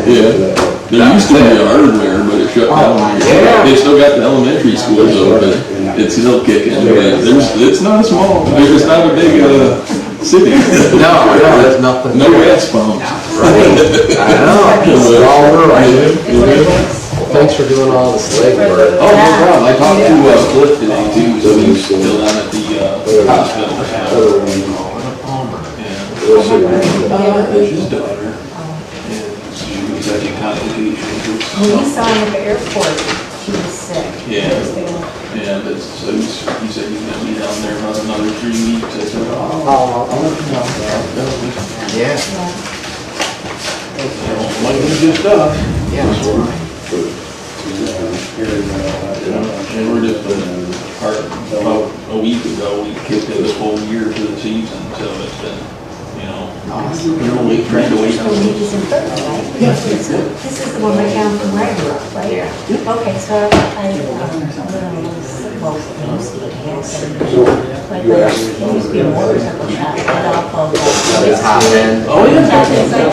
Yeah. There used to be a hardware, but it shut down. They still got the elementary schools open. It's still kicking, but it's not a small, it's not a big city. No, there's nothing. No gas pumps. Right. I know. Well, thanks for doing all this legwork. Oh, no problem. I talked to Cliff today too, so he's still down at the hospital. His daughter. She was having complications. When we saw him at the airport, she was sick. Yeah. Yeah, but so he said he's gonna be down there about another 3 weeks. I said, I'll let you know. Yeah. Like it's just us. Yeah, that's right. And we're just about a week ago, we kicked it a full year for the season, so it's been, trying to wait. He's in Berkeley, right? Yes. This is the one right down from where I grew up, right? Yeah. Okay, so I supposed to be handsome. But there used to be a motorcycle shop right off of The top end. Oh, yeah. They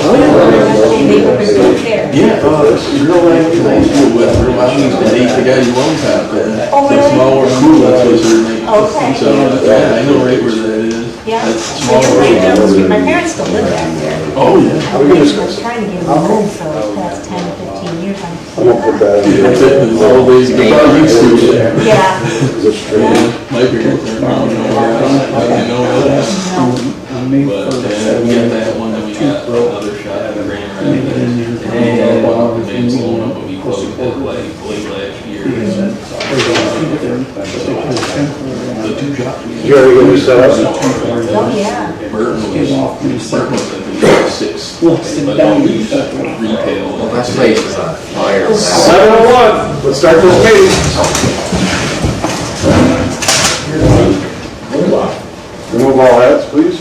were right there. Yeah, real life, I used to do it for a while, I used to date the guy who owns out there. Oh, really? That smaller school, that's what's her name. Okay. So, yeah, I know right where that is. Yeah. That's So small. you're right down the street. My parents still live back there. Oh, yeah. I was trying to get them moved for the past 10, 15 years. I'm gonna put that Yeah, that's it, it's all days, the bar used to. Yeah. My parents are now, I know that. But, we got that one, then we got another shot at the Grand Rapids. And then Sloan, but we closed it like late last year. The two shops. You already get me set up? Oh, yeah. Burton was at 6. But then we used retail. Well, that place is on fire. 7:01, let's start this meeting. Remove all hats, please.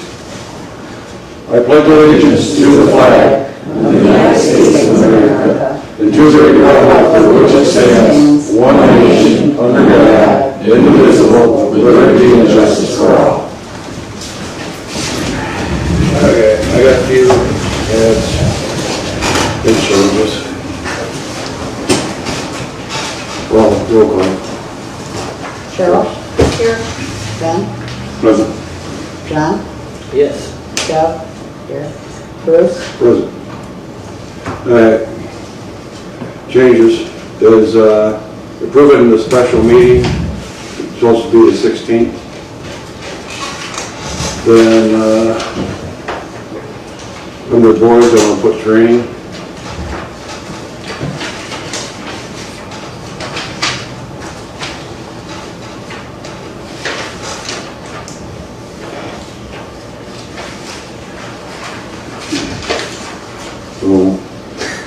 I pledge allegiance to the flag of the United States of America and to the republic for which it stands, one nation, under God, indivisible, with liberty and justice for all. Okay, I got a few hats and changes. Well, roll call. Cheryl? Here. Ben? Present. John? Yes. Jeff? Here. Bruce? Present. Changes is approving the special meeting. It's supposed to be the 16th. Then under boards, I want to put training.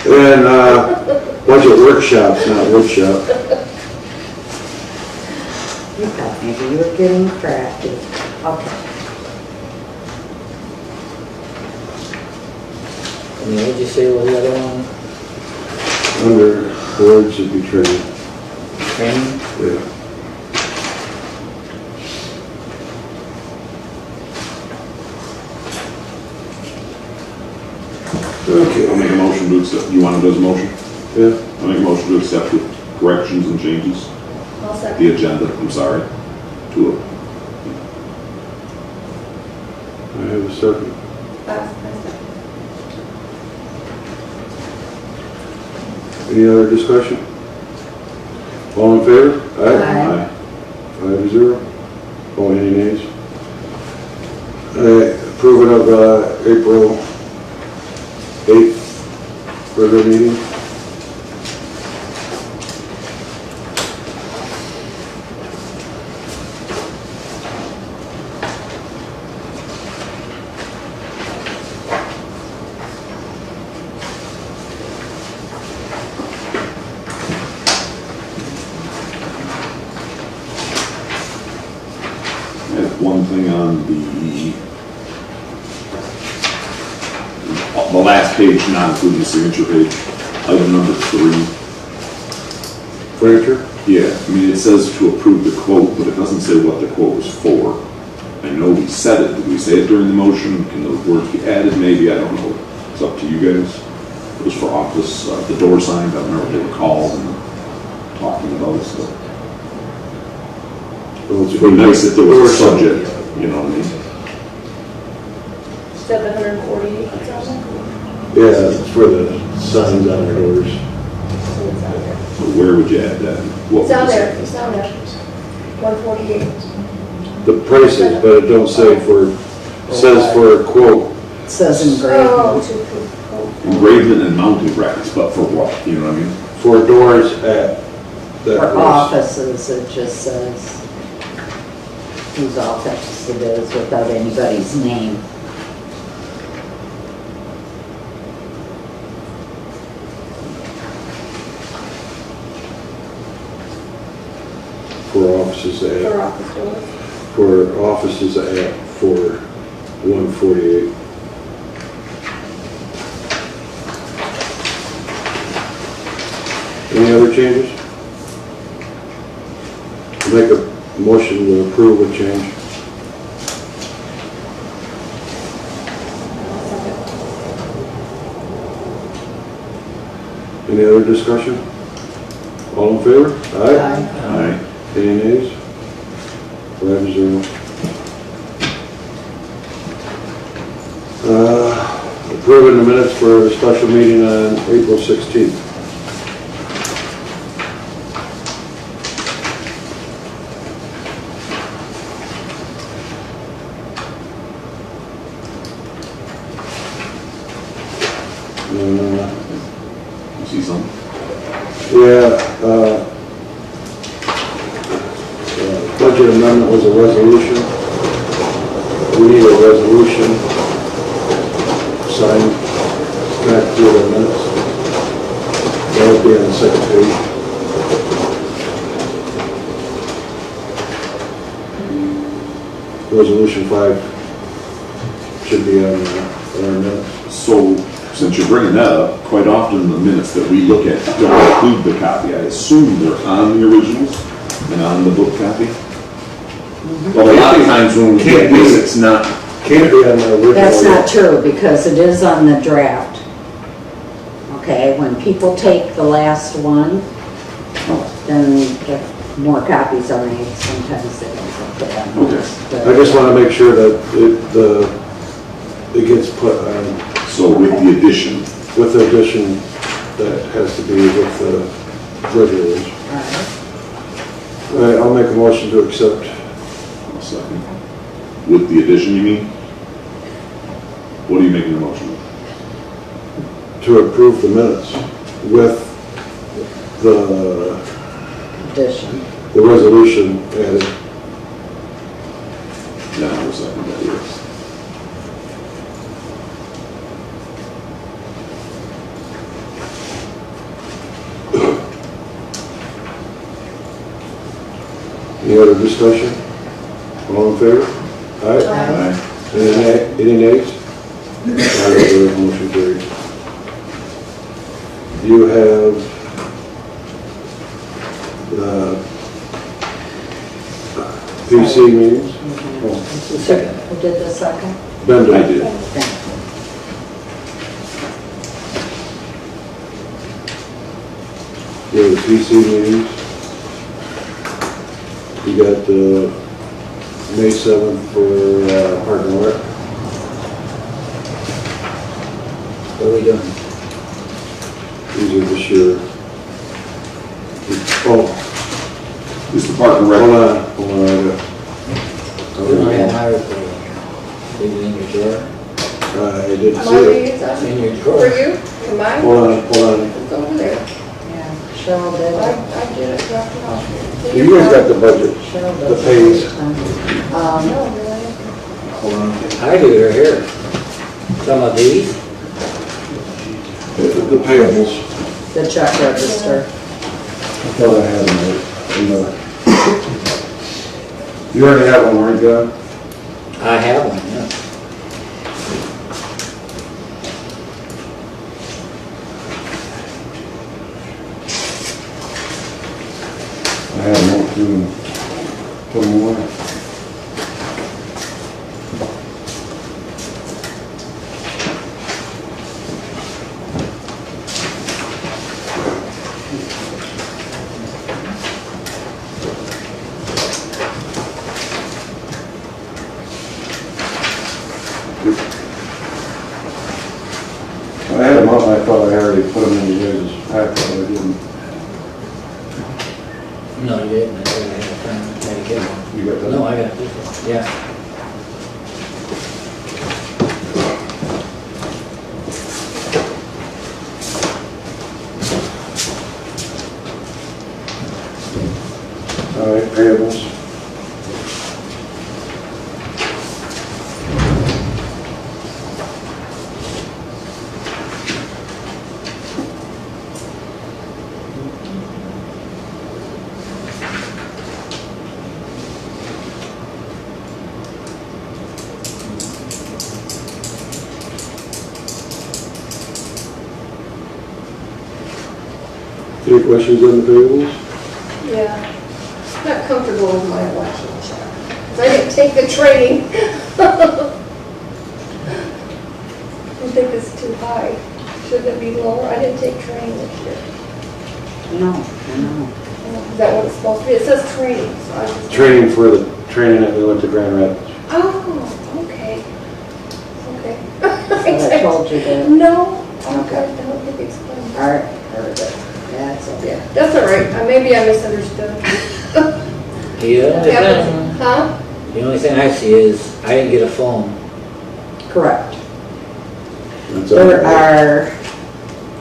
And budget workshops, not workshop. You thought maybe you were getting crafty. Okay. And what did you say was the other one? Under boards should be training. Training? Yeah. Okay. I'll make a motion to accept. You want to do a motion? Yeah. I'll make a motion to accept the corrections and changes. The agenda, I'm sorry. To it. I have a second. Any other discussion? All in favor? Aye. 5-0. Oh, any nays? Approve it of April 8th regular meeting. One thing on the last page, not including the signature page, item number 3. Furniture? Yeah, I mean, it says to approve the quote, but it doesn't say what the quote was for. I know we said it. Did we say it during the motion? Can those words be added? Maybe, I don't know. It's up to you guys. It was for office, the door signs, I don't remember what they were called and talking about it, so. Well, it's It would be nice if there was a door subject, you know what I mean? 748,000? Yeah, it's for the signs on our doors. But where would you add that? What It's on would you there, say? it's on there. 148. The prices, but it don't say for, says for a quote. It says Oh, engraving. to approve. Engravement and mounting brackets, but for what, you know what I mean? For doors at that For place. offices, it just says whose office it is without anybody's name. For offices For at, office doors. for offices at, for 148. Any other changes? Make a motion to approve a change. Any other discussion? All in favor? Aye. Aye. Any nays? 5-0. Approving the minutes for the special meeting on April 16th. You see something? Yeah, budget amendment was a resolution. We need a resolution signed, connected to the minutes. That would be on the second page. Resolution 5 should be on our minutes. So, since you're bringing that up, quite often the minutes that we look at don't include the copy. I assume they're on the originals and on the book copy. But a lot of times when we get this, it's not. Can't be on the original. That's not true, because it is on the draft. Okay, when people take the last one, then if more copies are made, sometimes they don't put that on. Okay. I just want to make sure that it gets put on So with the addition, with the addition that has to be with the regulars. All right, I'll make a motion to accept. I'll second. With the addition, you mean? What are you making the motion of? To approve the minutes with the Addition. resolution added. Yeah, I will second that, yes. Any other discussion? All in favor? Aye. Aye. Any nays? Motion carried. You have the PC meetings? Second. Who did the second? Bender. I did. You have the PC meetings. You got May 7th for Park and Rec. What are we doing? These are this year. Oh, Is the Park and hold Rec, on, I got. We don't have higher for, leave it in your drawer. I didn't Am see I it. reading it, son? In your For drawer. you? For mine? Hold on. It's over there. Yeah, Cheryl did it. I did it, dropped it off. You guys got the budget. Cheryl The does pays. it. No, really? Hold on. I do, they're here. Some of these, The payables. The check register. I thought I had them. You already have one, right, John? I have one, yeah. I have more to put them away. already put them in your guys' packet, I didn't. No, you didn't, I said I had a time, I had to get one. You got that? No, I got this one, yeah. All right, payables. Any questions on the payables? Yeah. Not comfortable with my election check. 'Cause I didn't take the training. I think it's too high. Shouldn't it be lower? I didn't take training this year. No, no. Is that what it's supposed to be? It says training, so I just. Training for the training that we went to Grand Rapids. Oh, okay. Okay. So I told you that. No. Okay. I don't think it's explained. All right, very good. That's okay. Yeah, that's all right. Maybe I misunderstood. Huh? The only thing I see is, I didn't get a phone. Correct. That's all There right. are,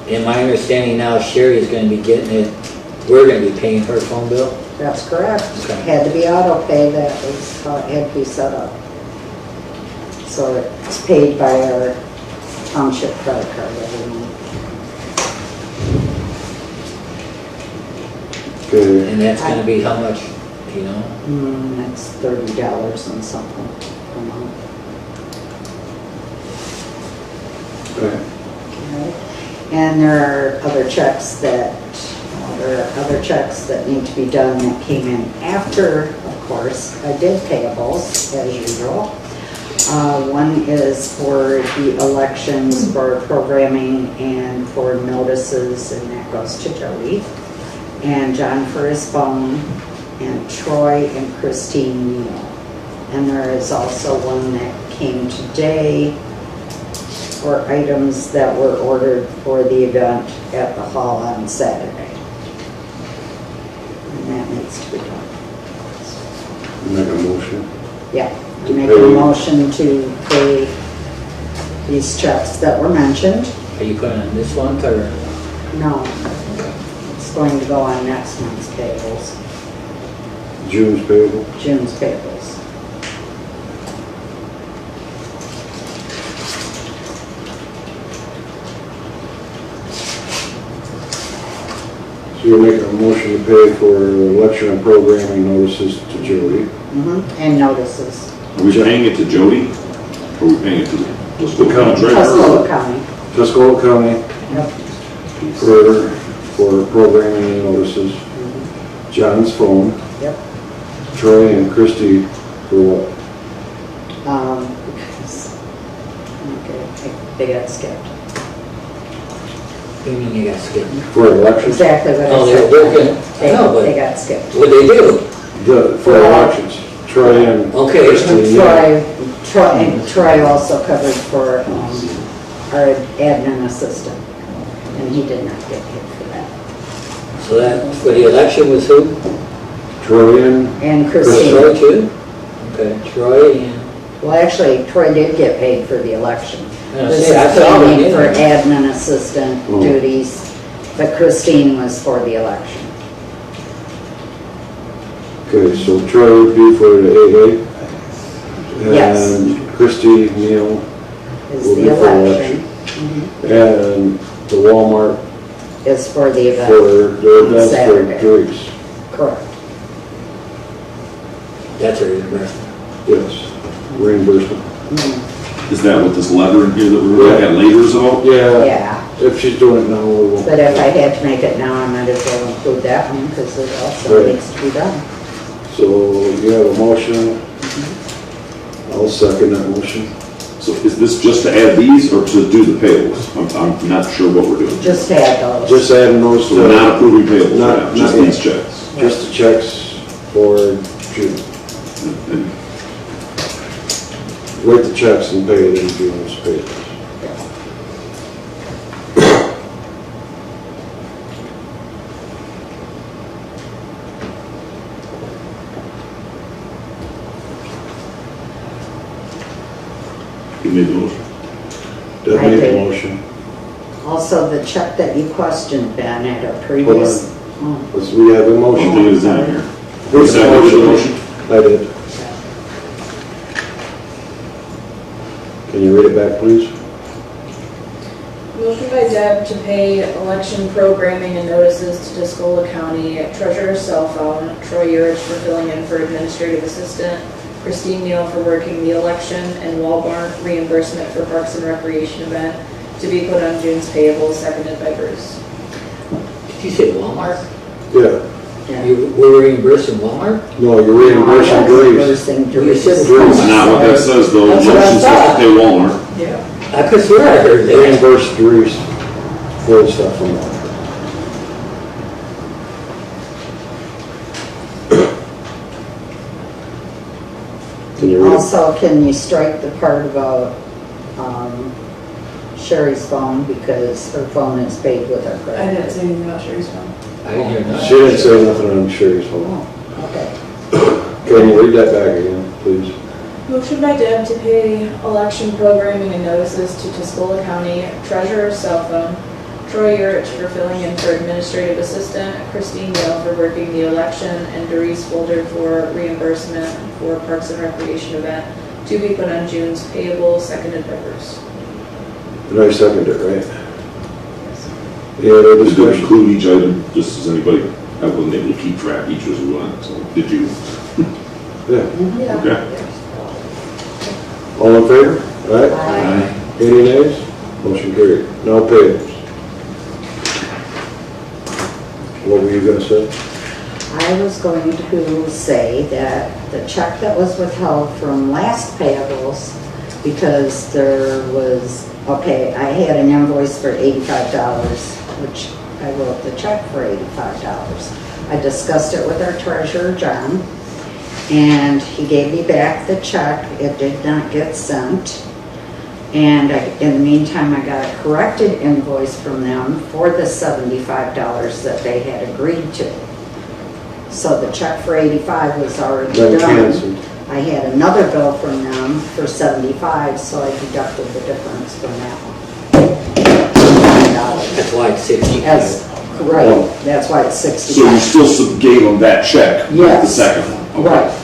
And my understanding now, Sherry's gonna be getting it, we're gonna be paying her phone bill. that's correct. Okay. Had to be auto pay, that was how it had to be set up. So it's paid by our township credit card every month. Okay, And that's gonna be how much, do you know? That's $30 and something per month. okay. Okay. And there are other checks that need to be done that came in after, of course, I did payables, as usual. One is for the elections, for programming and for notices, and that goes to Jody. And John for his phone, and Troy and Christine Neal. And there is also one that came today for items that were ordered for the event at the hall on Saturday. And that needs to be done. Make a motion. Yeah, To make a pay. motion to pay these checks that were mentioned. Are you putting on this one, or? No, it's going to go on next month's payables, June's payable. June's payables. So you're making a motion to pay for lecture and programming notices to Jody. And notices. Are we paying it to Jody? Or are we paying it to the county treasurer? Tuscola County. Tuscola County Yep. for programming and notices. John's phone. Yep. Troy and Christie for what? Because, okay, they got skipped. What do you mean you got skipped? For elections. Exactly what Oh, I they're said. working. They, No, but- they got skipped. What'd they do? For elections. Troy and Okay. Christie. And Troy also covered for our admin assistant, and he did not get paid for that. So that, for the election was who? Troy and And Troy Christine, too? Okay, Troy and, well, actually, Troy did get paid for the election. Yeah, This see, I is saw it payment in for there. admin assistant Oh. duties, but Christine was for the election. Okay, so Troy would be for the AA. Yes. And Christie Neal Is will the be for election, and the Walmart is for the event, for the events for Saturday. drinks. correct. that's a reimbursement. Yes, reimbursement. Is that what this letter in here that we're looking at later is about? Yeah, Yeah, if she's doing it now, we won't. but if I had to make it now, I might as well include that one, because it also Right. needs to be done. So you have a motion. I'll second that motion. So is this just to add these or to do the payables? I'm not sure what we're doing. Just add those. Just adding those So we're not to, approving payables Not- right now, just not these yet. checks. just the checks for June. And Write the checks and pay it in June's pay. made the motion? Deb I made the did. motion. Also, the check that you questioned, Ben, at a previous. Oh, Let's, we have a I don't motion. think it's in here. Who's Who seconded the motion? I did. Can you read it back, please? Motion by Deb to pay election programming and notices to Tuscola County, treasurer's cell phone, Troy Urich for filling in for administrative assistant, Christine Neal for working the election, and Walmart reimbursement for Parks and Recreation event to be put on June's payable, seconded by Bruce. Did you say Walmart? Yeah. You were reimbursing Walmart? No, you're reimbursing Greaves. Reimbursing You said Dries. That's not what that says, though. That's what I Motion's supposed to thought. pay Walmart. Yeah. I could swear I heard that. Reimburse Greaves for the stuff from that. Can you read it? Also, can you strike the part about Sherry's phone, because her phone is paid with her I credit? didn't say anything about Sherry's phone. I didn't hear that. She didn't say nothing on Sherry's phone. Oh, okay. Can you read that back again, please? Motion by Deb to pay election programming and notices to Tuscola County, treasurer's cell phone, Troy Urich for filling in for administrative assistant, Christine Neal for working the election, and Doris Folder for reimbursement for Parks and Recreation event to be put on June's payable, seconded by Bruce. And I second it, right? Any other Did you discussion? include each item, just as anybody, I wasn't able to keep track each as we went, so did you? Yeah. Okay. All in favor? Aye. Aye. Any nays? Motion carried. Now payables. What were you gonna say? I was going to say that the check that was withheld from last payables, because there was, okay, I had an invoice for $85, which I wrote the check for $85. I discussed it with our treasurer, John, and he gave me back the check. It did not get sent. And in the meantime, I got a corrected invoice from them for the $75 that they had agreed to. So the check for $85 was already Then done. canceled. I had another bill from them for $75, so I deducted the difference from that one. That's why it's 60. As, right, that's why it's So you 65. still gave them that check? with Yes. The second one? Okay. Right.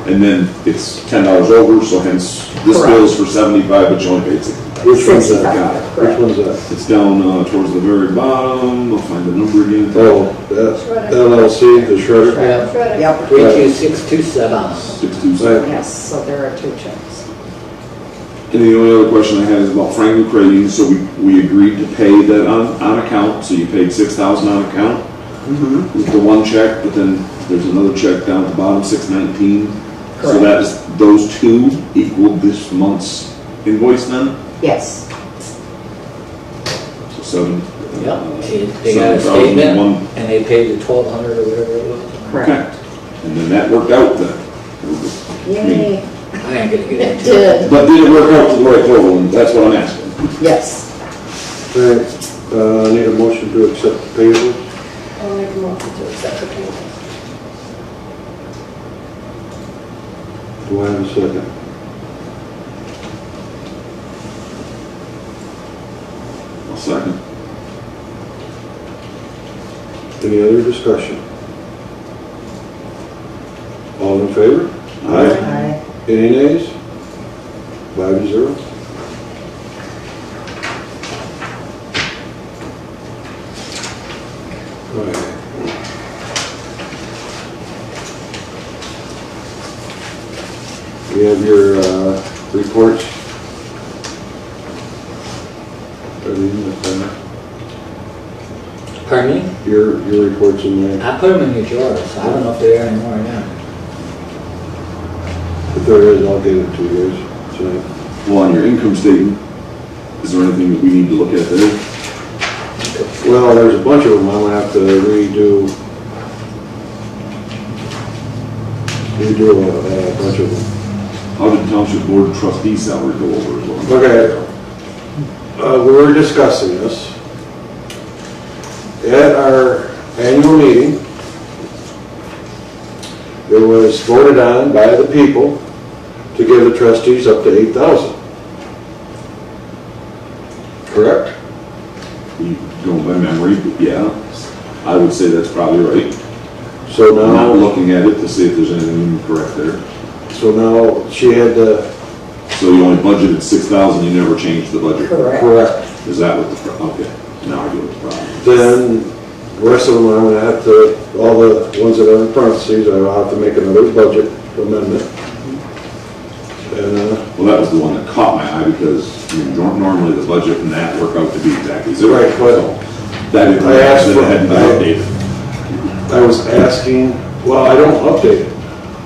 And then it's $10 over, so hence, this Correct. bill's for 75, but you only paid 60. Which one's 65, that? Which correct. one's that? It's down towards the very bottom, I'll find the number again. Oh, that LLC, the shredder? Yeah. Yep, 32627. 627. yes, so there are two checks. And the only other question I had is about Franklin Creighton, so we agreed to pay that on account, so you paid $6,000 on account with the one check, but then there's another check down at the bottom, 619. So Correct. that is, those two equal this month's invoice then? Yes, So seven. Yep, they got a 7,001. statement, and they paid the 1,200 or whatever it was. correct. Okay. And then that worked out then. Yay, I ain't gonna get it into it. did, But did it work out to the right total? And that's what I'm asking. yes. All right, need a motion to accept the payables? I'll make a motion to accept the payment. Do I have a second? I'll second. Any other discussion? All in favor? Aye. Any nays? 5-0. All right. We have your reports. Everything that's done. Pardon me? Your reports in there. I put them in your drawers, so I don't know if they're there anymore or not. If there is, I'll give it to you guys tonight. Well, on your income statement, is there anything that we need to look at there? Well, there's a bunch of them I'm gonna have to redo a bunch of them. How did Township Board of Trustees salary go over as well? Okay, we were discussing this. At our annual meeting, it was voted on by the people to give the trustees up to $8,000. summary, but yeah, I would say that's probably right. So I'm not now, looking at it to see if there's anything incorrect there. so now she had to, So you only budgeted 6,000, you never changed the budget? Correct. correct. Is that what the, okay, now I get what the problem is. Then, the rest of them, I'm gonna have to, all the ones that are in parentheses, I'll have to make another budget amendment. And, Well, that was the one that caught my eye because normally the budget and that work out to be exactly zero. Right, but So that I asked information for- hadn't been updated. I was asking, well, I don't update it.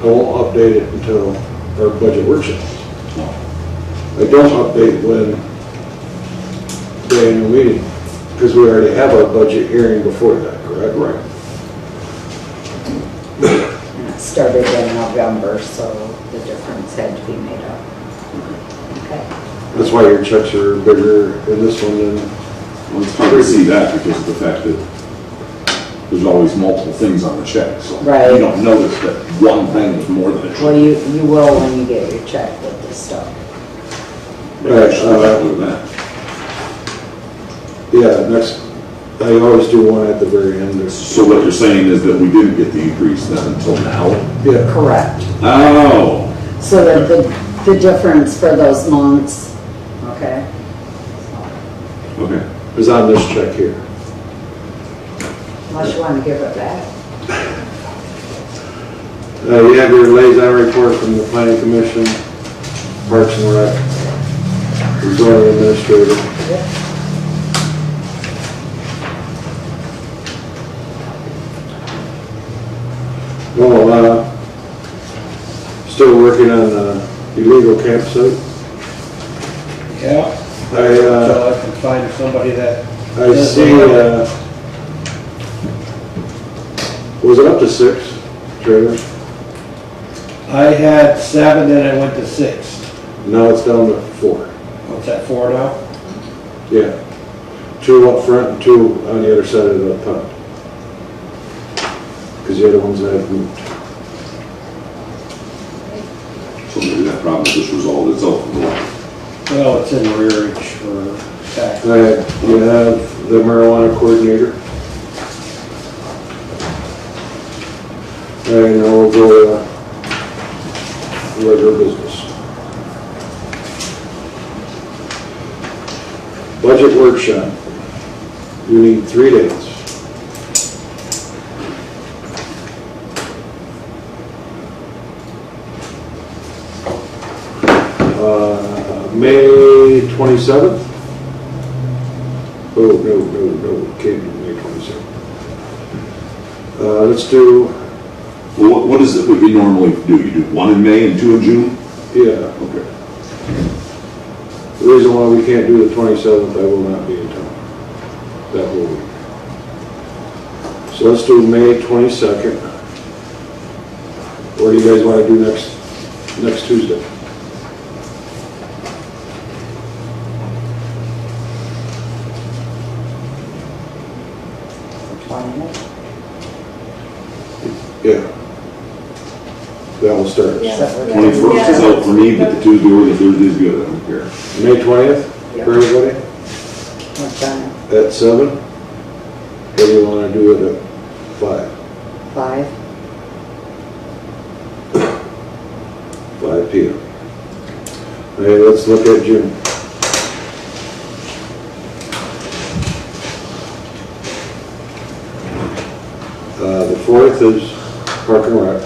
I won't update it until our budget workshop. I don't update when the annual meeting, because we already have our budget hearing before that, correct? Right. And it started in November, so the difference had to be made up. Okay. That's why your checks are bigger in this one than, Well, it's hard to see that because of the fact that there's always multiple things on the check, so Right. you don't notice that one thing is more than it Well, should. you will when you get your check with this stuff. Right, Look at that. yeah, next, I always do one at the very end. So what you're saying is that we didn't get the increase then until now? Yeah, Correct. Oh, So that the difference for those months, okay? okay. is on this check here. Unless you want to give it back. You have your liaison report from the planning commission, parks and rec, zoning administrator. Well, still working on illegal campsite. Yeah, I so I can find somebody that, see, was it up to 6 trailers? I had 7, then I went to 6. Now it's down to 4. What's that, 4 now? Yeah. 2 up front and 2 on the other side of the pond. Because the other ones I've moved. So maybe that problem just resolved itself. Well, it's in rearage for tax. You have the marijuana coordinator. And now we'll go regular business. Budget workshop. You need 3 dates. May 27th? Oh, no, can't do May 27th. Let's do, Well, what is it that we normally do? You do 1 in May and 2 in June? yeah, Okay. the reason why we can't do the 27th, I will not be in town that whole week. So let's do May 22nd. What do you guys want to do next Tuesday? Yeah. That will start. Yeah. 21st is out for me, but the Tuesday or the Thursday is good, I don't care. May 20th for everybody? What time? At 7? Or do you want to do it at 5? 5? 5 p.m. Okay, let's look at June. The 4th is Park and Rec.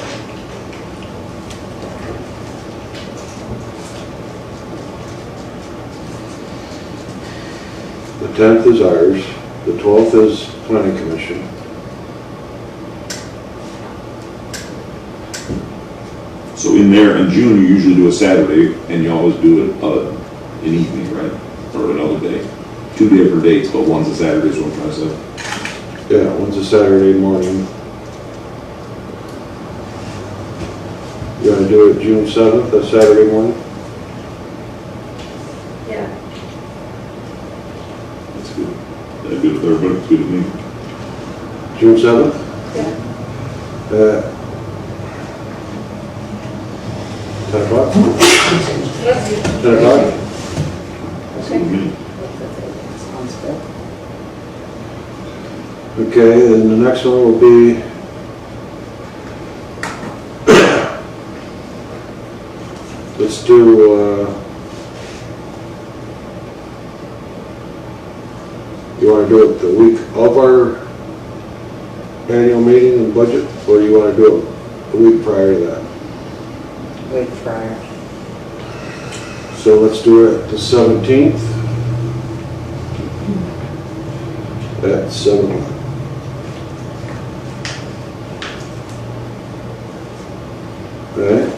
The 10th is ours. The 12th is Planning Commission. So in there, in June, you usually do a Saturday, and you always do it an evening, right? Or another day. 2 different dates, but one's a Saturday, is what I'm trying to say. Yeah, one's a Saturday morning. You want to do it June 7th, a Saturday morning? Yeah. That's good. That's good with everybody, it's good with me. June 7th? Yeah. 10 o'clock? 10 o'clock? That's good with me. Sounds good. Okay, then the next one will be let's do, you wanna do it the week of our annual meeting and budget, or you wanna do it a week prior to that? Wait prior. So let's do it the 17th at 7 o'clock. Alright?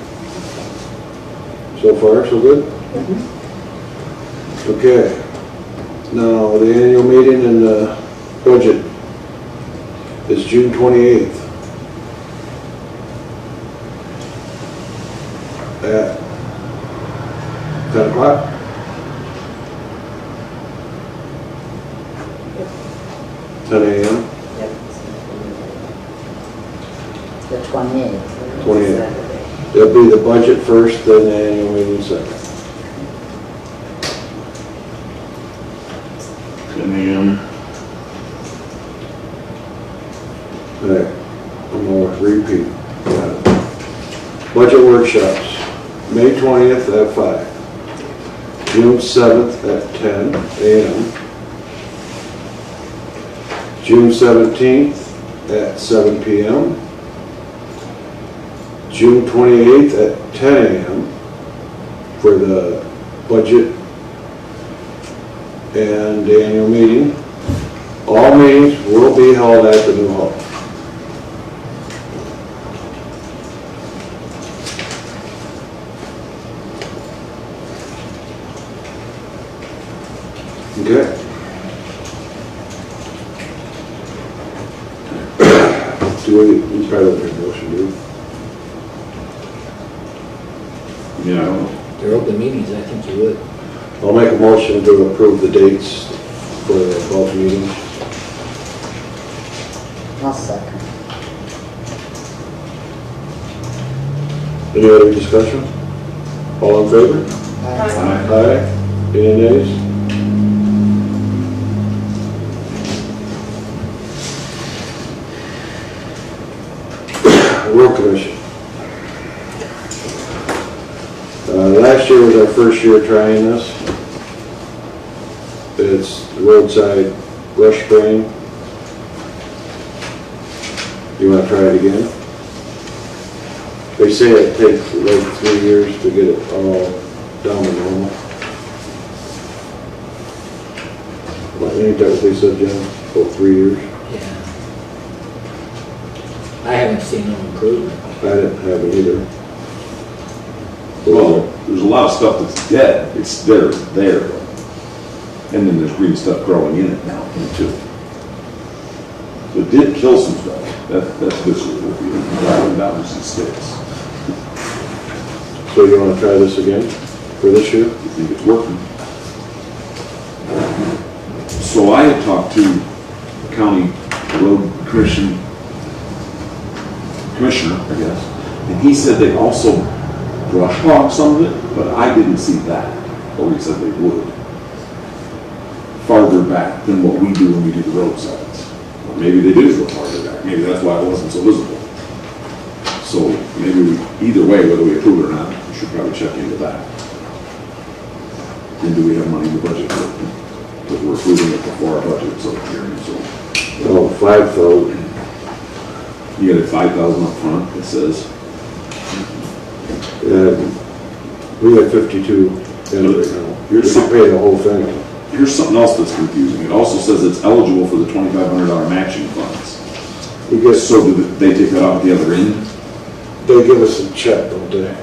So far, so good? Okay. Now, the annual meeting and the budget is June 28th at 10 o'clock? Yep. 10 a.m. Yep. The 28th. 28th. Saturday. There'll be the budget first, then the annual meeting second. 10 a.m. Alright, I'm gonna repeat. Budget workshops, May 20th at 5, June 7th at 10 a.m., June 17th at 7 p.m., June 28th at 10 a.m. for the budget and the annual meeting. All meetings will be held at the new hall. Okay. Do we probably don't have a motion, do we? Yeah, I don't know. They're open meetings, I think you would. I'll make a motion to approve the dates for both meetings. I'll second. Any other discussion? All in favor? Aye. Aye. Any nays? Road Commission. Last year was our first year trying this. It's roadside brush spraying. You want to try it again? They say it takes like 3 years to get it all down to normal. What, ain't that what they said, John? About 3 years? Yeah. I haven't seen no improvement. I didn't have it either. Well, there's a lot of stuff that's dead. It's there. And then there's green stuff growing in it now, too. So it did kill some stuff. That's visible. That was in sticks. So you want to try this again for this year? I think it's working. So I had talked to the county road commissioner, I guess, and he said they also brush hog some of it, but I didn't see that. Or he said they would. Farther back than what we do when we do the roadsides. Or maybe they did go farther back. Maybe that's why it wasn't so visible. So maybe either way, whether we approve it or not, we should probably check into that. And do we have money in the budget for it? Because we're approving it before our budget's up here, so. Oh, 5,000. You got it 5,000 up front, it says. We have 52 in it right now. You're just paying the whole thing. Here's something else that's confusing. It also says it's eligible for the $2,500 matching funds. We get, So do they take that out at the other end? they give us a check, don't they?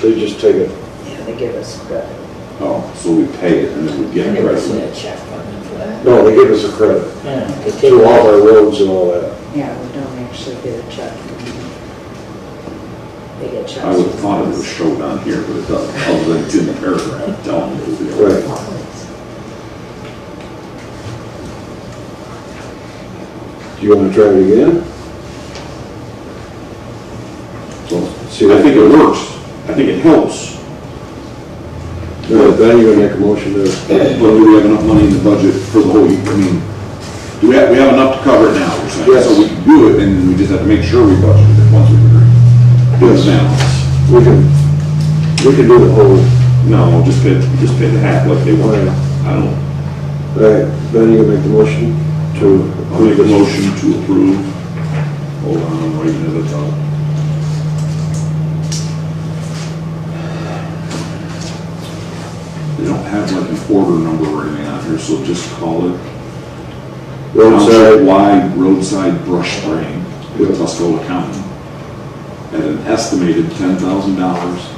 They just take it. Yeah, they give us credit. Oh, so we pay it and then we I get never seen credit. a check from them for that. No, they give us a credit Yeah, they take to all it. our roads and all that. Yeah, we don't actually get a check from them. They get checks. I would have thought it was showed on here, but it doesn't. Other than it's in the paragraph telling you it'll be all right. Right. Do you want to try it again? So See, I think it works. I think it helps. No, then you're gonna make a motion to, But do we have enough money in the budget for the whole year? I mean, we have enough to cover it now, you're saying? Yes. So we can do it, and we just have to make sure we budget it once we agree. Yes. We can do the whole, No, just pay the half like they want. I don't, right, then you can make the motion to. I'll make a motion to approve. Hold on, I'm writing it at the top. They don't have like an order number or anything on here, so just call it Township-wide roadside brush spraying with Tuscola County at an estimated $10,000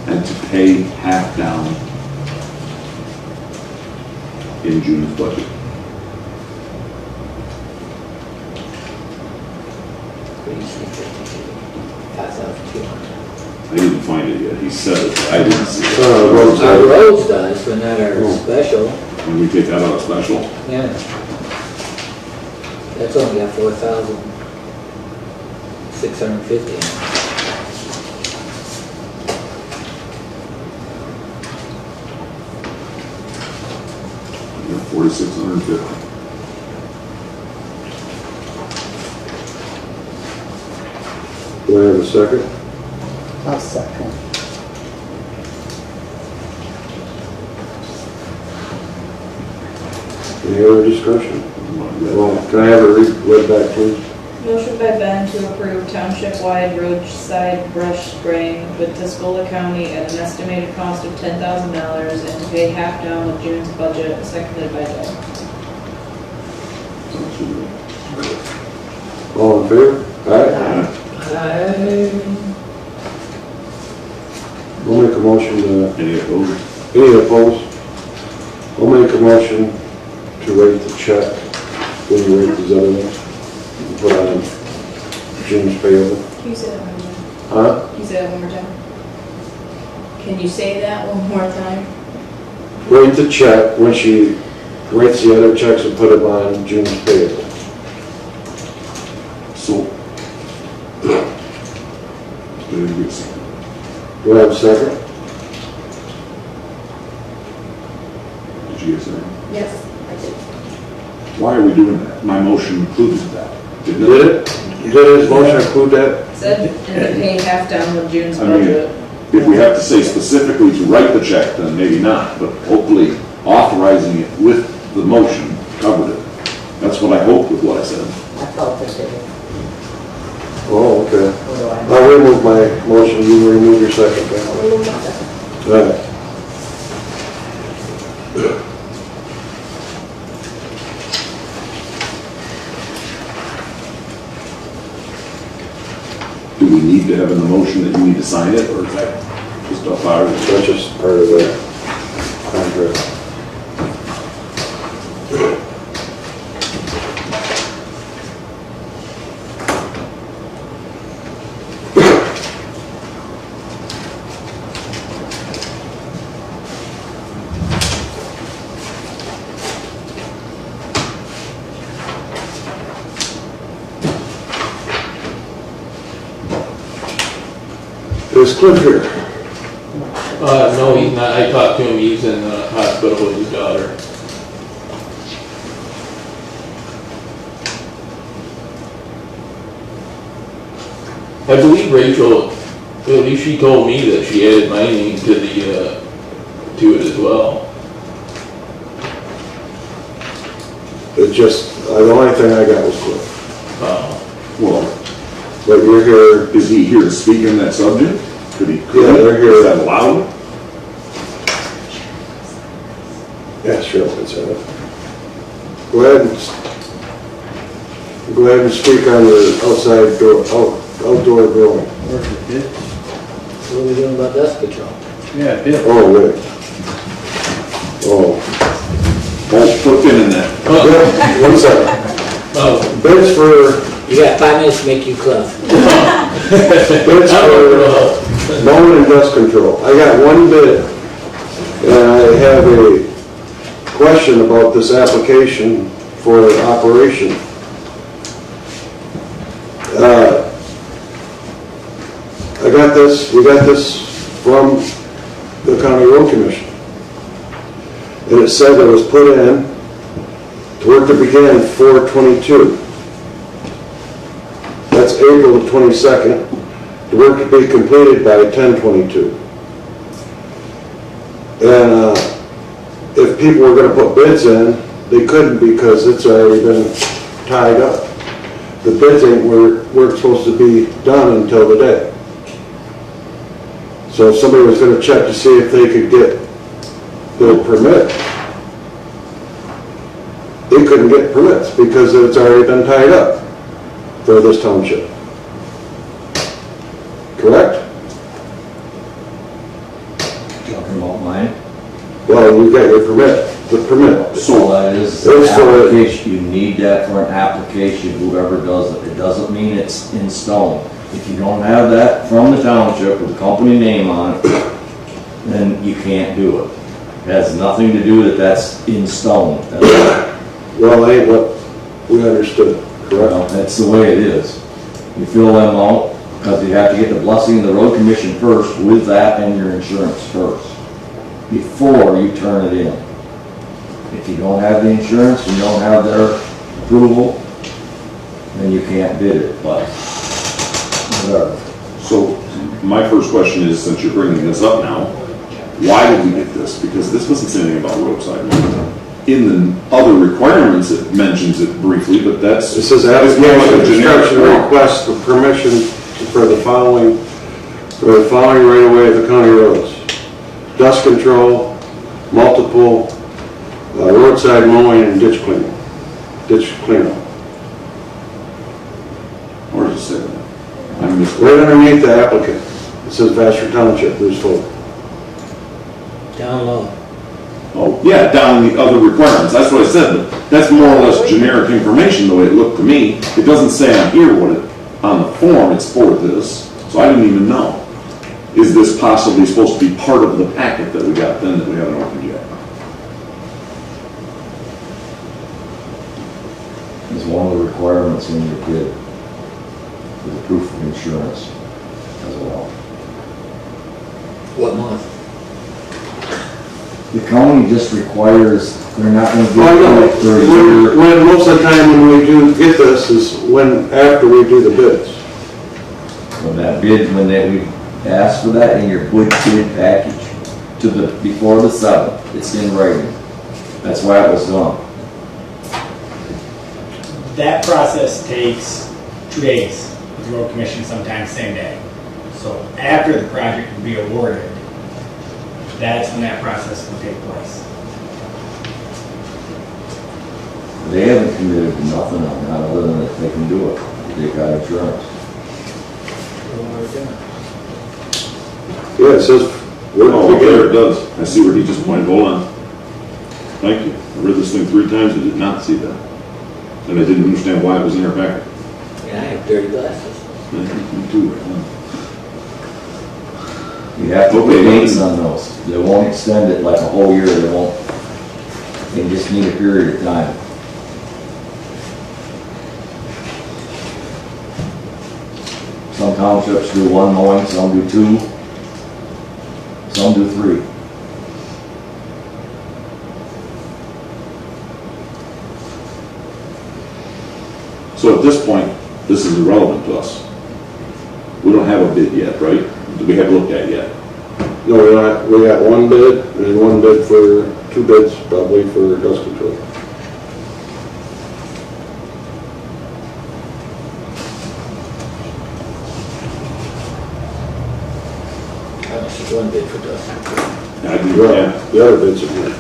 and to pay half down in June's budget. What do you say, 5,200? I didn't find it yet, he said it, but I didn't see it. Our roads does, but not our special. When we take that out of special, Yeah. That's only got 4,650. you know, 4,650. Do I have a second? I'll second. Any other discussion? Well, can I have it read back, please? Motion by Ben to approve township-wide roadside brush spraying with Tuscola County at an estimated cost of $10,000 and to pay half down with June's budget, seconded by Joe. All in favor? Aye. I'll make a motion to, Any opposed? any opposed? I'll make a motion to rate the check when you rate these other ones. And put on June's payable. Can you say that one more time? Huh? Can you say that one more time? Can you say that one more time? Rate the check when she rates the other checks and put them on June's payable. So. Very good. Do I have a second? Did you get a second? Yes, I did. Why are we doing that? My motion included that. Didn't it? Did it? Did his motion include that? Said, and to pay half down with June's I mean, budget. if we have to say specifically to write the check, then maybe not, but hopefully authorizing it with the motion covered it. That's what I hoped with what I said. I felt it did. Oh, okay. What do I? I'll remove my motion, you remove your second. then. All right. Do we need to have in the motion that you need to sign it, or is that just a fire? That's just part of the contract. Is Cliff here? No, he's not, I talked to him, he's in the hospital with his daughter. I believe Rachel, at least she told me that she added my name to the, to it as well. It just, the only thing I got was Cliff. Well, But you're here, is he here to speak on that subject? Could he? Yeah, they're here. Is that allowed? yeah, sure, it's go ahead and speak on the outside door, outdoor growing. Where's the bid? What are we doing about dust control? Yeah, bid. Oh, wait. Oh, Well, put a pin in that. yeah, 1 second. Oh, Bids for, You got 5 minutes to make you Cliff. bids for mowing and dust control. I got one bid, and I have a question about this application for operation. We got this from the County Road Commission. And it said it was put in to Work that began 4/22. That's April the 22nd. The work to be completed by 10/22. And if people were going to put bids in, they couldn't because it's already been tied up. The bids weren't supposed to be done until the day. So if somebody was going to check to see if they could get their permit, they couldn't get permits because it's already been tied up for this township. Correct? Talking about mine? Well, you got your permit, the permit. So that is It was for- application, you need that for an application, whoever does it. It doesn't mean it's in stone. If you don't have that from the township with the company name on it, then you can't do it. It has nothing to do that that's in stone. Well, that ain't what we understood, correct? Well, that's the way it is. You fill them out, because you have to get the blessing of the road commission first with that and your insurance first, before you turn it in. If you don't have the insurance, you don't have their approval, then you can't bid it, but whatever. So my first question is, since you're bringing this up now, why did we get this? Because this doesn't say anything about roadside mowing. In the other requirements, it mentions it briefly, but that's. It says it's more like application a generic construction form. request for permission for the following right of way of the county roads. Dust control, multiple roadside mowing and ditch cleaning. Ditch cleanup. Where does it say that? I missed Right it. underneath the applicant, it says Vassar Township, Bruce Folk. Down low. Oh, yeah, down in the other requirements, that's what I said, but that's more or less generic information, the way it looked to me. It doesn't say on here what it, on the form, it's for this, so I didn't even know. Is this possibly supposed to be part of the packet that we got then that we haven't opened yet? It's one of the requirements in your bid, with the proof of insurance as well. What month? The county just requires, they're not gonna Well, give no, you for a year. when most of the time when we do get this is when, after we do the bids. When that bid, we ask for that in your bid package to the, before the 7th, it's in writing. That's why it was done. That process takes 2 days with the road commission, sometimes same day. So after the project will be awarded, that's when that process will take place. They haven't committed to nothing on that other than that they can do it. They got insurance. Yeah, it says. Oh, there it does. I see where he just pointed, hold on. Thank you. I read this thing 3 times, I did not see that. And I didn't understand why it was in our packet. Yeah, I have dirty glasses. Me too, right now. You have to put Okay. dates on those. They won't extend it like a whole year, they won't. They just need a period of time. Some townships do 1 mowing, some do 2, some do 3. So at this point, this is irrelevant to us. We don't have a bid yet, right? We haven't looked at yet. No, we got one bid, and one bid for, 2 bids probably for dust control. How much is one bid for dust control? I do, Yeah, yeah. the other bids are here.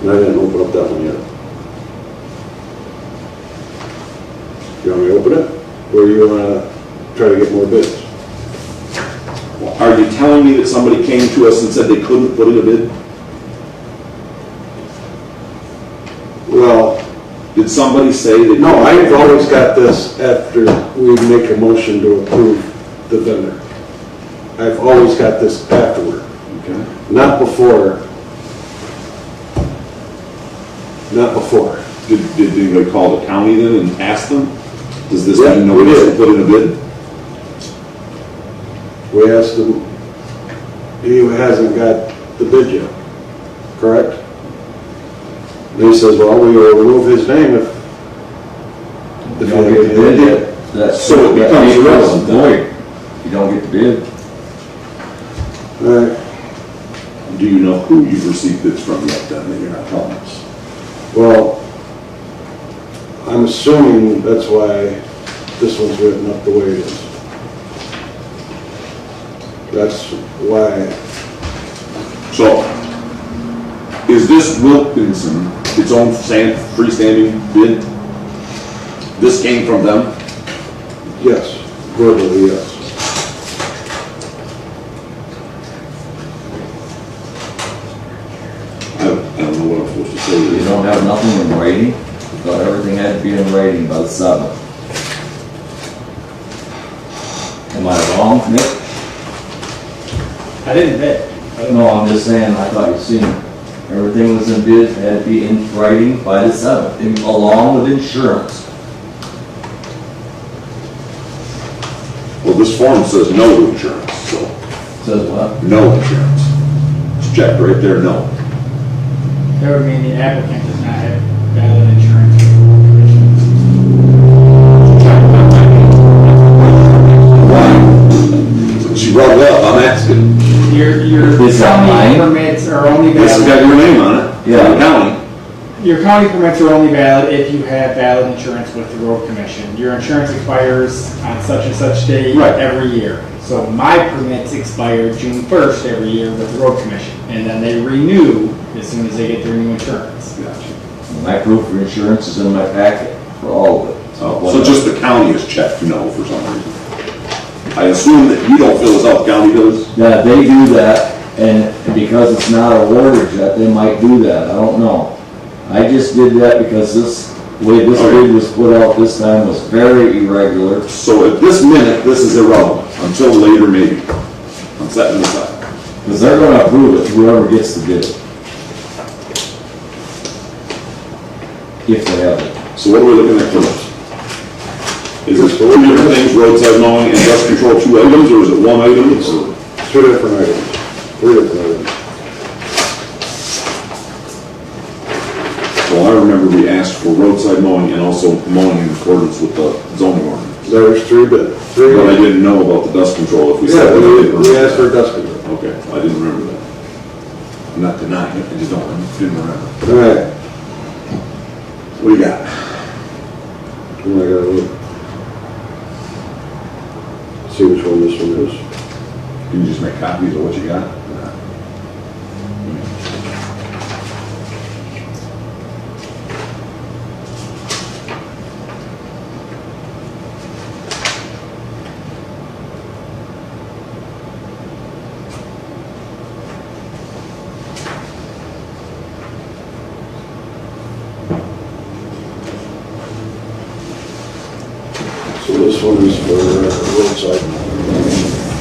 And I didn't open up that one yet. You want me to open it? Or you wanna try to get more bids? Are you telling me that somebody came to us and said they couldn't put in a bid? Well, Did somebody say that? no, I've always got this after we make a motion to approve the vendor. I've always got this afterward, Okay. not before. Not before. Did anybody call the county then and ask them? Does this Yeah, mean nobody we else did. can put in a bid? We asked him, he hasn't got the bid yet, correct? And he says, well, we will remove his name if. You don't get the bid, So it becomes irrelevant then. void. You don't get the bid. Alright, Do you know who you've received bids from yet then that you're not telling us? well, I'm assuming that's why this one's written up the way it is. That's why, So, is this Wilkinson its own freestanding bid? This came from them? yes, verbally, yes. I don't know what I'm supposed to say. You don't have nothing in writing. Thought everything had to be in writing by the 7th. Am I wrong, Nick? I didn't bid. No, I'm just saying, I thought you seen it. Everything was in bid, had to be in writing by the 7th, along with insurance. Well, this form says no insurance, so, Says what? no insurance. It's checked right there, no. That would mean the applicant does not have valid insurance. Why? She brought it up, I'm asking. Your Is that county mine? permits are only This has got valid, your name on it, Yeah. from the county. your county permits are only valid if you have valid insurance with the road commission. Your insurance expires on such and such date Right. every year. So my permits expire June 1st every year with the road commission, and then they renew as soon as they get their new insurance. Gotcha. My proof of insurance is in my packet for all of it. So just the county is checked no for some reason. I assume that you don't fill this out, the county does? Yeah, they do that, and because it's not awarded yet, they might do that, I don't know. I just did that because this way this Okay. bid was put out this time was very irregular. So at this minute, this is irrelevant, until later maybe. I'm setting this up. Because they're gonna approve it, whoever gets the bid. If they have it. So what are we looking at first? Is it two different things, roadside mowing and dust control, 2 items, or is it 1 item? It's 2 different items, 3 different items. Well, I remember we asked for roadside mowing and also mowing in accordance with the zoning ordinance. There was 3 bids. But I didn't know about the dust control, if we Yeah, said. we asked for dust control. Okay, I didn't remember that. I'm not denying it, I just didn't remember. Alright, What do you got? I gotta look. See which one this one is. Can you just make copies of what you got? So this one is for roadside.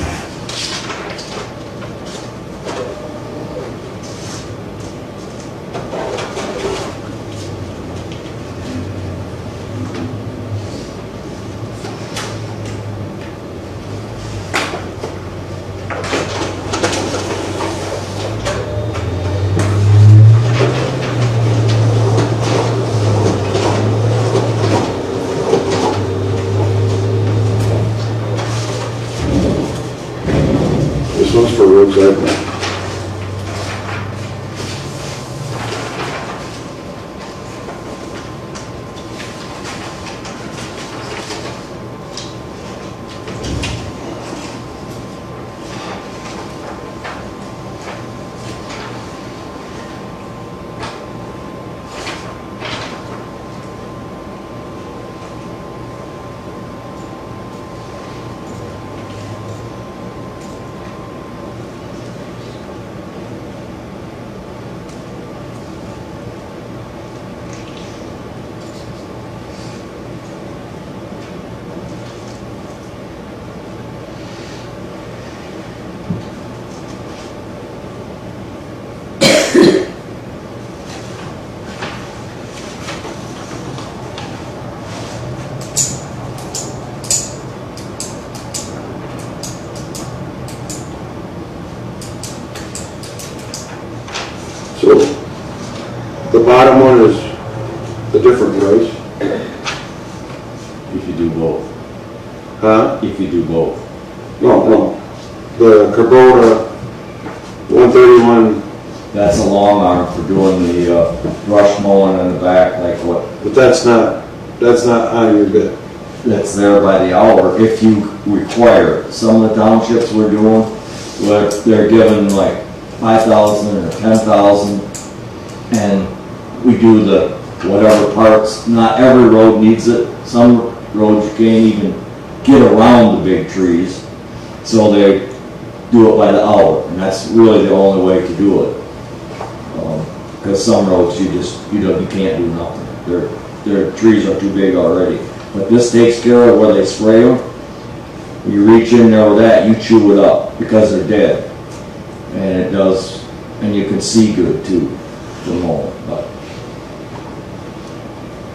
bottom one is the different price? If you do both. Huh? If you do both. No. The Kubota 131, That's a long arm for doing the brush mowing in the back, like what, but that's not on your bid. that's there by the hour, if you require it. Some of the townships we're doing, where they're giving like 5,000 or 10,000, and we do the whatever parts. Not every road needs it. Some roads you can't even get around the big trees, so they do it by the hour, and that's really the only way to do it. Because some roads you can't do nothing. Their trees are too big already. But this takes care of where they spray them. You reach in there with that, you chew it up because they're dead. And it does, and you can see good too, the mold. But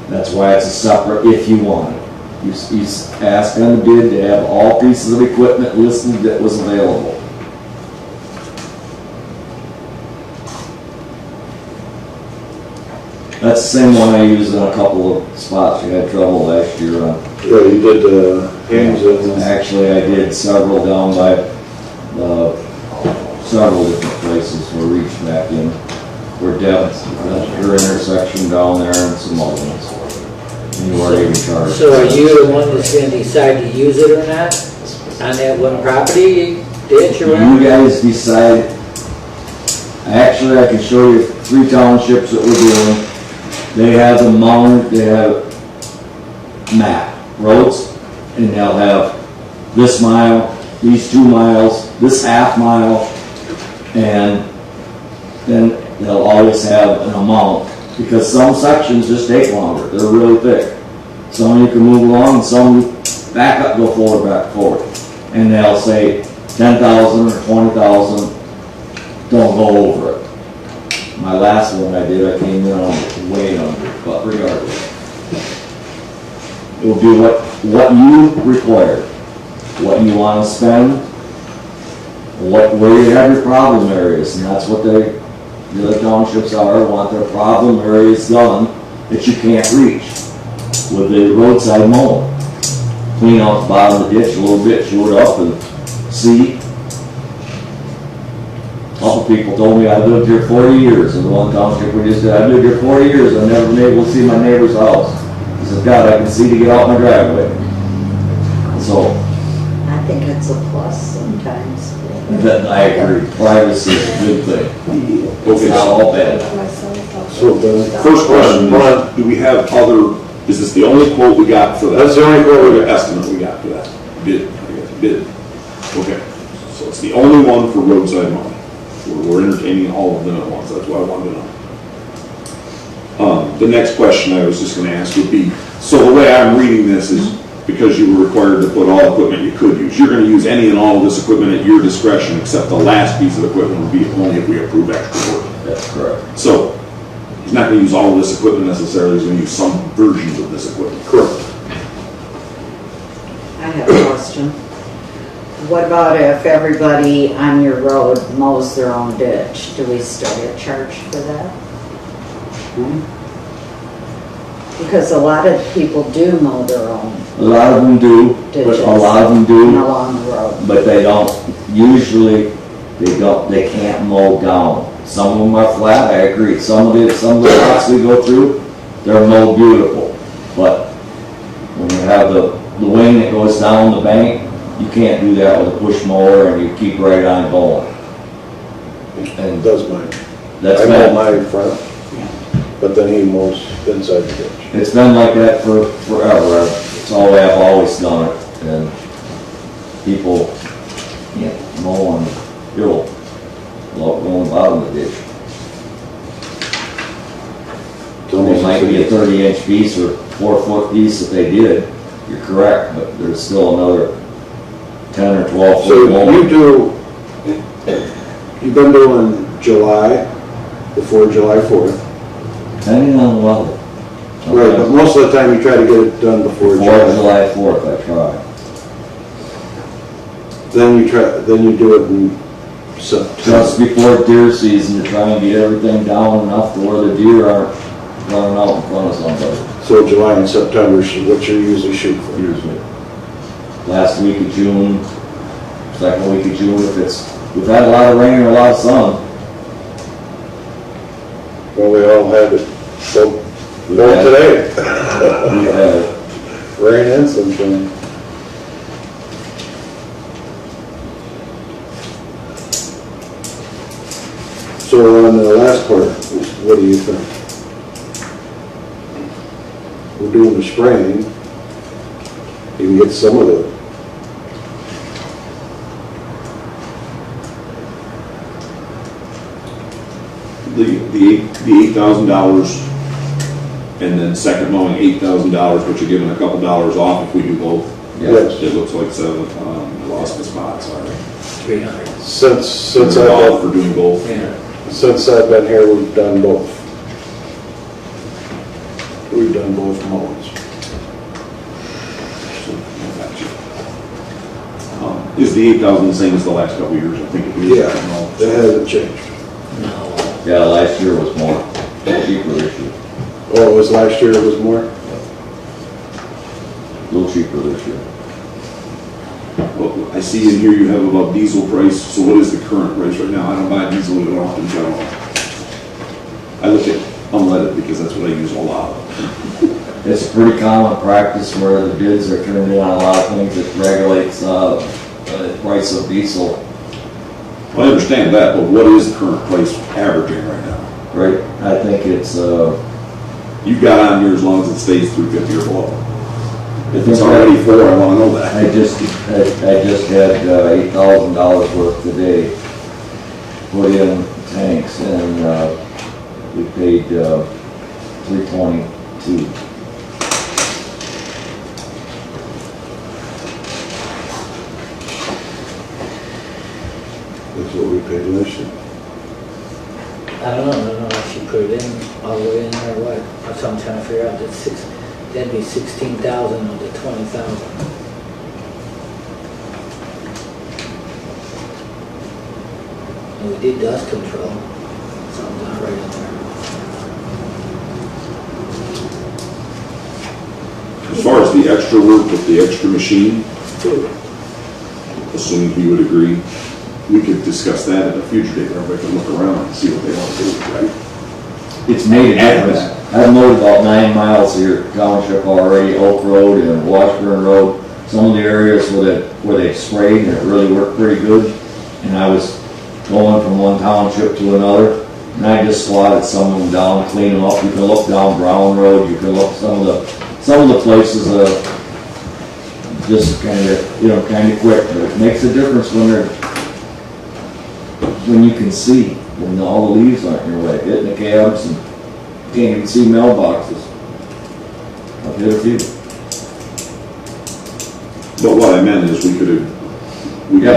that's why it's a separate if you want it. You ask on the bid to have all pieces of equipment listed that was available. That's the same one I used in a couple of spots. We had trouble last year on. Yeah, you did Hames and... Actually, I did several down by several different places were reached back in. Where Deb's, her intersection down there and some other ones. And you weren't even charged. So are you the one that's gonna decide to use it or not on that one property ditch or whatever? You guys decide. Actually, I can show you 3 townships that we're doing. They have the mounted, they have map roads, and they'll have this mile, these 2 miles, this half mile, and then they'll always have an amount, because some sections just take longer, they're really thick. Some you can move along, and some back up, go forward, back forward. And they'll say 10,000 or 20,000, don't go over it. My last one I did, I came in on way under, but regardless. It will be what you require, what you want to spend, where you have your problem areas, and that's what the other townships want their problem areas done that you can't reach with the roadside mowing. Clean out the bottom of the ditch a little bit, chew it up, and see. A couple people told me I lived here 40 years, and the one township we just did, I lived here 40 years, I've never been able to see my neighbor's house. He said, God, I can see to get out my driveway. So, I think it's a plus sometimes. I agree, privacy is a good thing. It's not all bad. So the First question, do we have other, is this the only quote we got for that? That's the only quote we got. Estimate we got for that? Bid, I guess, bid. Okay, so it's the only one for roadside mowing. We're entertaining all of them at once, that's what I wanted to know. The next question I was just gonna ask would be, so the way I'm reading this is, because you were required to put all equipment you could use, you're gonna use any and all of this equipment at your discretion, except the last piece of equipment would be only if we approve extra work. That's correct. So, he's not gonna use all of this equipment necessarily, he's gonna use some versions of this equipment. Correct. I have a question. What about if everybody on your road mows their own ditch? Do we still get charged for that? Because a lot of people do mow their own A lot of them do, but ditches. a lot of them do, Along the road. but they don't, usually, they can't mow down. Some of them are flat, I agree. Some of the lots we go through, they're mowed beautiful. But when you have the wing that goes down the bank, you can't do that with a push mower, and you keep right on going. And does mine. That's I mow been, my front, but then he mows inside the ditch. it's been like that for forever. It's all I've always done it, and people, mow on the hill, going bottom of the ditch. It might be a 30-inch piece or 4-foot piece if they did, you're correct, but there's still another 10 or 12 So foot more. you've been doing July, before July 4th. Depending on the weather. Right, but most of the time you try to get it done before July 4th, I try. Then you do it in September. Just before deer season to try and get everything down enough to where the deer aren't running out in front of somebody. So July and September is what you usually shoot for. Usually. Last week of June, second week of June, we've had a lot of rain or a lot of sun. Well, we all had it, so, well, today, We've had it. rain and sunshine. So on the last part, what do you think? We're doing the spraying. You can get some of the, the $8,000 and then second mowing $8,000, but you're giving a couple dollars off if we do both. yes, It looks like seven, I lost the spot, sorry. 300. since $100 for doing both. Yeah. Since I've been here, we've done both. We've done both mowings. Is the 8,000 the same as the last couple of years? I think it is. Yeah, it hasn't changed. No. Yeah, last year was more cheaper this year. Oh, it was last year, it was more? A little cheaper this year. Well, I see in here you have about diesel price, so what is the current price right now? I don't buy diesel that often, so I look at unleaded because that's what I use a lot. It's a pretty common practice where the bids are turned in on a lot of things that regulates the price of diesel, Well, I understand that, but what is the current price averaging right now? right? I think it's, You've got on here as long as it stays 350 or below. If think it's already 4, I want to know I that. just had $8,000 worth today put in tanks, and we paid $322. That's what we paid last year. I don't know if she put it in, all the way in there, what? That's what I'm trying to figure out, that'd be 16,000 of the 20,000. And we did dust control, something's not right in there. As far as the extra work with the extra machine, assuming he would agree, we could discuss that at a future date. Everybody can look around and see what they want to do, right? It's made a difference. I've mowed about 9 miles here, township already, Oak Road and Washburn Road. Some of the areas where they sprayed, and it really worked pretty good. And I was going from one township to another, and I just swatted some of them down, cleaned them up. You can look down Brown Road, you can look some of the places, just kind of quick. But it makes a difference when you can see, when all the leaves aren't in your way, hitting the cabs and can't even see mailboxes. I've hit a few. But what I meant is we could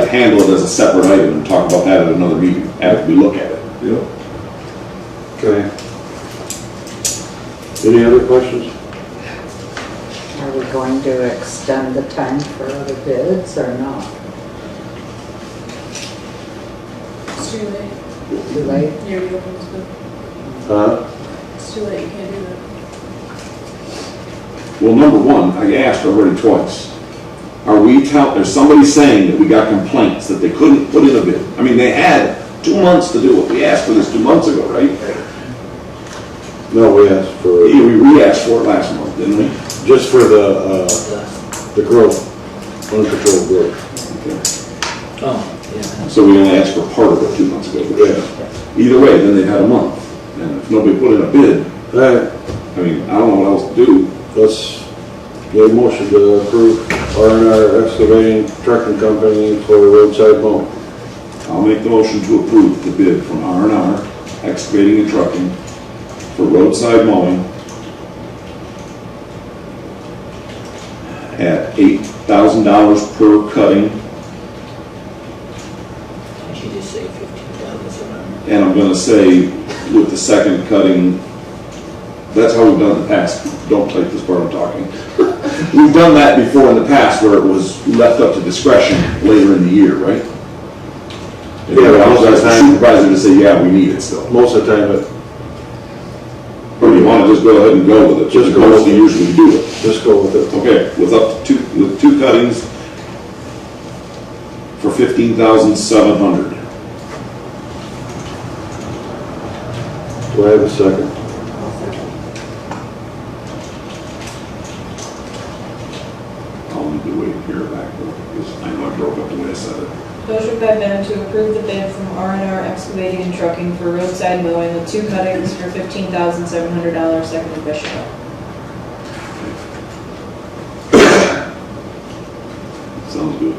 handle it as a separate item and talk about that at another meeting after we look at it. Yeah. Okay. Any other questions? Are we going to extend the time for other bids or not? It's too late. Too late? You already opened this book. Huh? It's too late, you can't do that. Well, number one, I asked already twice. Is somebody saying that we got complaints that they couldn't put in a bid? I mean, they had 2 months to do it. We asked for this 2 months ago, right? No, we asked for, We asked for it last month, didn't we? just for the growth, uncontrolled growth. Okay. Oh, yeah. So we only asked for part of it 2 months ago. Yeah. Either way, then they've had a month. And if nobody put in a bid, All right, I mean, I don't know what else to do. let's get a motion to approve R&R Excavating Trucking Company for roadside mowing. I'll make the motion to approve the bid from R&R Excavating and Trucking for roadside mowing at $8,000 per cutting. Did you just say 15,000? And I'm gonna say with the second cutting, that's how we've done it in the past. Don't take this part I'm talking. We've done that before in the past where it was left up to discretion later in the year, right? Yeah, I was most of the asking the time- supervisor to say, yeah, we need it still. Most of the time, Or do you want to just go ahead and go with it. Just go Most with it. usually do it. Just go with it. Okay, with with two cuttings for 15,700. Do I have a second? I'll need to wait and hear back though, because I know I broke up the way I said it. Motion by Ben to approve the bid from R&R Excavating and Trucking for roadside mowing with 2 cuttings for $15,700, seconded by Cheryl. Sounds good.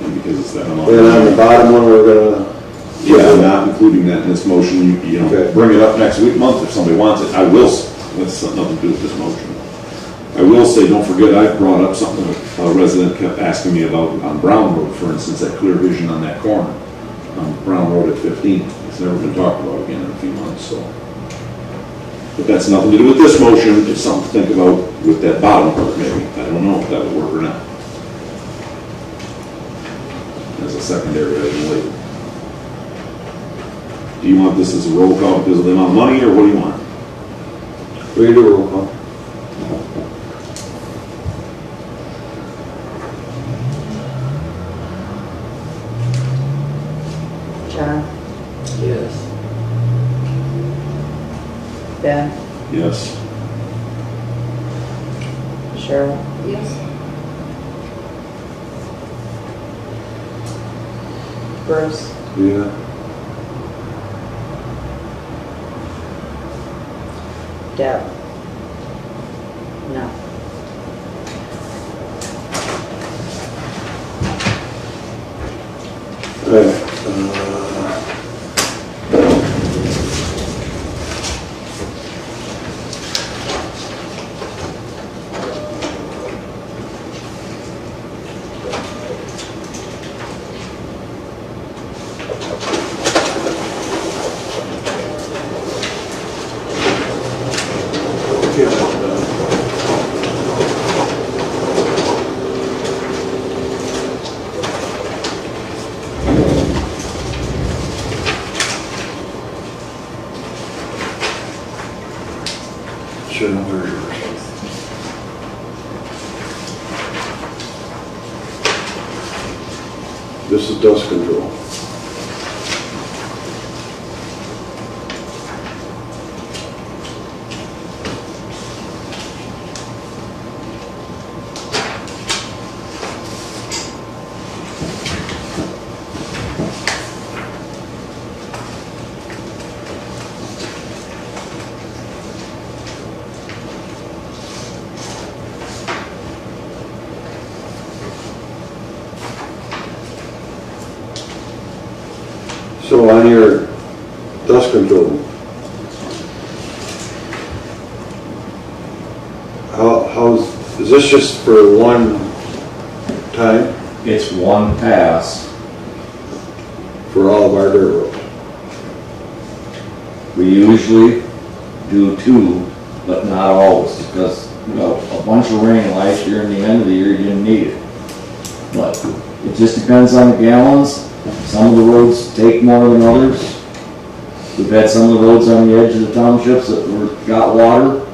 And because it's that amount. Then on the bottom one, we're gonna, Yeah, not including that in this motion, you know, Okay. bring it up next week, month if somebody wants it. I will, that's nothing to do with this motion. I will say, don't forget, I brought up something a resident kept asking me about on Brown Road, for instance, that clear vision on that corner, on Brown Road at 15. It's never been talked about again in a few months, so. But that's nothing to do with this motion, it's something to think about with that bottom part maybe. I don't know if that would work or not. As a secondary item later. Do you want this as a roll call because of the amount of money, or what do you want? we can do a roll call. John, Yes. Ben, Yes. Cheryl, Yes. Bruce, Yeah. Deb. No. Okay, Sure, where are yours? This is dust control. So on your dust control, is this just for one time It's one pass. for all of our dirt roads? We usually do 2, but not always, because, you know, a bunch of rain last year and the end of the year, you didn't need it. But it just depends on the gallons. Some of the roads take more than others. We've had some of the roads on the edge of the townships that got water,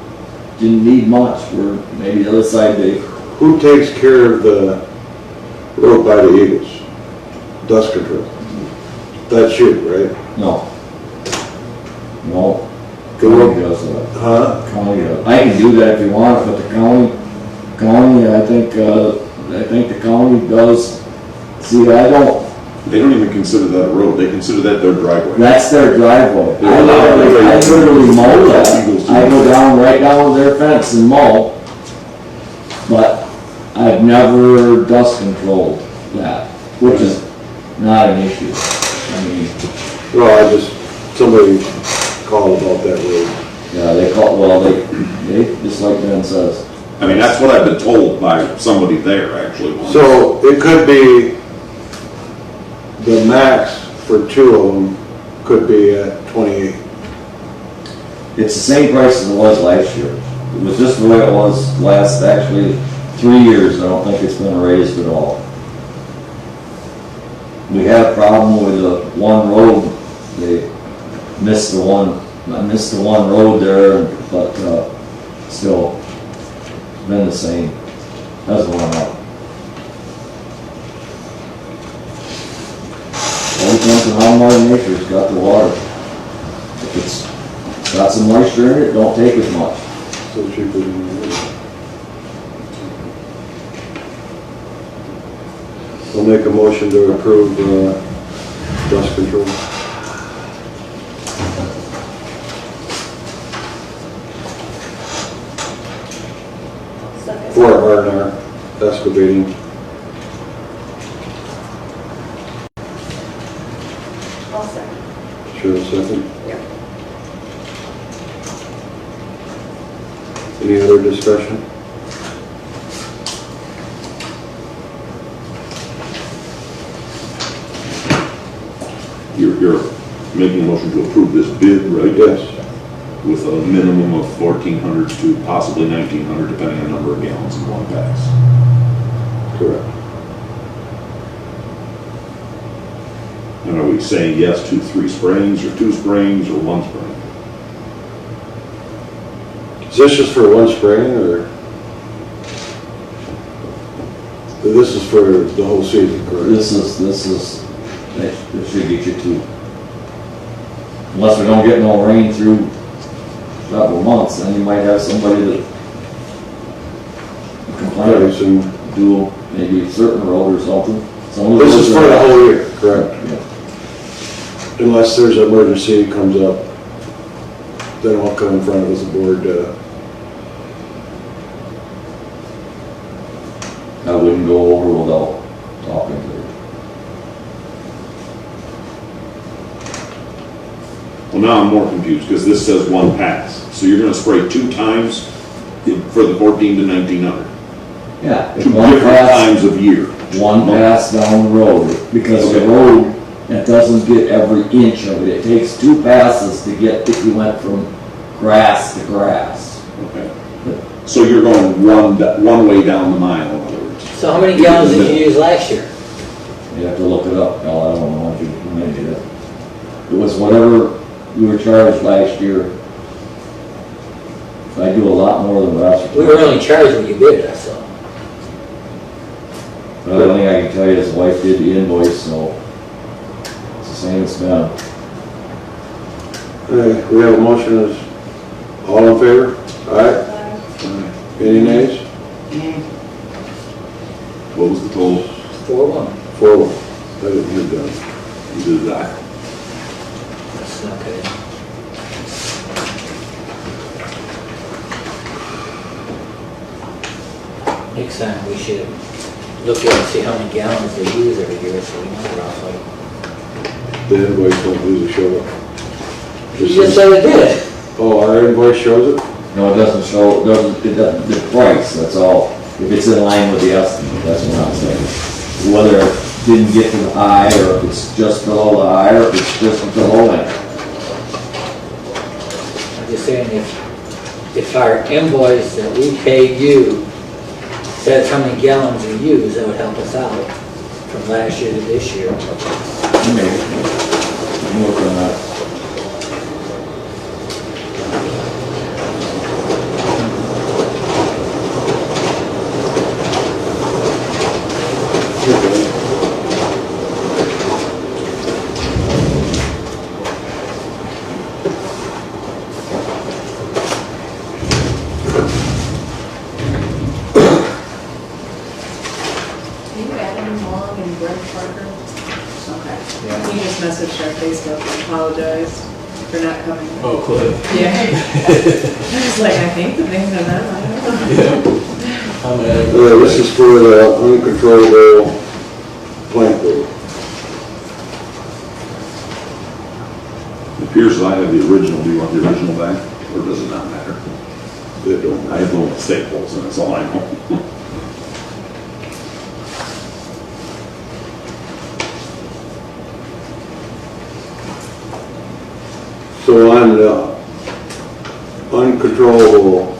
didn't need much, where maybe the other side they, Who takes care of the road by the Eagles? Dust control? That's you, right? no. No, The county road, does that. huh? County does. I can do that if you want, but the county, I think the county does, see, I don't, They don't even consider that a road, they consider that their driveway. that's their driveway. I literally mow that. I go down, right down to their fence and mow, but I've never dust controlled that, which is not an issue. I mean, Well, somebody called about that road. yeah, they call, well, they, just like Ben says. I mean, that's what I've been told by somebody there, actually. So it could be, the max for 2 of them could be at 28. It's the same price as it was last year. It was just the way it was last, actually, 3 years. I don't think it's been raised at all. We had a problem with one road. They missed the one I missed the one road there, but, still, been the same. Hasn't went up. All depends on how Mother Nature's got the water. If it's got some moisture in it, it don't take as much. So cheaper than I'll make a motion to approve, dust control. Second. For R&R excavating. I'll second. Sure, a second. Yep. Any other discussion? You're making a motion to approve this bid, right? Yes. With a minimum of 1,400 to possibly 1,900, depending on the number of gallons in one pass. Correct. And are we saying yes to 3 sprayings, or 2 sprayings, or 1 spraying? Is this just for one spraying, or? This is for the whole season, correct? This should get you to, unless we don't get no rain through several months, then you might have somebody that complain, Some- do maybe a certain road or something. Some of the This is roads for the are- whole year, correct? Yeah. Unless there's an emergency comes up, then I'll come in front of us board, I wouldn't go over without talking to her. Well, now I'm more confused, because this says 1 pass. So you're gonna spray 2 times for the 14 to 1,900? Yeah. if 2 one different pass- times of year? One pass down the road, because the Okay. road, it doesn't get every inch of it. It takes 2 passes to get, if you went from grass to grass. Okay. So you're going one way down the mile, in other words? So how many gallons did you use last year? You have to look it up. No, I don't know if you measured it. It was whatever you were charged last year. I do a lot more than the rest. We were only charged what you bid us, so. The other thing I can tell you is the wife did the invoice, so it's the same as been. okay, we have a motion, is all in favor? Aye. Any nays? What was the total? 4-1. 4-1. I didn't hear that. You did that. That's not good. Next time we should look at and see how many gallons they use every year, so we know roughly. The invoice don't usually show up. You just said it did. Oh, our invoice shows it? No, it doesn't show, it doesn't, the price, that's all. If it's in line with the estimate, that's what I'm saying. Whether it didn't get to the high, or if it's just below the high, or if it's just below it. I'm just saying if our invoice that we paid you says how many gallons you use, that would help us out from last year to this year. Maybe. Look on that. Can you add them Long and Brent Parker? Okay. He just messaged our Facebook and apologized for not coming. Oh, Cliff. Yeah. I was like, I think the things are not, I don't know. Yeah. I'm at it. This is for the uncontrollable plant growth. It appears that I have the original. Do you want the original back, or does it not matter? They don't I have little staples, and that's all I know. So on uncontrollable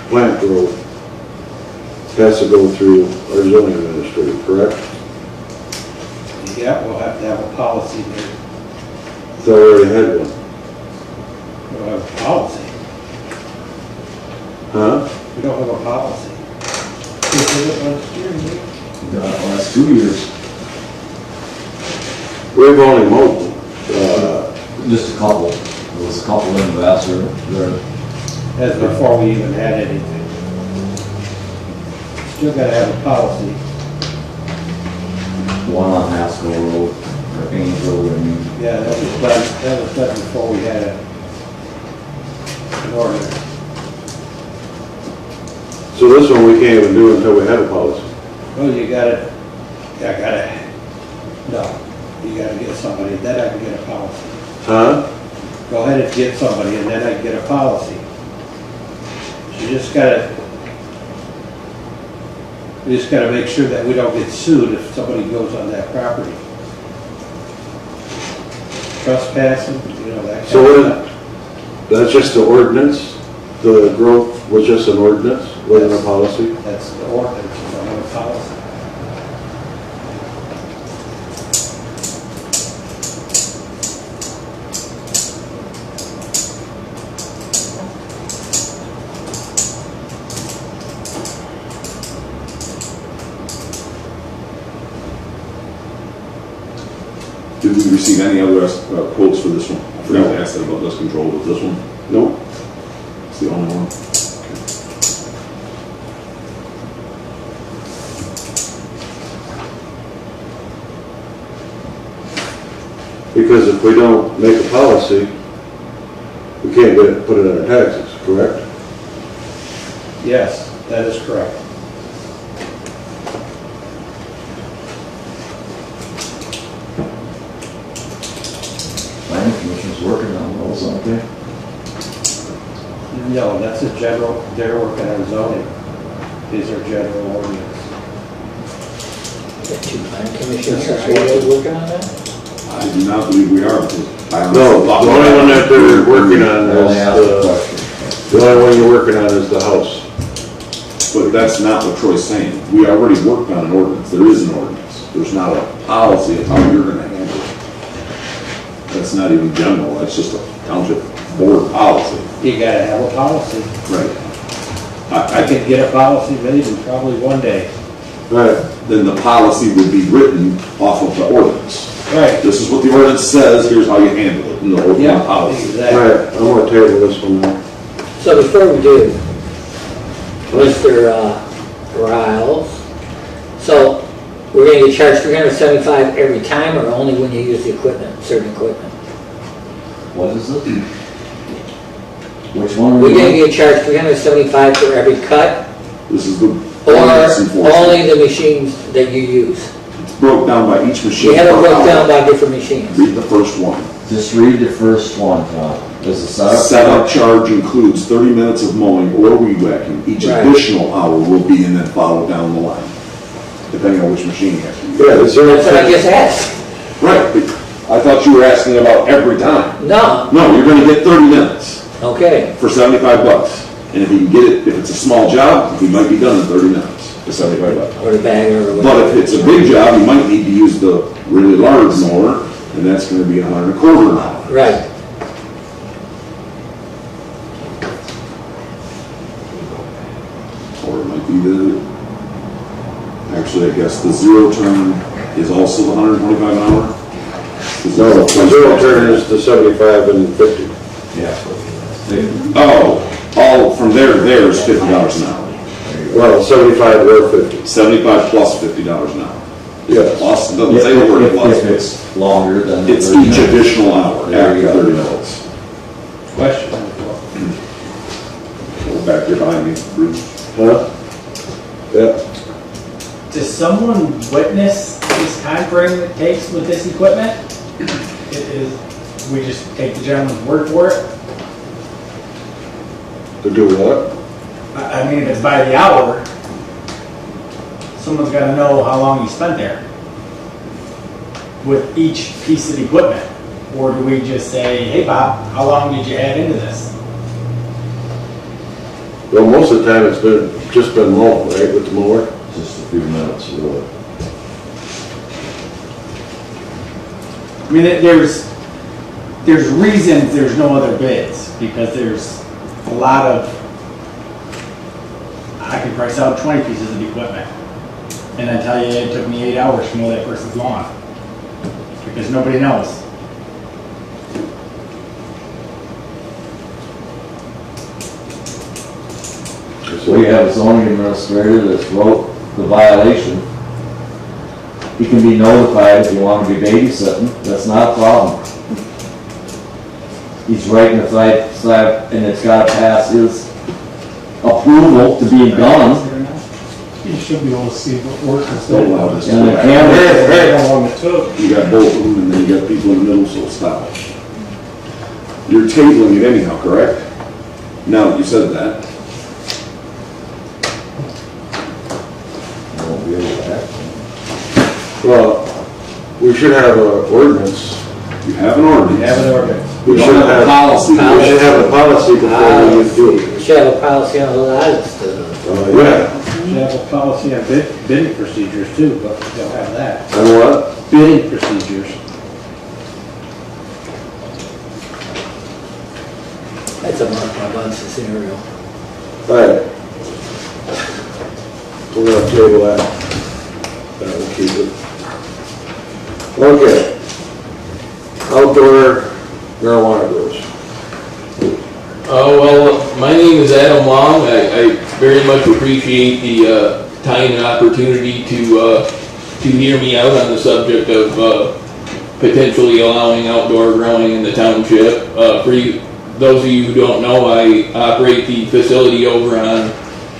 plant growth has to go through our zoning administrator, correct? Yeah, we'll have to have a policy there. They already had one. don't have a policy. Huh? We don't have a policy. This is on steering wheel. Last 2 years, We've only mowed, just a couple. There was a couple in Vassar there. That's before we even had anything. Still gotta have a policy. One on Haskell Road, or Ames Road, I mean. Yeah, that was done before we had an ordinance. so this one we can't even do until we have a policy. Well, you gotta, no, you gotta get somebody, then I can get a policy. Huh? Go ahead and get somebody, and then I can get a policy. You just gotta make sure that we don't get sued if somebody goes on that property. Trespassing, you know, that So kind of what- stuff. That's just the ordinance? The growth was just an ordinance, wasn't a policy? That's the ordinance, you don't have a policy. Did we receive any other quotes for this one? I forgot to ask that about dust control with this one. No. It's the only one. Because if we don't make a policy, we can't put it on our taxes, correct? Yes, that is correct. Planning Commission's working on those, aren't they? No, that's a general, they're working on zoning. These are general ordinance. The two planning commissioners are working on that? I do not believe we are, because I honestly No, the thought- only one that they're working on I only asked a is question. the only one you're working on is the house. But that's not what Troy's saying. We already worked on an ordinance. There is an ordinance. There's not a policy of how you're gonna handle it. That's not even general. That's just a township board policy. You gotta have a policy. Right. I could get a policy made in probably one day. Right. Then the policy would be written off of the ordinance. Right. This is what the ordinance says, here's how you handle it in the Yeah, ordinance policy. exactly. Right, I'm gonna table this one now. So before we do, Mr. Riles, so we're gonna get charged $375 every time, or only when you use the equipment, certain equipment? What is it? Which one are We're we gonna on? get charged $375 for every cut, This is the or ordinance enforcement. only the machines that you use? It's broke down by each machine. You have it per broke hour. down by different machines. Read the first one. Just read the first one, Tom. Does the setup? Setup charge includes 30 minutes of mowing or weed whacking. Each Right. additional hour will be and then follow down the line, depending on which machine you have to use. Yeah, is there That's what I just asked. Right, but I thought you were asking about every time. No, No, you're gonna get 30 minutes okay, for $75. And if you can get it, if it's a small job, we might be done in 30 minutes for $75. or the bagger or But whatever. if it's a big job, you might need to use the really large mower, and that's gonna be $125 an hour. Right, Or it might be actually, I guess the zero turn is also the 125 an hour? No, the zero turn is the 75 and 50. Yeah. Oh, from there to there is $50 an hour. Well, 75 or 50. 75 plus $50 an hour. Yes. Plus, it doesn't say the word plus. If it's longer than. the It's 30 each minutes. additional hour There you after go. 30 minutes. Question. Go back here behind me, Bruce. Huh? Yeah. Does someone witness this time frame it takes with this equipment? We just take the gentleman's word for it? To do what? I mean, if it's by the hour, someone's gotta know how long you spent there with each piece of equipment. Or do we just say, hey Bob, how long did you add into this? Well, most of the time it's just been mowed, right, with the mower? Just a few minutes, really. I mean, there's there's reasons there's no other bids, because there's a lot of, I could price out 20 pieces of equipment and then tell you it took me 8 hours to mow that person's lawn, because nobody knows. We have a zoning administrator that's wrote the violation. He can be notified if you want to be babysitting, that's not a problem. He's writing the slab, and it's gotta pass his approval to be done. You should be able to see what work is Don't done. allow this to And the go back. camera, How long it took. You got both of them, and then you got people in the middle, so stop it. You're tabling it anyhow, correct? Now that you said that. won't be able to act. Well, we should have an ordinance. You have an ordinance. You have an ordinance. We should have, policy. we should have a policy before we do it. We should have a policy on a lot of stuff. Yeah. We have a policy on bidding procedures too, but we don't have that. And what? Bidding procedures. That's a Mark my bunch scenario. All right. We're gonna table that. We'll keep it. Okay. Outdoor marijuana grows. Well, my name is Adam Long. I very much appreciate the time and opportunity to hear me out on the subject of potentially allowing outdoor growing in the township. For you, those of you who don't know, I operate the facility over on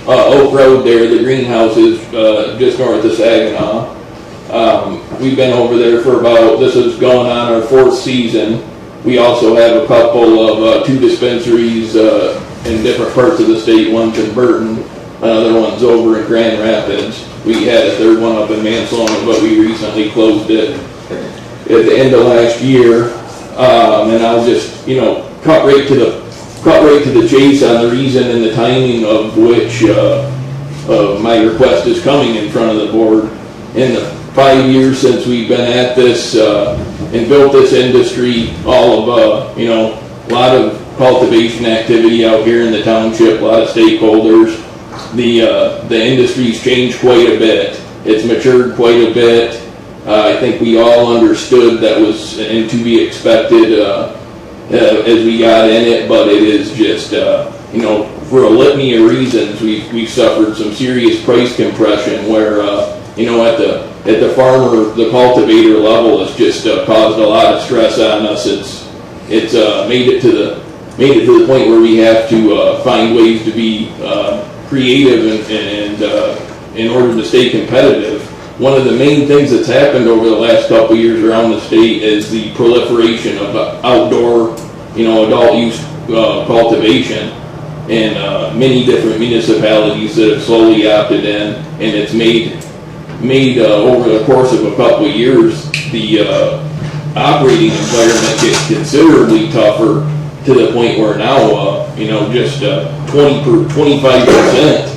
Oak Road there. The greenhouse is just north of Saginaw. We've been over there for this is going on our 4th season. We also have a couple of 2 dispensaries in different parts of the state. One's in Burton, another one's over in Grand Rapids. We had a 3rd one up in Mansalona, but we recently closed it at the end of last year. And I'll just, cut right to the chase on the reason and the timing of which my request is coming in front of the board. In the 5 years since we've been at this and built this industry, all of a lot of cultivation activity out here in the township, a lot of stakeholders. The industry's changed quite a bit. It's matured quite a bit. I think we all understood that was and to be expected as we got in it, but it is just for a litany of reasons we've suffered some serious price compression where at the farmer, the cultivator level, it's just caused a lot of stress on us. It's made it to the point where we have to find ways to be creative and in order to stay competitive. One of the main things that's happened over the last couple of years around the state is the proliferation of outdoor, adult use cultivation in many different municipalities that have slowly opted in, and it's made over the course of a couple of years the operating environment gets considerably tougher to the point where now just 25%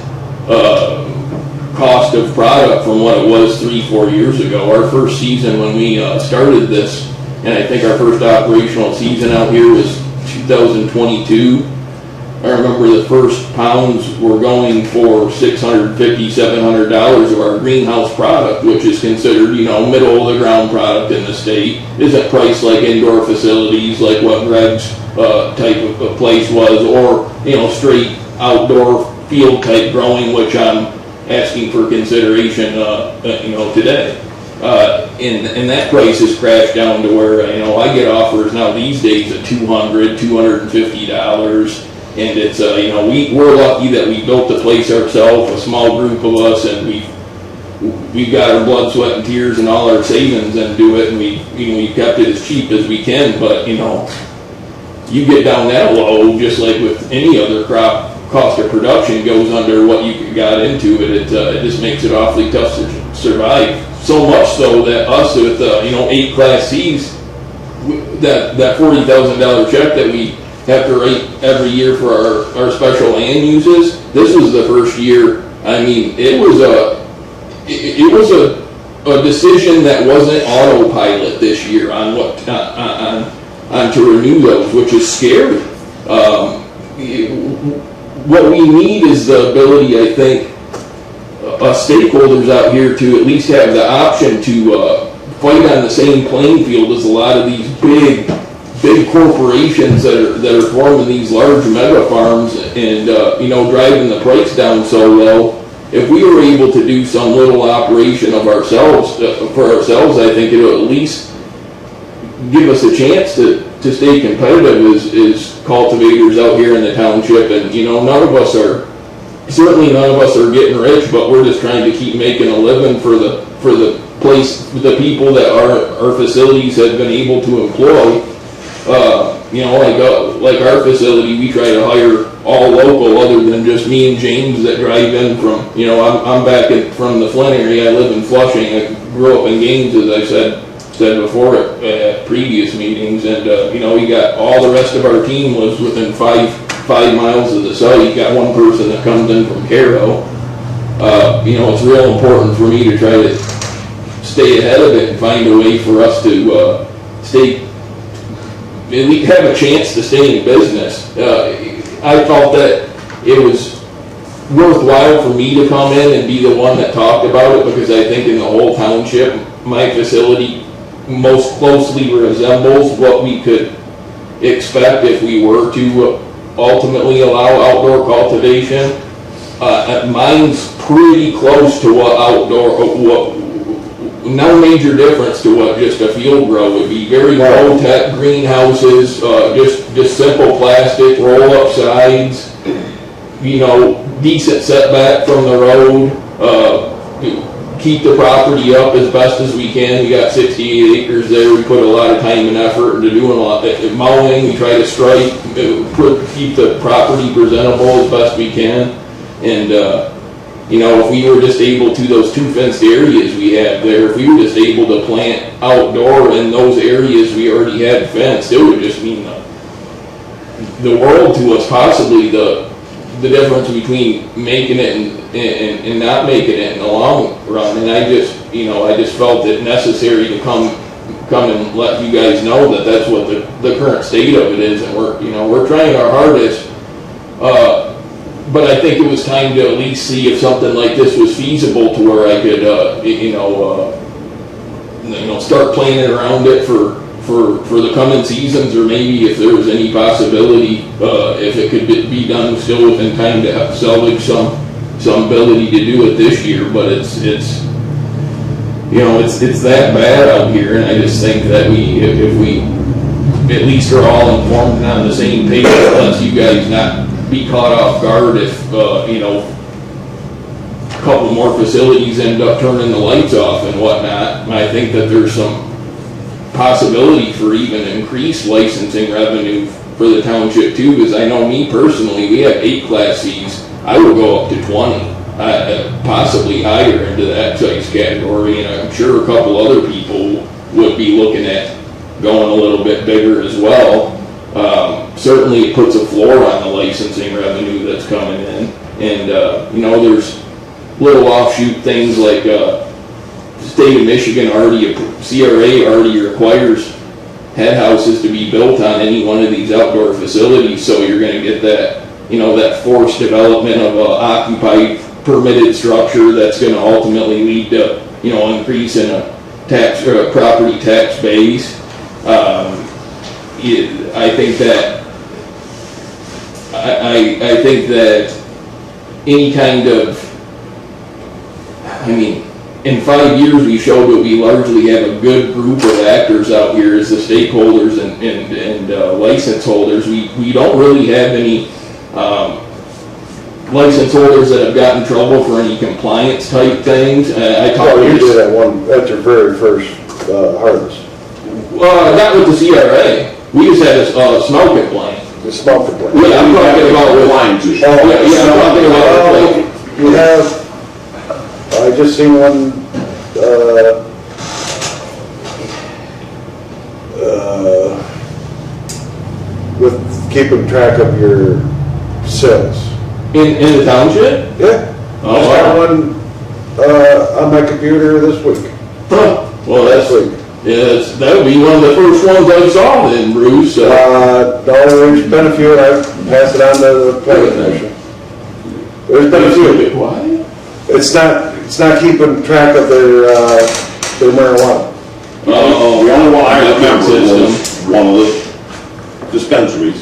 cost of product from what it was 3-4 years ago. Our first season when we started this, and I think our first operational season out here was 2022. I remember the first pounds were going for $650, $700 of our greenhouse product, which is considered, middle of the ground product in the state. Isn't priced like indoor facilities, like what Greg's type of place was, or straight outdoor field type growing, which I'm asking for consideration, today. And that price has crashed down to where I get offers now these days at $200, $250. And it's, we're lucky that we built the place ourselves, a small group of us, and we've got our blood, sweat, and tears and all our savings into it, and we kept it as cheap as we can. But you get down that low, just like with any other crop, cost of production goes under what you got into it. It just makes it awfully tough to survive. So much so that us with 8 Class Cs, that $40,000 check that we have to write every year for our special land uses. This was the first year. I mean, it was a decision that wasn't autopilot this year on to renew those, which is scary. What we need is the ability, I think, us stakeholders out here to at least have the option to fight on the same playing field as a lot of these big corporations that are forming these large mega farms and driving the price down so low. If we were able to do some little operation of ourselves for ourselves, I think it'll at least give us a chance to stay competitive as cultivators out here in the township. And none of us are getting rich, but we're just trying to keep making a living for the people that our facilities have been able to employ. Like our facility, we try to hire all local, other than just me and James that drive in from, I'm back from the Flint area. I live in Flushing. I grew up in Gaines, as I said before at previous meetings, and we got all the rest of our team lives within 5 miles of the site. You got one person that comes in from Caro. It's real important for me to try to stay ahead of it and find a way for us to we have a chance to stay in business. I felt that it was worthwhile for me to come in and be the one that talked about it, because I think in the whole township, my facility most closely resembles what we could expect if we were to ultimately allow outdoor cultivation. Mine's pretty close to no major difference to what just a field grow would be. Very low tech greenhouses, just simple plastic, roll up sides, decent setback from the road, keep the property up as best as we can. We got 68 acres there. We put a lot of time and effort into doing a lot of mowing. We try to strike, keep the property presentable as best we can. And if we were just able to, those 2 fenced areas we have there, if we were just able to plant outdoor in those areas we already had fenced, it would just mean the world to us. Possibly the difference between making it and not making it in the long run. And I just felt it necessary to come and let you guys know that that's what the current state of it is. And we're trying our hardest. But I think it was time to at least see if something like this was feasible, to where I could, start planning around it for the coming seasons, or maybe if there was any possibility, if it could be done still within time to have salvage some ability to do it this year. But it's that bad out here, and I just think that if we at least are all informed and on the same page, it lets you guys not be caught off guard if a couple more facilities end up turning the lights off and whatnot. And I think that there's some possibility for even increased licensing revenue for the township too, because I know me personally, we have 8 Class Cs. I would go up to 20, possibly higher into that size category, and I'm sure a couple other people would be looking at going a little bit bigger as well. Certainly it puts a floor on the licensing revenue that's coming in. And, there's little offshoot things like state of Michigan CRA already requires head houses to be built on any one of these outdoor facilities. So you're going to get that, that forced development of occupied permitted structure that's going to ultimately lead to, increase in a property tax base. I think that any kind of, in 5 years we showed that we largely have a good group of actors out here as the stakeholders and license holders. We don't really have any license holders that have gotten in trouble for any compliance type things. You did at your very first harvest. Not with the CRA. We just had a smoke complaint. The smoke complaint. Yeah, I'm talking about with Lines. I'm talking about You have, I just seen one, with keeping track of your sales. in the township. Yeah. Oh, I wow. had one, on my computer this week. Well, Last week. Yeah, that would be one of the first ones I saw then, Bruce. No, there's been a few, and I've passed it on to the planning commission. There's been a few. Why? It's not keeping track of their marijuana. The only one I remember was one of the dispensaries.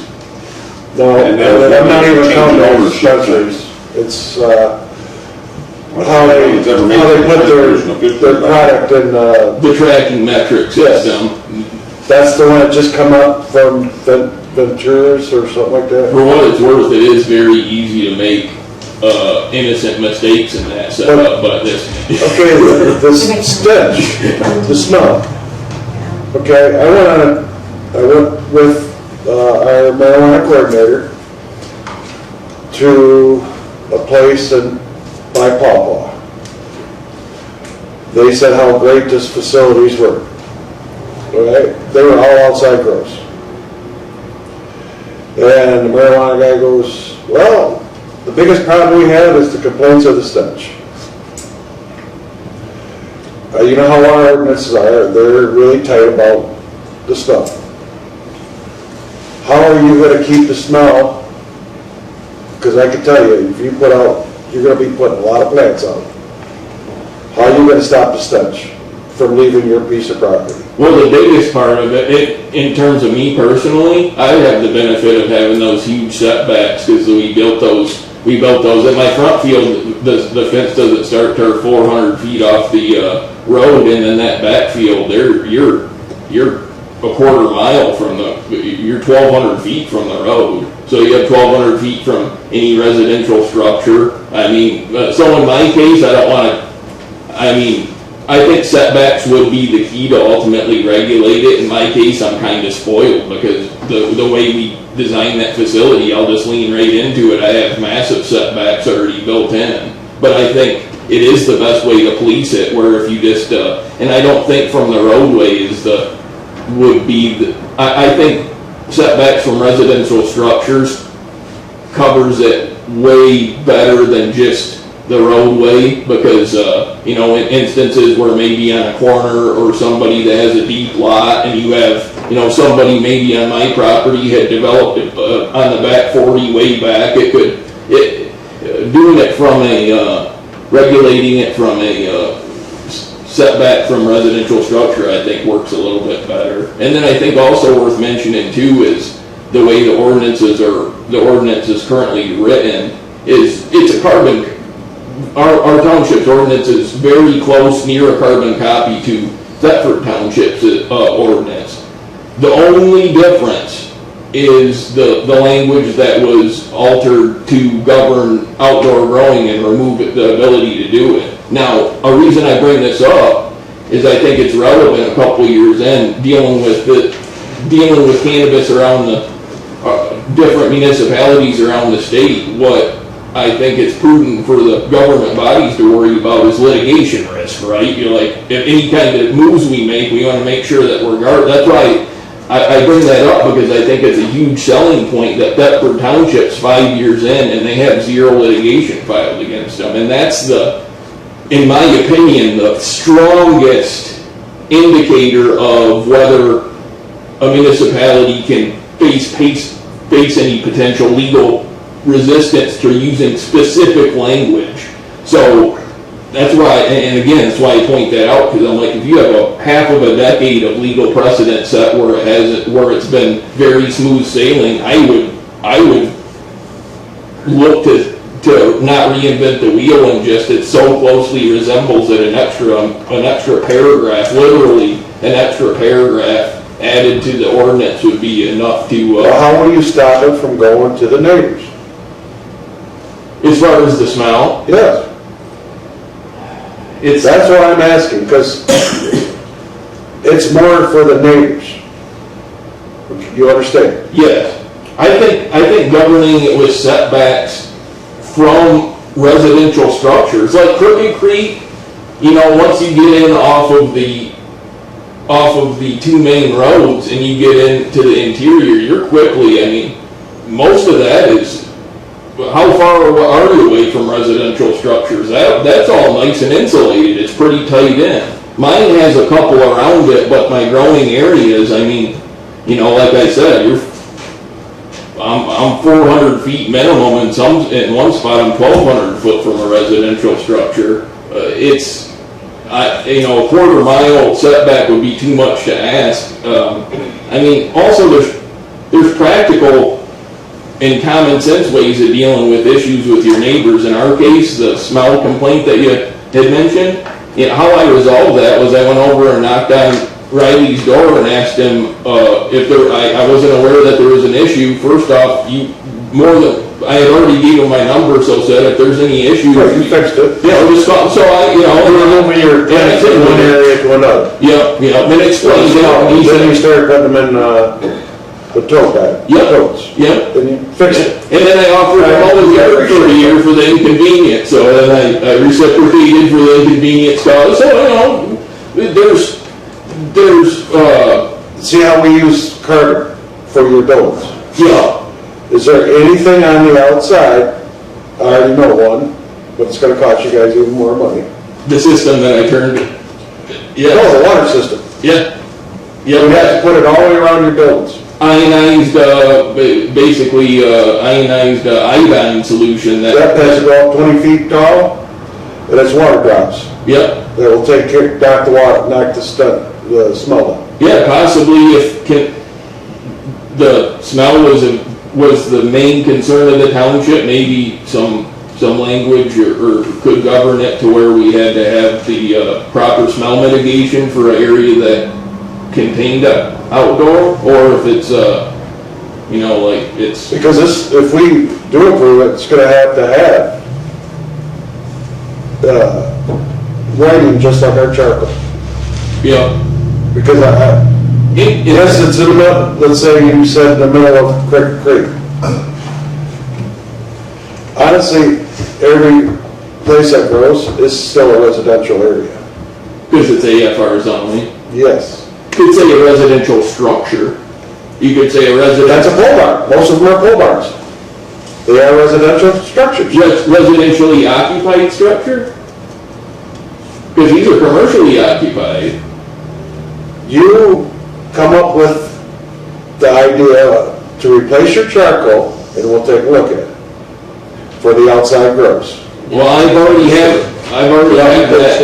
No, And that was I'm not even changing counting those ownership. dispensaries. It's, how they put their product in, The tracking metric Yes. system. that's the one that just come up from Venturas or something like that. For what it's worth, it is very easy to make innocent mistakes in that setup, but this. Okay, the stench, the smell. Okay, I went with our marijuana coordinator to a place by Pawpaw. They said how great this facilities were. Right? They were all outside grows. And the marijuana guy goes, well, the biggest problem we have is the complaints of the stench. You know how our ordinances are, they're really tight about the smell. How are you going to keep the smell? Because I can tell you, if you put out, you're going to be putting a lot of plants out. How are you going to stop the stench from leaving your piece of property? Well, the biggest part of it, in terms of me personally, I have the benefit of having those huge setbacks because we built those. In my front field, the fence doesn't start till 400 feet off the road, and then that back field, you're a quarter mile from you're 1,200 feet from the road. So you have 1,200 feet from any residential structure. I mean, so in my case, I think setbacks would be the key to ultimately regulate it. In my case, I'm kind of spoiled because the way we design that facility, I'll just lean right into it. I have massive setbacks already built in. But I think it is the best way to police it, where if you just, and I don't think from the roadway I think setbacks from residential structures covers it way better than just the roadway, because in instances where maybe on a corner or somebody that has a deep lot and you have somebody maybe on my property had developed it on the back 40 way back, doing it from regulating it from a setback from residential structure, I think works a little bit better. And then I think also worth mentioning too is the way the ordinance is currently written is it's a carbon. Our township's ordinance is very close, near a carbon copy to Thetford Township's ordinance. The only difference is the language that was altered to govern outdoor growing and remove the ability to do it. Now, a reason I bring this up is I think it's relevant a couple years in dealing with cannabis around the different municipalities around the state. What I think it's prudent for the government bodies to worry about is litigation risk, right? You're like, if any kind of moves we make, we want to make sure that we're guarded. That's why I bring that up, because I think it's a huge selling point that Thetford Township's 5 years in and they have zero litigation filed against them. And that's in my opinion, the strongest indicator of whether a municipality can face any potential legal resistance to using specific language. So that's why, and again, that's why I point that out, because I'm like, if you have a half of a decade of legal precedent set where it's been very smooth sailing, I would look to not reinvent the wheel, and just it so closely resembles it, an extra paragraph, literally an extra paragraph added to the ordinance would be enough to. Well, how will you stop it from going to the neighbors? As far as the smell, Yes. That's what I'm asking, because it's more for the neighbors. You understand? yes. I think governing it with setbacks from residential structures, like Crooked Creek, once you get in off of the two main roads and you get into the interior, you're quickly, most of that is, how far are you away from residential structures? That's all nice and insulated. It's pretty tight in. mine has a couple around it, but my growing areas, I mean, you know, like I said, I'm 400 feet minimum in one spot, I'm 1,200 foot from a residential structure. You know, a quarter mile setback would be too much to ask. I mean, also there's practical and common sense ways of dealing with issues with your neighbors. In our case, the smell complaint that you had mentioned, you know, how I resolved that was I went over and knocked on Riley's door and asked him if I wasn't aware that there was an issue. First off, I had already gave him my number, so said if there's any issues. Right, you fixed it. Yeah, just so I, you know. You're moving your plants from one area to another. Yeah, then explained it out. Then you started putting them in, the tote bag. Yep. Totes. Yep. Then you fixed it. And then I offered him all the yard for a year for the inconvenience, so then I reciprocated for the inconvenience cost. So, you know, there's See how we use Carter for your buildings? yeah. Is there anything on the outside, I already know one, but it's gonna cost you guys even more money. The system that I turned, No, yeah, the water system. yeah. You have to put it all the way around your buildings. Ionized, basically, ionized iodine solution That has to go up 20 feet tall, and it's water drops. Yep. That will knock the water, knock the smell out. Yeah, possibly the smell was the main concern of the township, maybe some language or could govern it to where we had to have the proper smell mitigation for an area that contained outdoor, or if it's, you know, like it's... Because if we do approve it, it's gonna have to have lighting just like our charcoal. Yeah. Because yes, it's in the middle, let's say you said in the middle of Cricket Creek. Honestly, every place that grows is still a residential area. Because it's AFRs only. Yes. You could say a residential structure. You could say a residential... That's a pole barn. Most of them are pole barns. They are residential structures. Residentially occupied structure? Because these are commercially occupied. You come up with the idea to replace your charcoal, and we'll take a look at it for the outside grows. Well, I've already had that.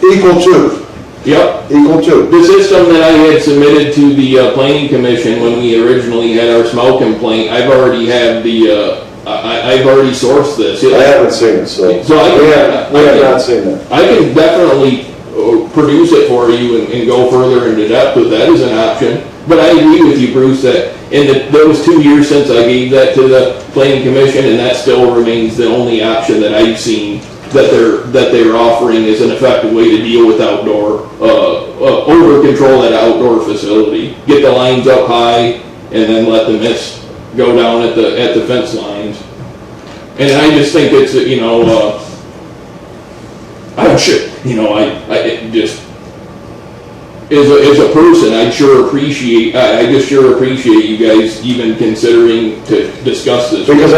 Equal to. Yep. Equal to. The system that I had submitted to the planning commission when we originally had our smell complaint, I've already had I've already sourced this. I haven't seen it, so we have not seen it. I can definitely produce it for you and go further into depth with that as an option. But I agree with you, Bruce, that there was 2 years since I gave that to the planning commission, and that still remains the only option that I've seen that they're offering as an effective way to deal with outdoor, over control that outdoor facility. Get the lines up high and then let the mist go down at the fence lines. And I just think it's, you know, I'm sure, you know, I just, as a person, I just sure appreciate you guys even considering to discuss this. Because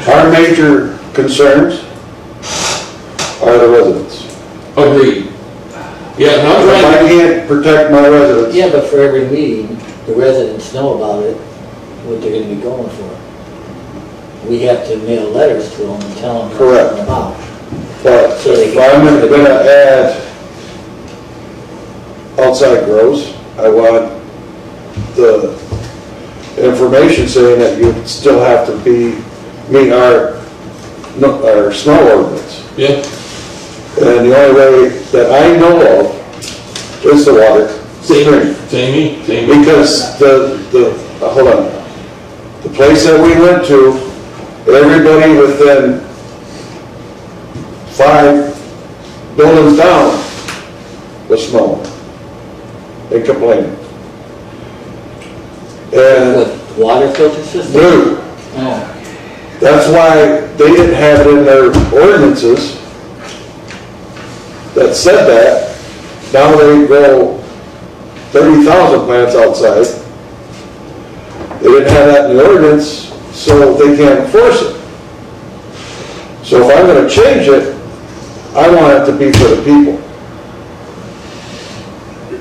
our major concerns are the residents. Agreed. Yeah, and I'm If I trying can't protect my residents. Yeah, but for every meeting, the residents know about it, what they're gonna be going for. We have to mail letters to them and tell them what Correct. it's about. But So they if can- I'm gonna add outside grows, I want the information saying that you still have to meet our smell ordinance. Yeah. And the only way that I know of is the water. Same me. Because hold on, the place that we went to, everybody within 5 buildings down was smelling and complaining. And With water filter system? no, Oh. that's why they didn't have it in their ordinances that said that. Now they grow 30,000 plants outside. They didn't have that in the ordinance, so they can't enforce it. So if I'm gonna change it, I want it to be for the people.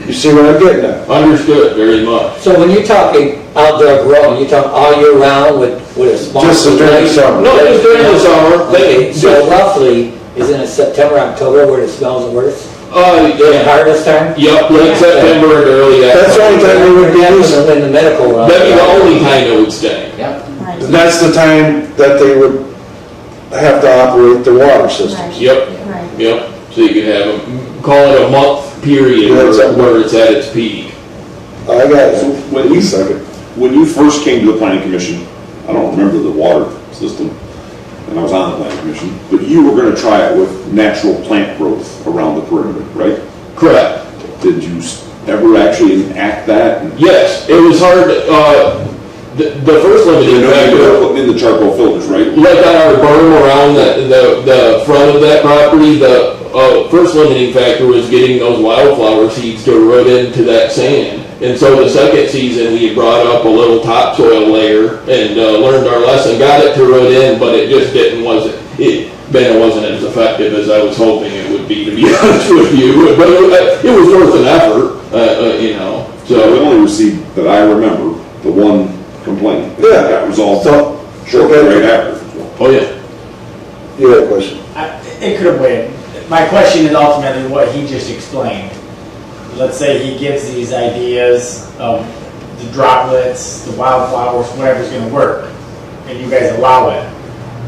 You see what I'm getting at? Understood, very much. So when you're talking outdoor growing, you talking all year round with a small? Just during the summer. No, it's during the summer. Okay, so roughly, is it in September, October where the smells the worst? In Yeah. harvest time? Yep, late September and early. That's the only time they would be using. In the medical realm. That'd be the only time it would stay. Yep. Right. That's the time that they would have to operate the water systems. Yep, Right. yep. So you could have call it a month period where it's at its peak. I got So you. when Wait a second. when you first came to the planning commission, I don't remember the water system, and I was on the planning commission, but you were gonna try it with natural plant growth around the perimeter, right? Correct. Did you ever actually enact that? Yes, it was hard, the first You limiting know, you were factor, putting in the charcoal filters, right? like on our berm around the front of that property, the first limiting factor was getting those wildflower seeds to root into that sand. And so the second season, we brought up a little topsoil layer and learned our lesson, got it to root in, but it just wasn't as effective as I was hoping it would be, to be honest with you. But it was worth an effort, you know, So we so. only received, that I remember, the one complaint. Yeah. That got resolved So, shortly okay. right after. Oh, yeah. You had a question? It could have waited. My question is ultimately what he just explained. Let's say he gives these ideas of the droplets, the wildflowers, whatever's gonna work, and you guys allow it.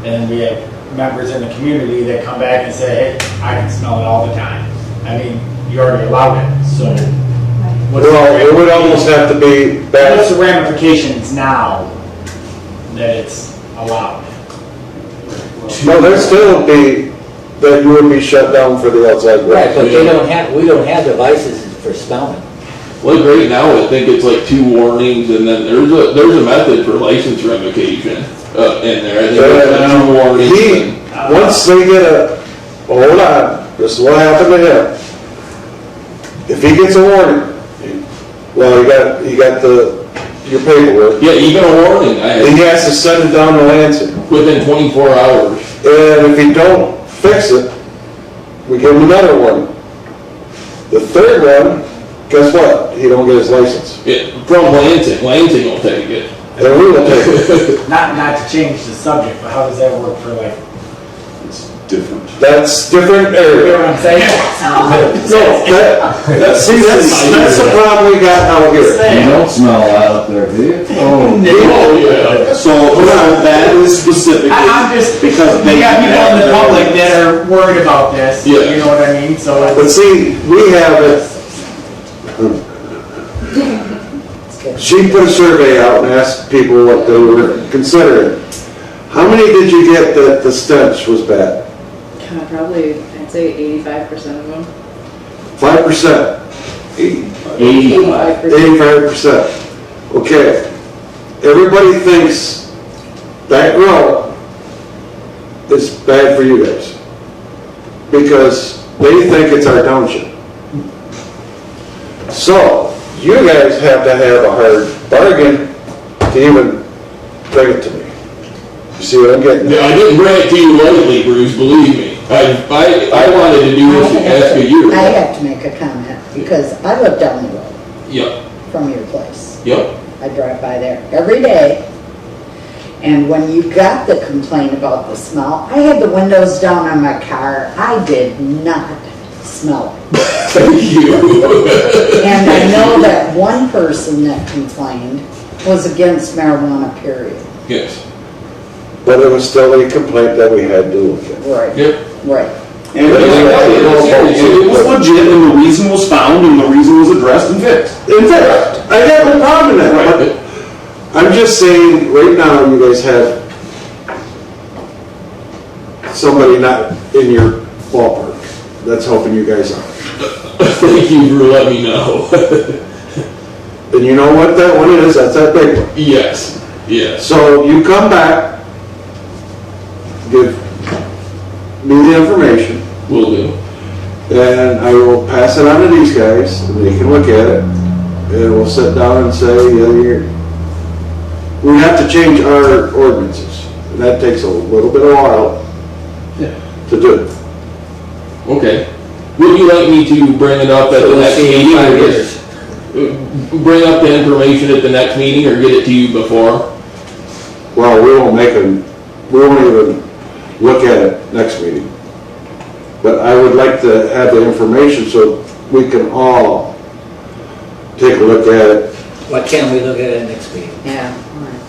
And we have members in the community that come back and say, hey, I can smell it all the time. I mean, you already allowed it, so. what's the Well, it would almost have to be What's back. the ramifications now that it's allowed? No, there'd still be, that you would be shut down for the outside Right, but growth. we don't have devices for smelling. Like right now, I think it's like 2 warnings, and then there's a method for license revocation in there. I think it's 2 warnings. He, once they get hold on, this is what happened to him. If he gets a warning, well, you got your paperwork, Yeah, even a warning, then he has to send it down to Lansing. within 24 hours. And if he don't fix it, we give him another warning. The third one, guess what? He don't get his license. From Lansing will take it. Then we will take it. Not to change the subject, but how does that work for like, It's different. That's different you know area. what I'm saying? No, that's the problem we got out You here. don't smell that up there, do you? Oh, Oh, yeah. So that is specifically. I'm just, Because we they got people in the have public that are worried about this, you Yeah. know what I mean? So But it's, see, we have it, she put a survey out and asked people what they were considering. How many did you get that the stench was bad? Probably, I'd say 85% of them. 5%, 85. 85%. Okay, everybody thinks that grow is bad for you guys because they think it's our township. So, you guys have to have a hard bargain to even bring it to me. You see what I'm getting Yeah, at? I didn't bring it to you lightly, Bruce, believe me. I wanted to do this ask a year I ago. have to make a comment, because I live down the road Yep, from your place. yep. I drive by there every day. And when you got the complaint about the smell, I had the windows down on my car. I did not smell it. Thank you. And I know that one person that complained was against marijuana, period. Yes, But it was still a complaint that we had to look at. Right, yep. right. And it was legit, and the reason was found, and the reason was addressed and fixed. In fact, I have no problem in that, but I'm just saying, right now, you guys have somebody not in your ballpark that's helping you guys out. Thank you for letting me know. And you know what that one is? That's that big one. Yes, yes. So you come back, give me the information, Will do. and I will pass it on to these guys, and they can look at it, and we'll sit down and say, we have to change our ordinances, and that takes a little bit of while to do. Okay. Would you like me to bring it up at So the we'll next see in meeting? 5 Or years. just bring up the information at the next meeting or get it to you before? Well, we won't even look at it next meeting. But I would like to have the information so we can all take a look at it. Why can't we look at it next week? Yeah.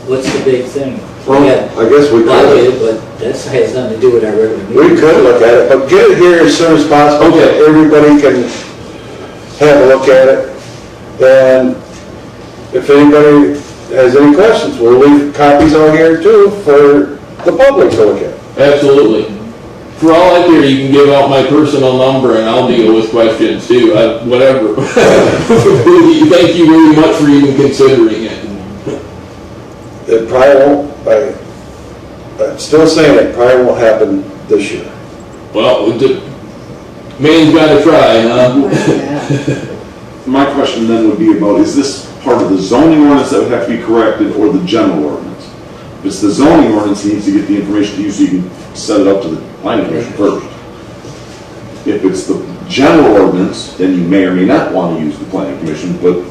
What's the big thing? Well, We got I guess we could. budget, but that has nothing to do with our regular meeting. We could look at it, but get it here as soon as possible, so Okay. everybody can have a look at it. And if anybody has any questions, we'll leave copies out here too for the public to look at. Absolutely. For all I care, you can give out my personal number and I'll deal with questions too, whatever. Thank you very much for even considering it. It probably won't, I'm still saying it probably won't happen this year. Well, man's gotta try, huh? My question then would be about, is this part of the zoning ordinance that would have to be corrected or the general ordinance? If it's the zoning ordinance, he needs to get the information to you so you can set it up to the planning commission first. If it's the general ordinance, then you may or may not want to use the planning commission, but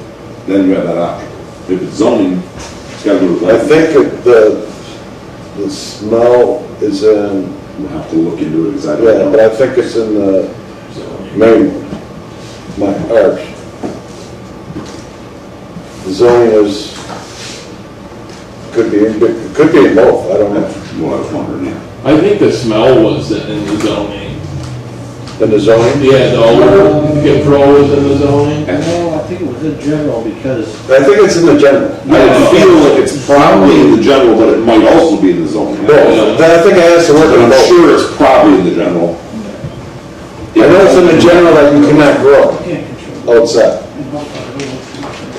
then you have that option. If it's zoning, it's got to go to the I planning. think the smell is in, We'll have to look into it because I yeah, don't but know. I think it's in the main, my arch. The zoning is, could be in both, I don't know. That's what I was wondering, yeah. I think the smell was in the zoning. In the zoning? Yeah, the odor control was in the zoning. No, I think it was in general because I think it's in the general. I feel like it's probably in the general, but it might also be in the zoning. Both. I think it has to work But in I'm both. sure it's probably in the general. I know it's in the general that you cannot grow outside.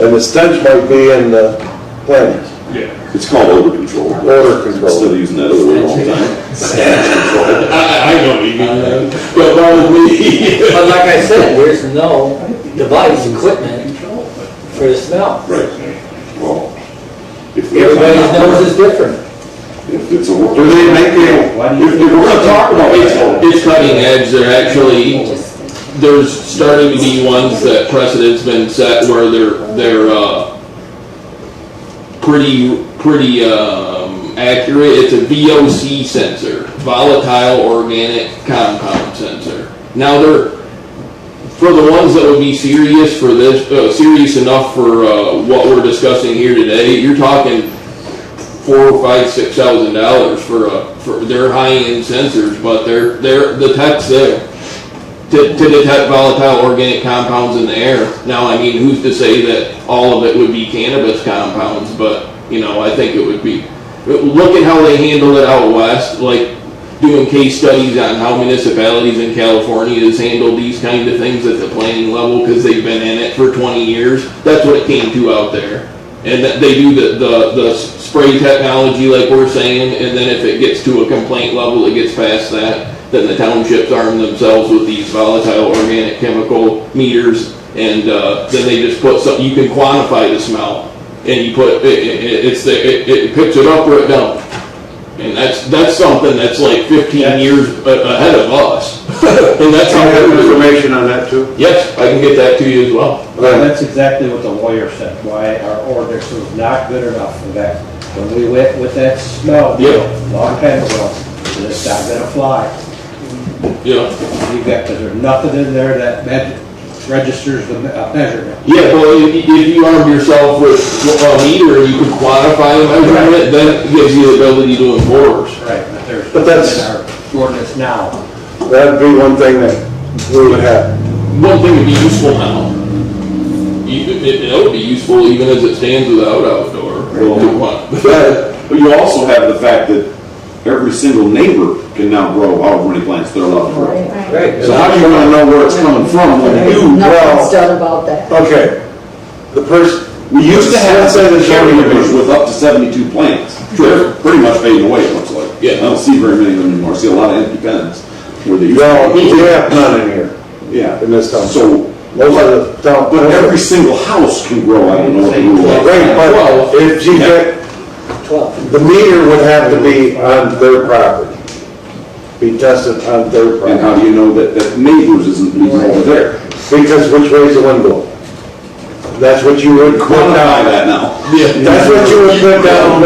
And the stench might be in the plants, It's called odor control. odor Instead control. of using that other word all the time. I know you mean that. But probably. But like I said, there's no device, equipment for the smell. Right. Well, if Everybody's nose is different. If it's a. Do they make it? If we're gonna talk about it, It's cutting edge, they're actually, there's starting to be ones that precedent's been set where they're pretty accurate. It's a VOC sensor, volatile organic compound sensor. Now for the ones that would be serious for this, serious enough for what we're discussing here today, you're talking $4,000, $5,000, $6,000 for their high-end sensors, but the tech's there to detect volatile organic compounds in the air. Now, I mean, who's to say that all of it would be cannabis compounds? But I think it would be. Look at how they handle it out west, like doing case studies on how municipalities in California has handled these kind of things at the planning level because they've been in it for 20 years. That's what it came to out there. And they do the spray technology like we're saying, and then if it gets to a complaint level, it gets past that, then the townships arm themselves with these volatile organic chemical meters, and then they just put something, you can quantify the smell, and you put, it picks it up or it don't. And that's something that's like 15 years ahead of us. And that's Do you how have we're doing it. information on that too? Yes, I can get that to you as well. that's exactly what the lawyer said, why our ordinance was not good enough for that. When we went with that smell deal, long time ago, it's not gonna fly. Yeah. Because there's nothing in there that registers the measurement. Yeah, well, if you arm yourself with a meter and you can quantify the measurement, then it gives you the ability to enforce. Right, But that's- in our ordinance now. That'd be one thing that we would have. One thing would be useful now. It would be useful even as it stands without outdoor. But you also have the fact that every single neighbor can now grow however many plants they're allowed to grow. Right. So how do you wanna know where it's coming from when you, Nothing's done about that. Okay, the person, we used to have Let's say the cherry zoning neighbors division. with up to 72 plants. They're pretty much fading away, it looks like. Yeah. I don't see very many of them anymore. I see a lot of empty pens where they used no, to we be. have none in here, Yeah. in this town. So, Those are the town. but every single house can grow, I don't know what the rule is. Right, but if you get, 12. the meter would have to be on their property. be tested on their And how property. do you know that neighbors isn't leaving over there? Because which way is the wind blowing? That's what you would put Quantify down. that now. That's what you would put down.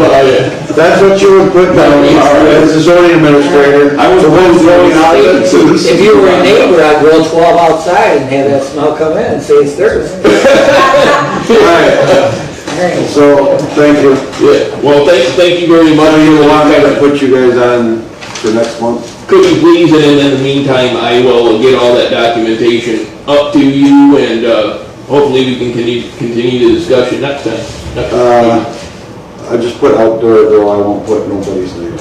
That's what you would put down as a zoning administrator. I was The wind's blowing out of it. If you were a neighbor, I'd roll 12 outside and have that smell come in and say it's theirs. Alright, so, thank you. Yeah, well, thank you very much. So you want me to put you guys on for next month? Could you please, and in the meantime, I will get all that documentation up to you, and hopefully we can continue the discussion next time. I just put outdoor girl, I won't put nobody's name.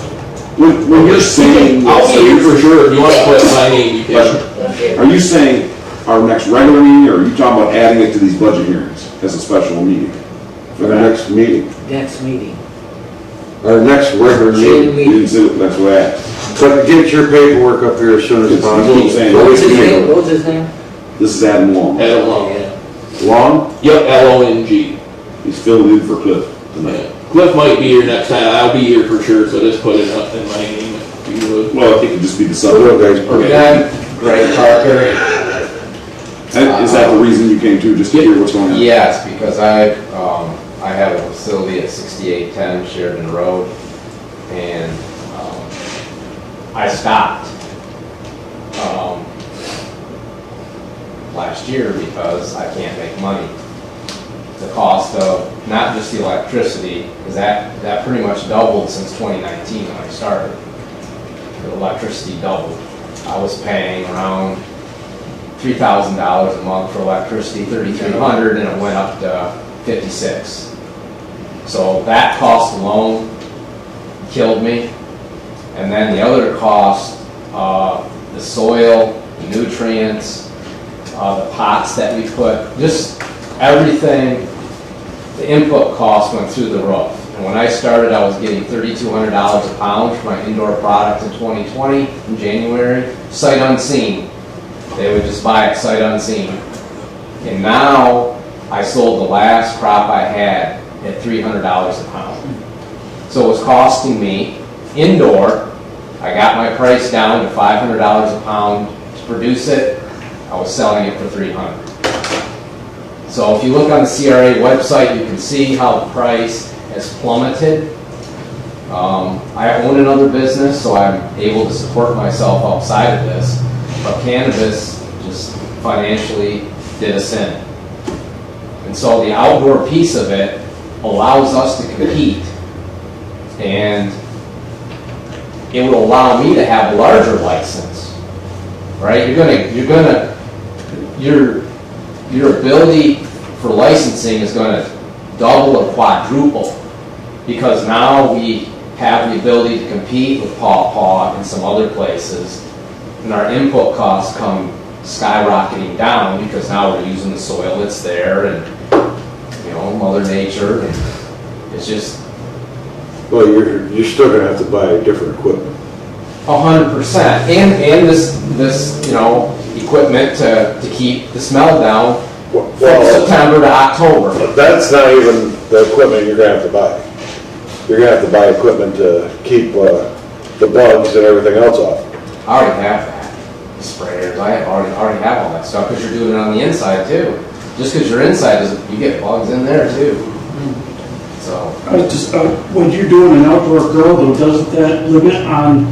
When you're saying, I'll be here for sure. If you want to put my name, you can. are you saying our next regular meeting, or are you talking about adding it to these budget hearings as a special meeting? For the next meeting, Next meeting. our next regular You meeting. didn't say that's what I asked. But get your paperwork up here as soon as It's what I'm possible. saying. What was his name? What was his name? This is Adam Long. Adam Long. Long? Yep, Long. He's filling in for Cliff tonight. Yeah. Cliff might be here next time. I'll be here for sure, so just put it up in my name if you would. Well, it could just be the So look, subject. guys, Okay. Greg Parker. And is that the reason you came to, just to hear what's going on? Yes, because I have a facility at 6810 Sheridan Road, and I stopped last year because I can't make money. The cost of not just the electricity, because that pretty much doubled since 2019 when I started. The electricity doubled. I was paying around $3,000 a month for electricity, $3,300, and it went up to $56. So that cost alone killed me. And then the other cost, the soil, the nutrients, the pots that we put, just everything, the input cost went through the roof. And when I started, I was getting $3,200 a pound for my indoor product in 2020, in January, sight unseen. They would just buy it sight unseen. And now, I sold the last crop I had at $300 a pound. So it was costing me, indoor, I got my price down to $500 a pound to produce it. I was selling it for $300. So if you look on the CRA website, you can see how the price has plummeted. I own another business, so I'm able to support myself outside of this. But cannabis just financially did us in. And so the outdoor piece of it allows us to compete. And it will allow me to have a larger license, right? Your ability for licensing is going to double or quadruple, because now we have the ability to compete with Paw Paw and some other places, and our input costs come skyrocketing down because now we're using the soil that's there, and Mother Nature, and it's just well, you're still gonna have to buy different equipment. 100%, and this equipment to keep the smell down from September to October. That's not even the equipment you're gonna have to buy. You're gonna have to buy equipment to keep the bugs and everything else off. I already have that. The sprayers, I already have all that stuff, because you're doing it on the inside too. Just because you're inside, you get bugs in there too. So. When you're doing an outdoor grow though, doesn't that limit on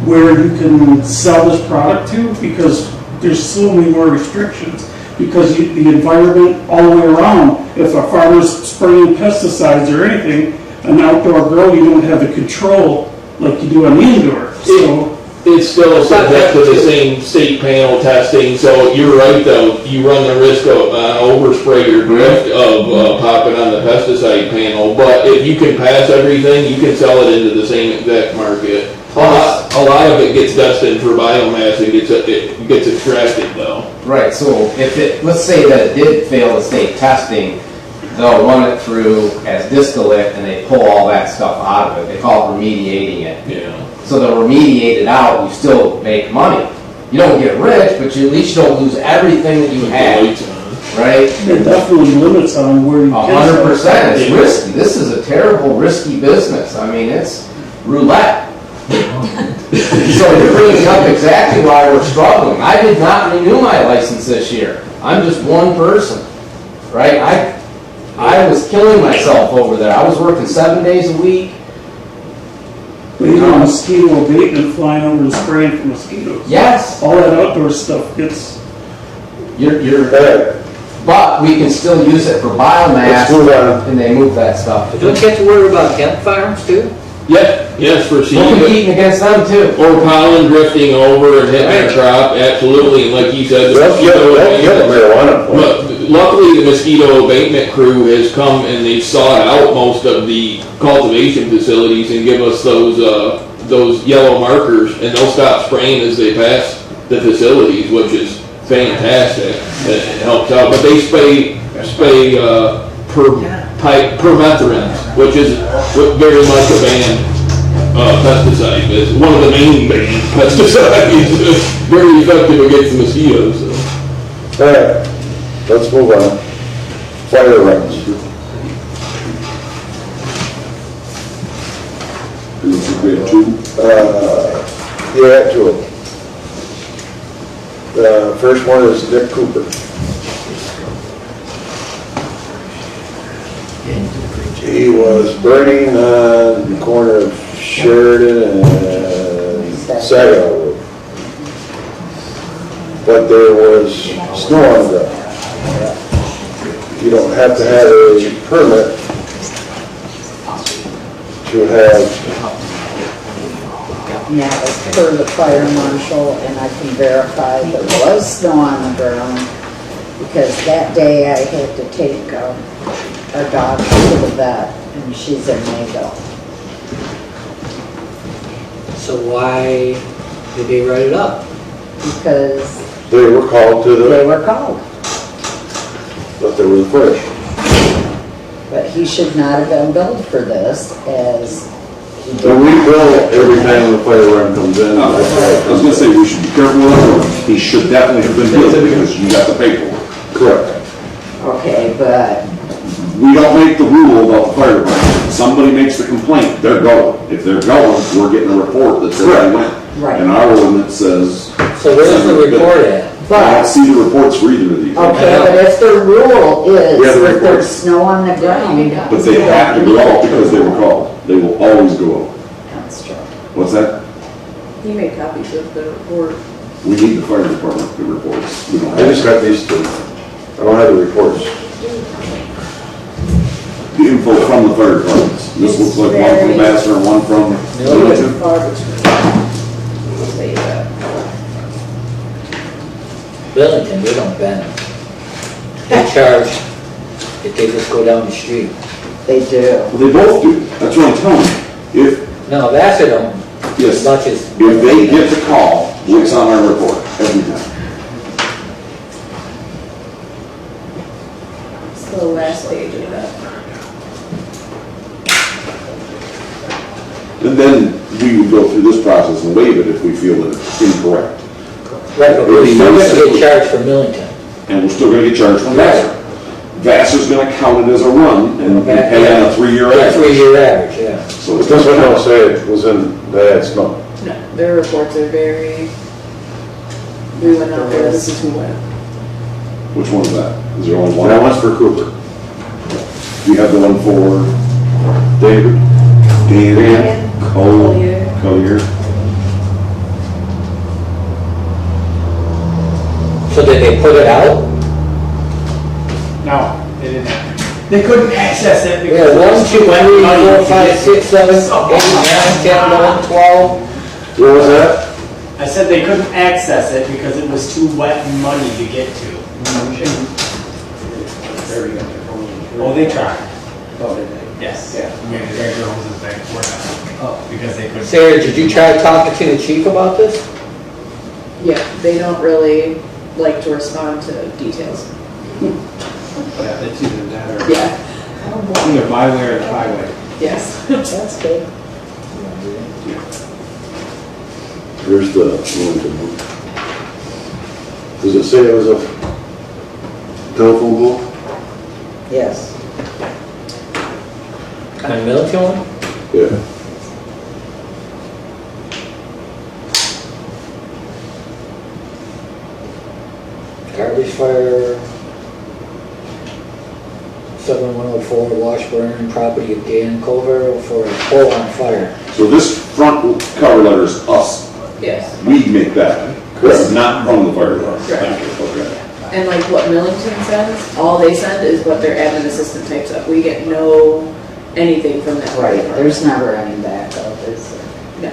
where you can sell this product to? Because there's so many more restrictions. Because the environment all the way around, if a farmer's spraying pesticides or anything, an outdoor grow, you don't have the control like you do on the indoor. So It's still subject to the same state panel testing, so you're right though, you run the risk of overspray or drift of popping on the pesticide panel, but if you can pass everything, you can sell it into the same exact market. A lot of it gets destined for biomass, it gets extracted though. Right, so let's say that it did fail the state testing, they'll run it through as distillate and they pull all that stuff out of it. They call it remediating it. Yeah. So they'll remediate it out, you still make money. You don't get rich, but you at least don't lose everything that you had, right? there definitely limits on where you can sell. 100%, it's risky. This is a terrible, risky business. I mean, it's roulette. So you're bringing up exactly why we're struggling. I did not renew my license this year. I'm just one person, right? I was killing myself over there. I was working 7 days a week. We have mosquito abatement flying over and spraying for mosquitoes. Yes. All that outdoor stuff gets, But we can still use it for biomass, Let's move on. and they move that stuff. Don't you have to worry about hemp farms too? Yes, for We're seed. competing against them too. Or pollen drifting over and hitting the crop, absolutely, and like you said, the They'll mosquito get a abatement. marijuana plant. But luckily, the mosquito abatement crew has come and they've sought out most of the cultivation facilities and give us those yellow markers, and they'll stop spraying as they pass the facilities, which is fantastic. It helps out, but they spray permethrin, which is very much a banned pesticide. It's one of the main banned pesticides. Very effective against the mosquitoes. So. All right, let's move on. Fire runs. We have two. Yeah, two of them. The first one is Nick Cooper. He was burning on the corner of Sheridan and Saginaw Road. But there was snow on the ground. You don't have to have a permit to have. Yeah, it's per the fire marshal, and I can verify there was snow on the ground, because that day I had to take our dog to the vet, and she's in Mayville. So why did they write it up? Because They were called to they the, were called, but there was a fire. but he should not have been billed for this, as he did And we not. bill every time the fire run comes in. I was gonna say, we should be careful with that. He should definitely have been billed because you got the paperwork. Correct. Okay, but We don't make the rule about the fire department. If somebody makes the complaint, they're going. If they're going, we're getting a report that says they went. Right. And our ordinance says. So where's the report at? I don't see the reports for either of these. okay, but if the rule is Yeah, the if there's report. snow on the ground. But they have to go out because they were called. They will always go out. That's true. What's that? He made copies of the report. We need the fire department, the reports. We don't I just have got these two. I don't have the reports. the info from the fire departments. This looks like one from Vassar and one from Littleton. I'll say that. Billington, they don't ban them. They charge if they just go down the street. They do. Well, they both do. That's what I'm telling you. If, No, Vassar don't, yes, as much as. if they get the call, it's on our report every time. It's the last page of that. And then we would go through this process and waive it if we feel that it's incorrect. Right, but we're still gonna get charged for Millington. And we're still gonna get charged from Vassar. Vassar's gonna count it as a run and pay on a 3-year Yeah, average. 3-year average, yeah. So But it's this one don't say it was in, that had snow. No, their reports are very, we went out there, this is who went. Which one is that? Is there only one? That one's for Cooper. Do you have the one for David? Dan Collier. Collier? So did they put it out? No, they didn't. They couldn't access it We because. have 1, 2, 3, 4, 5, 6, 7, 8, 9, 10, 11, 12. What was that? I said they couldn't access it because it was too wet and muddy to get to. Oh, they tried. Oh, did they? Yes. Yeah. We had to drag their hoses back and forth because they couldn't. Sarah, did you try talking to the chief about this? Yeah, they don't really like to respond to details. Yeah, it's either that or. Yeah, Either my way or the highway. yes. That's good. Here's the, does it say it was a telephone pole? Yes. On Millington one? Yeah. Garbage fire, 7104 Washburn, property of Dan Culver for a pole on fire. So this front cover letter is us. Yes. We make that. Correct. Not from the fire department. Correct. Okay. And like what Millington sends, all they send is what their admin assistant types up. We get no anything from that. Right, there's never any backup, is there? No.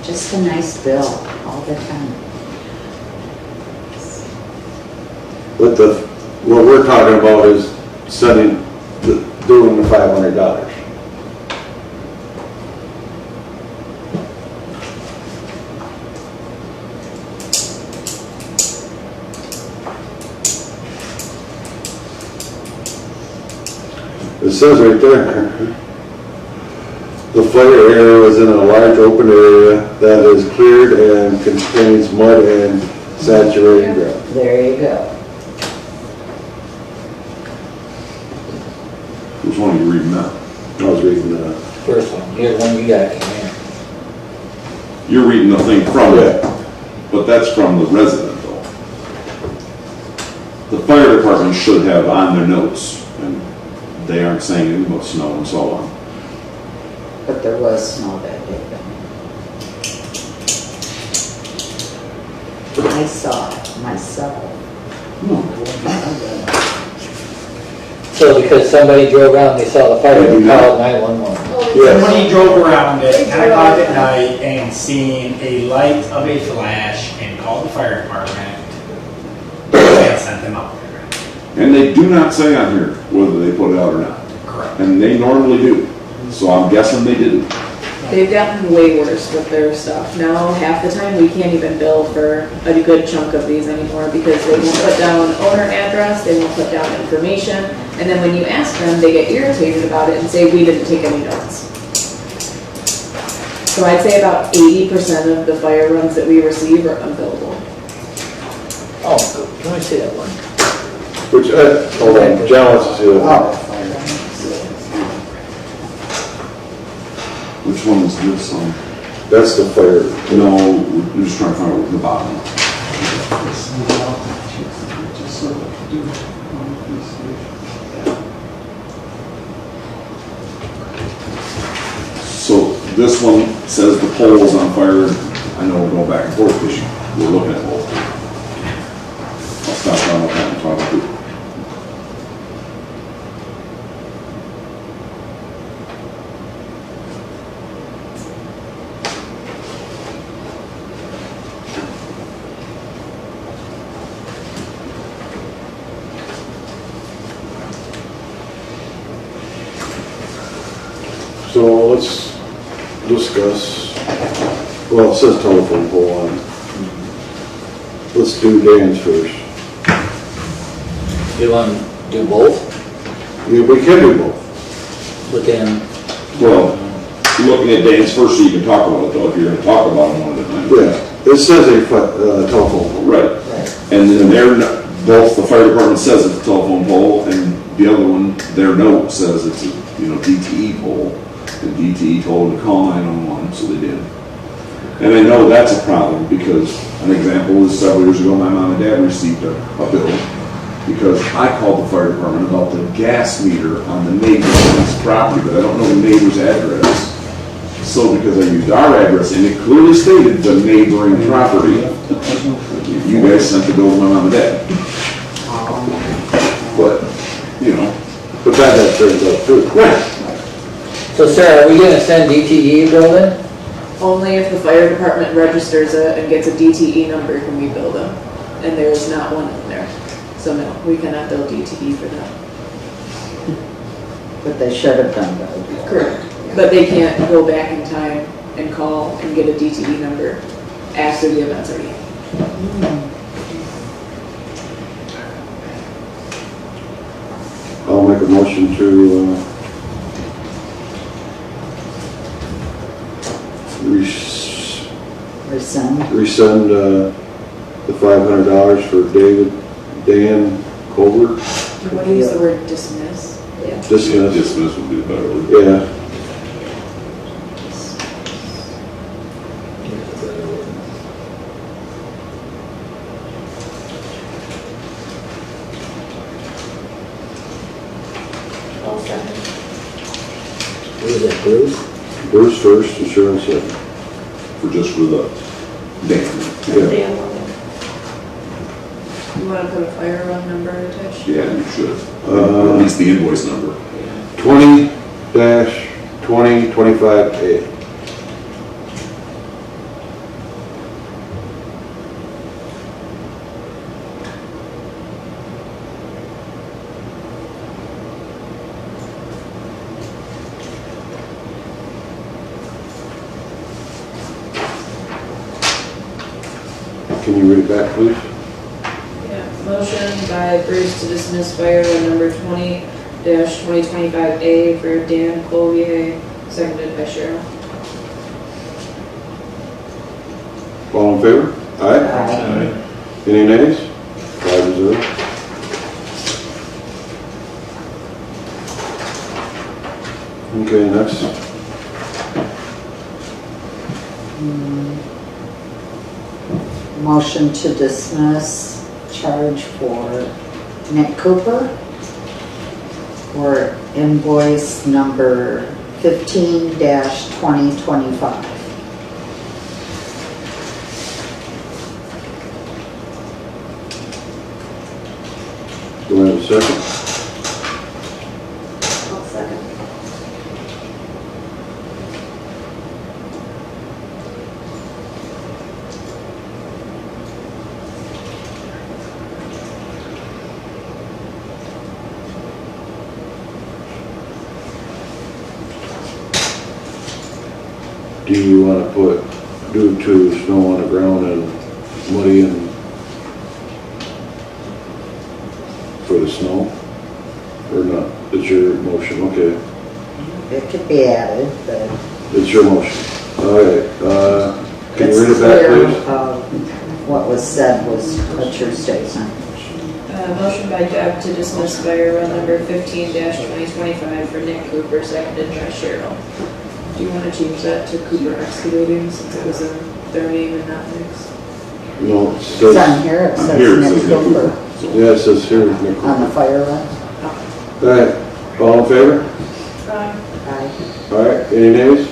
Just a nice bill all the time. But what we're talking about is doing the $500. It says right there, the fire area is in a large open area that is cleared and contains mud and saturated ground. There you go. Which one are you reading now? I was reading that. First one, here's one you got in here. You're reading the thing from it, but that's from the resident though. The fire department should have on their notes, and they aren't saying anything about snow and so on. But there was snow that day. I saw it myself. So because somebody drove around, they saw the fire, they called 911. Somebody drove around at 10 o'clock at night and seen a light of a flash and called the fire department and sent them out there. And they do not say on here whether they put it out or not. Correct. And they normally do. So I'm guessing they didn't. They've gotten way worse with their stuff. Now, half the time, we can't even bill for a good chunk of these anymore because they won't put down owner address, they won't put down information, and then when you ask them, they get irritated about it and say, we didn't take any notes. So I'd say about 80% of the fire runs that we receive are unbillable. Oh, can we see that one? Which, hold on, John wants to see that. Which one is this on? That's the fire. No, we're just trying to find out the bottom. So this one says the pole is on fire. I know we're going back and forth because we're looking at both. I'll stop down with that and talk about it. So let's discuss, well, it says telephone pole on it. Let's do Dan's first. You want to do both? Yeah, we can do both. But then, Well, looking at Dan's first so you can talk about it though, if you're gonna talk about them one at a time. Yeah, it says a telephone pole. Right. And then both the fire department says it's a telephone pole and the other one, their note says it's a, DTE pole. And DTE told them to call 911, so they did. And I know that's a problem because an example is several years ago, my mom and dad received a bill because I called the fire department about the gas meter on the neighbor's property, but I don't know the neighbor's address. So because I used our address and it clearly stated the neighboring property, you guys sent the bill to my mom and dad. But, But that turns out too. Right. so Sarah, are we gonna send DTE a bill then? Only if the fire department registers it and gets a DTE number can we bill them. And there's not one in there. So no, we cannot bill DTE for that. But they should have done that. Correct. But they can't go back in time and call and get a DTE number after the event's already happened. I'll make a motion to rescind the $500 for Dan Colbert. You want to use the word dismiss? Yeah. Dismiss would be the better word. Yeah. first, insurance second. For just for the dam. Yeah. You wanna put a fire run number attached? Yeah, you should. Or at least the invoice number. 20-2025A. Can you read it back, please? Yeah, motion by Bruce to dismiss fire run number 20-2025A for Dan Colvier, seconded by Cheryl. All in favor? Aye. Any nays? 5-0. Okay, next. Motion to dismiss charge for Nick Cooper for invoice number 15-2025. Do we have a second? I'll second. Do you want to put, due to snow on the ground and muddy and for the snow? Or not? It's your motion, okay. It could be added, but It's your motion. All right, can you it's read it back, clear please? what was said was a true statement. Motion by Deb to dismiss fire run number 15-2025 for Nick Cooper, seconded by Cheryl. Do you want to change that to Cooper Excavating since it was in their name and not Nick's? No, it It's says, on here, it says Here it Nick says Nick Cooper yeah, it says here, Nick. on the fire run. All right, all in favor? Aye. All right, any nays?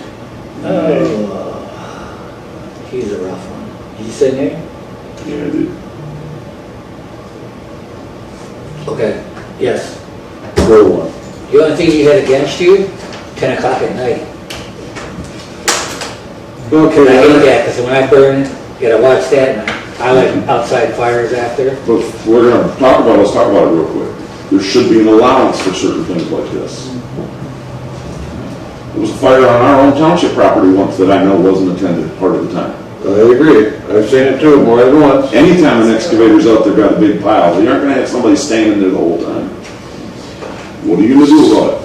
He's a rough one. Did you say name? Yeah, I did. Okay, yes. 4-1. The only thing you had against you, 10 o'clock at night. And I hate Okay, that, because when I burn, you gotta watch that, and I like outside fires after. But we're gonna talk about, let's talk about it real quick. There should be an allowance for certain things like this. There was a fire on our own township property once that I know wasn't attended part of the time. I agree. I've seen it too, more than once. Anytime an excavator's out there got a big pile, you aren't gonna have somebody standing there the whole time. What are you gonna do about it?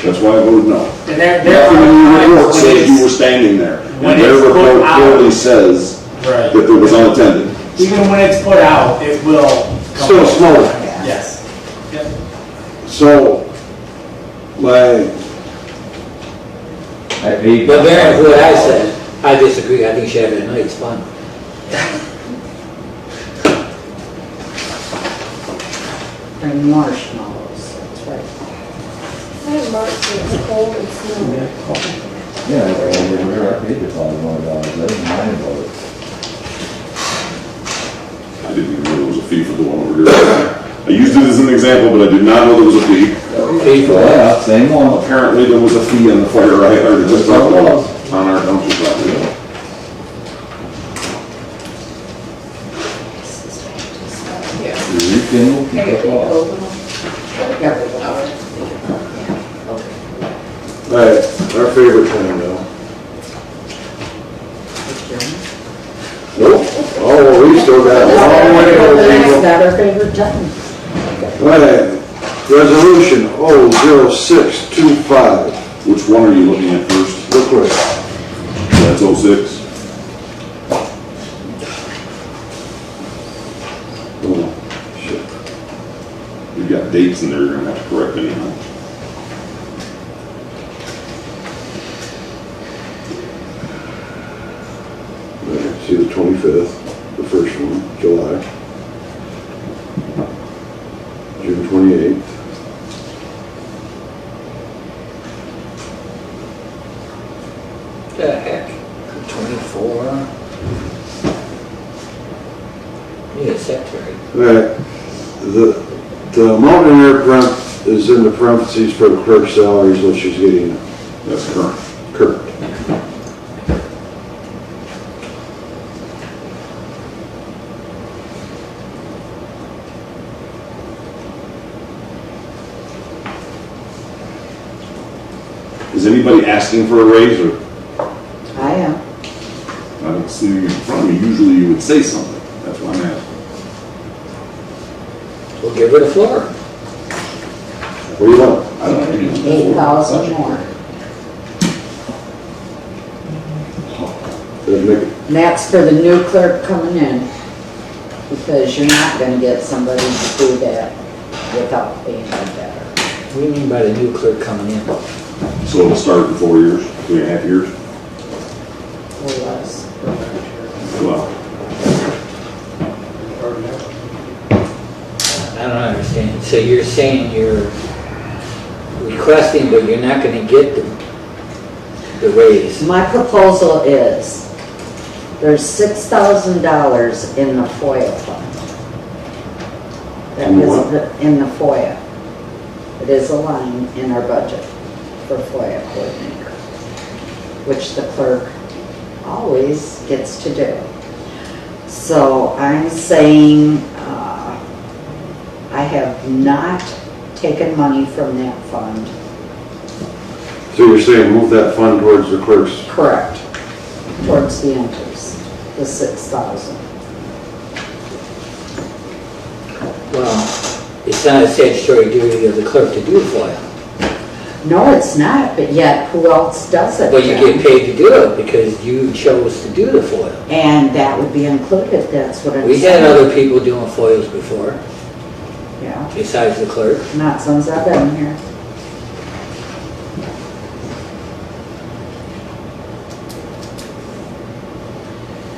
That's why I voted no. And there Nothing in your are report times says you when were standing there. when And their it's put report out- clearly says right. that there was unattended. Even when it's put out, it will come Still out. smoke. Yes. Yep. So, my, I paid. But Baron, what I said, I disagree, I think you should have it at night, it's fun. Bring marshmallows, that's right. I have marks when it's cold and snowy. Yeah, I paid the $500, I didn't mind about it. I didn't even know there was a fee for the one over here. I used it as an example, but I did not know there was a fee. Pay for that. Yeah, same one. Apparently, there was a fee on the fire I heard just talk about on our township property. Yeah. Rekindle, keep it off. all right, our favorite time now. Nope. Oh, we still got a long way to go, That's people. not our favorite time. All right, resolution 00625. Which one are you looking at first? Look quick. That's 06. Oh, shit. You've got dates in there you're gonna have to correct anyhow. All right, see the 25th, the first one, July. June 28th. The heck, 24. Need a secretary. Right. The amount in there is in the parentheses for the clerk's salary is what she's getting. That's current. Current. Is anybody asking for a raise, or I am. I don't see you in front of me? Usually you would say something. That's why I'm asking. We'll give her the floor. What do you want? I don't know. 8,000 more. Doesn't make it. And that's for the new clerk coming in, because you're not gonna get somebody to do that without paying them better. What do you mean by the new clerk coming in? So it'll start in 4 years, 3.5 years? Or less. Well, I don't understand. So you're saying you're requesting, but you're not gonna get the raise? My proposal is, there's $6,000 in the FOIA fund. That In is what? in the FOIA. It is a line in our budget for FOIA coordinator, which the clerk always gets to do. So I'm saying, I have not taken money from that fund. So you're saying move that fund towards the clerk's? Correct. Towards the increase, the 6,000. Well, it's not a statutory duty of the clerk to do FOIA. No, it's not, but yet who else does it? But you then? get paid to do it because you chose to do the FOIA. And that would be included, that's what I'm saying. We had other people doing FOIAs before, Yeah, besides the clerk. not since I've been here.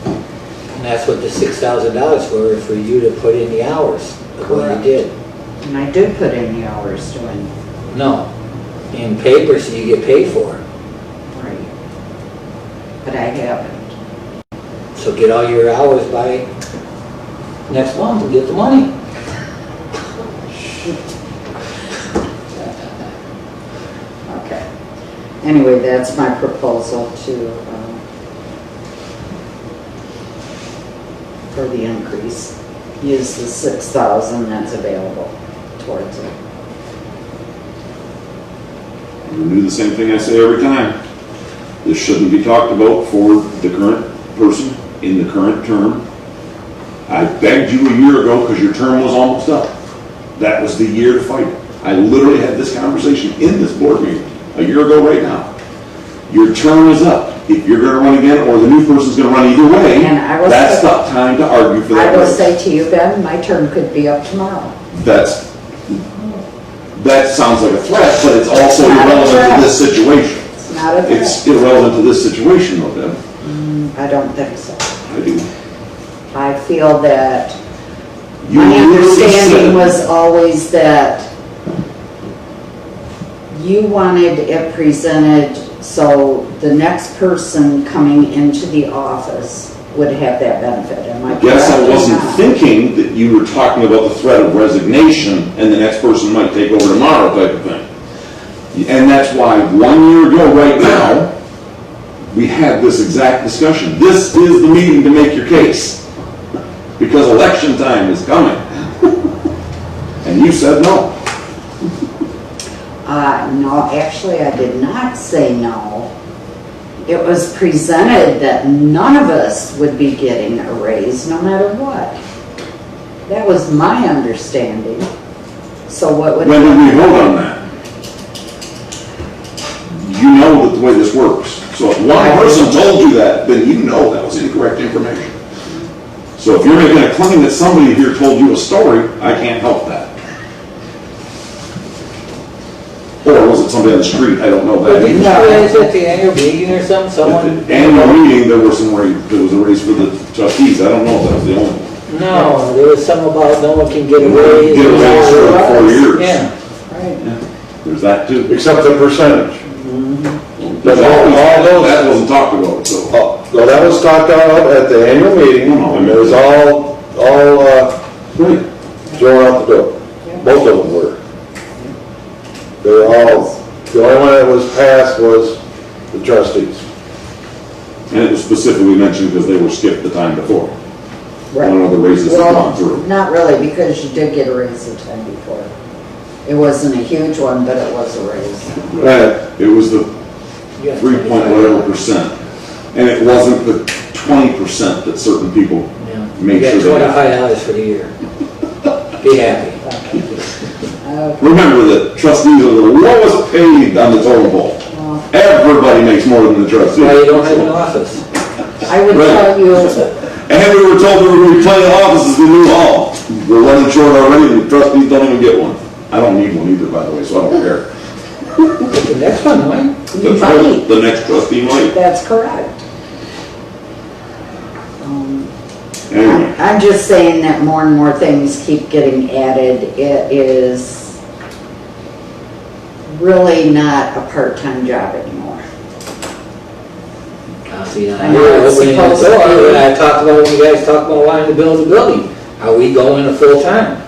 And that's what the $6,000 for you to put in the hours of what you Correct. did. And I did put in the hours doing, No, in paper, so you get paid for it. right. But I haven't. So get all your hours by next month and get the money. Okay. Anyway, that's my proposal to, for the increase. Use the 6,000 that's available towards it. I'm gonna do the same thing I say every time. This shouldn't be talked about for the current person in the current term. I begged you a year ago because your term was almost up. That was the year to fight it. I literally had this conversation in this board meeting a year ago right now. Your term is up. If you're gonna run again, or the new person's gonna run either way, And I will that's say- the time to argue for that. I will raise. say to you, Ben, my term could be up tomorrow. That sounds like a threat, but it's also It's not a irrelevant threat. to this situation. It's not a It's threat. irrelevant to this situation, though, Deb. I don't think so. I do. I feel that You my literally understanding said- was always that you wanted it presented so the next person coming into the office would have that benefit. Am I correct? Guess I or wasn't not? thinking that you were talking about the threat of resignation and the next person might take over tomorrow type of thing. And that's why 1 year ago, right now, we had this exact discussion. This is the meeting to make your case. Because election time is coming. And you said no. No, actually, I did not say no. It was presented that none of us would be getting a raise, no matter what. That was my understanding. So what would... When did we vote on that? You know that the way this works. So if one person told you that, then you know that was incorrect information. So if you're making a claim that somebody here told you a story, I can't help that. Or was it somebody on the street? I don't know that. Didn't you either. realize at the annual meeting or something, At someone? the annual meeting, there was there was a raise for the trustees. I don't know if that was the only one. No, there was some about no one can get a raise. Get a raise for 4 years. Yeah. Right. There's that too. Except the percentage. Well, But all those, That wasn't talked about, so. no, that was talked about at the annual meeting, and it was all thrown out the door. Both of them were. They were all, the only one that was passed was the trustees. And it was specifically mentioned because they were skipped the time before. One of the raises had gone through. Well, not really, because you did get a raise the time before. It wasn't a huge one, but it was a raise. It was the 3 point whatever percent. And it wasn't the 20% that certain people made You sure got they. $25 for the year. Be happy. Remember that trustees are the lowest paid on the totem pole. Everybody makes more than the trustees. Why you don't have an office? I would tell you, And we were told we were going to be playing offices in New Hall. We're running short already, and the trustees don't even get one. I don't need one either, by the way, so I don't care. The next one, Mike. That's right. The next trustee might. that's correct. Anyway, I'm just saying that more and more things keep getting added. It is really not a part-time job anymore. See, I know it's opening the supposed to door, be. I talked about, when you guys talked about wanting to build a building. Are we going to full-time?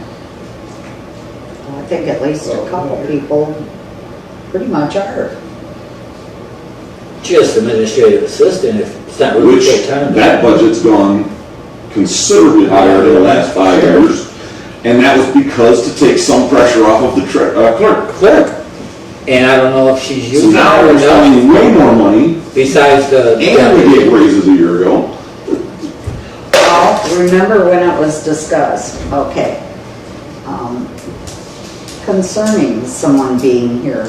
I think at least a couple people pretty much are. Just administrative assistant, if it's not really which, full-time. that budget's gone considerably higher in the last 5 years. And that was because to take some pressure off of the clerk. Clerk. And I don't know if she's So using now it we're or spending not, way more money, besides the. and we gave raises a year ago. Well, remember when it was discussed, okay. Concerning someone being here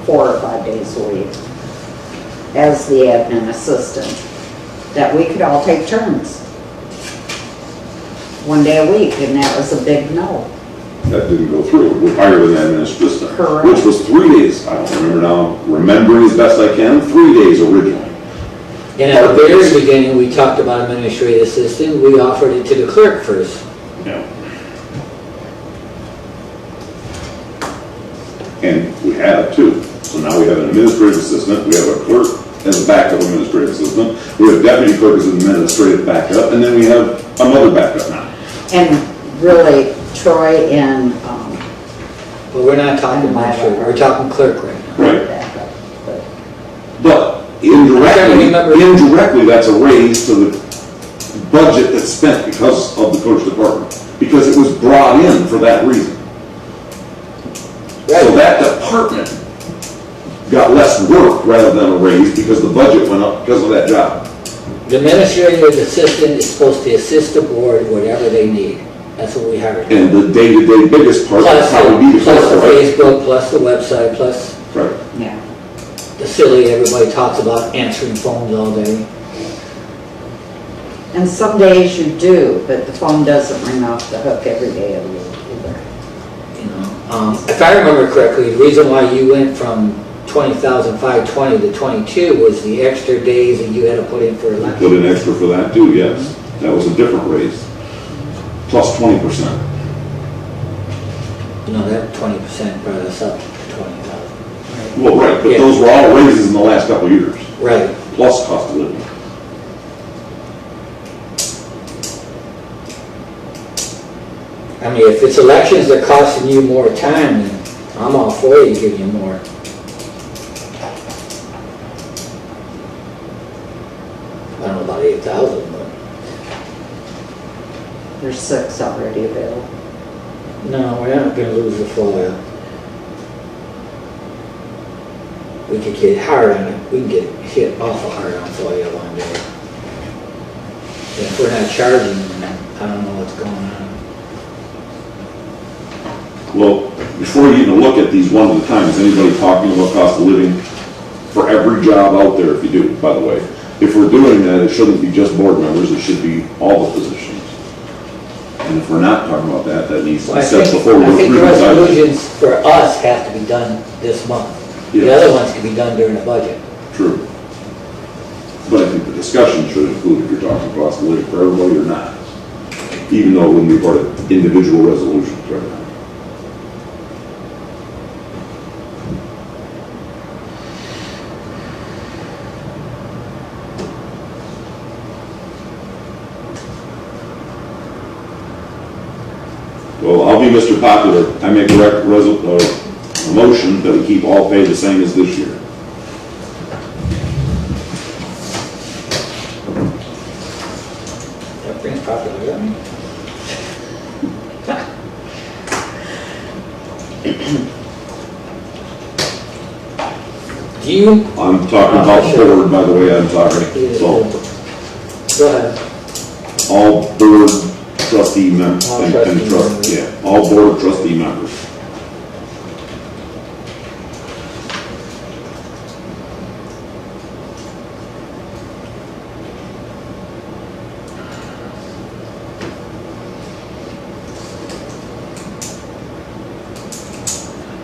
4 or 5 days a week as the admin assistant, that we could all take turns. 1 day a week, and that was a big no. That didn't go through. We're higher than that assistant. Correct. Which was 3 days. I don't remember now, remembering as best I can, 3 days originally. And at the very beginning, we talked about administrative assistant, we offered it to the clerk first. Yeah. And we have too. So now we have an administrative assistant, we have a clerk as a backup administrative assistant, we have deputy clerk as an administrative backup, and then we have another backup now. And really, Troy and, But we're not talking administrative, we're talking clerk right now. Right. backup, but But I can't remember. indirectly, that's a raise to the budget that's spent because of the clerk's department. Because it was brought in for that reason. So that department got less work rather than a raise because the budget went up because of that job. The administrative assistant is supposed to assist the board whatever they need. That's what we hired. And the day-to-day biggest part would probably be the Plus the clerk, right? Facebook, plus the website, plus Right. yeah. the silly everybody talks about answering phones all day. And some days you do, but the phone doesn't ring off the hook every day of the week either. You know, if I remember correctly, the reason why you went from 20,520 to 22 was the extra days that you had to put in for Put election. in extra for that too, yes. That was a different raise. Plus 20%. No, that 20% brought us up to 20,000. Well, right, but Yeah. those were all raises in the last couple of years, Right. plus cost of living. I mean, if it's elections that are costing you more time, then I'm all for you giving you more. I don't know about 8,000, but There's 6 already available. no, we're not gonna lose the FOIA. We could get hard on it, we can get hit awful hard on FOIA one day. And if we're not charging, then I don't know what's going on. Well, before you even look at these one at a time, is anybody talking about cost of living for every job out there, if you do, by the way? If we're doing that, it shouldn't be just board members, it should be all the positions. And if we're not talking about that, that needs to Well, be I set think before the we're through the budget. resolutions for us have to be done this month. The Yes. other ones can be done during the budget. True. But I think the discussion should include if you're talking cost of living for everybody or not, even though it wouldn't be part of individual resolutions right now. Well, I'll be Mr. Popular. I make a motion that we keep all pay the same as this year. That brings popularity. Do you, I'm talking about board, by the way, I'm talking. So, go ahead. all board trustee members All and trustee trust, members. yeah, all board of trustee members.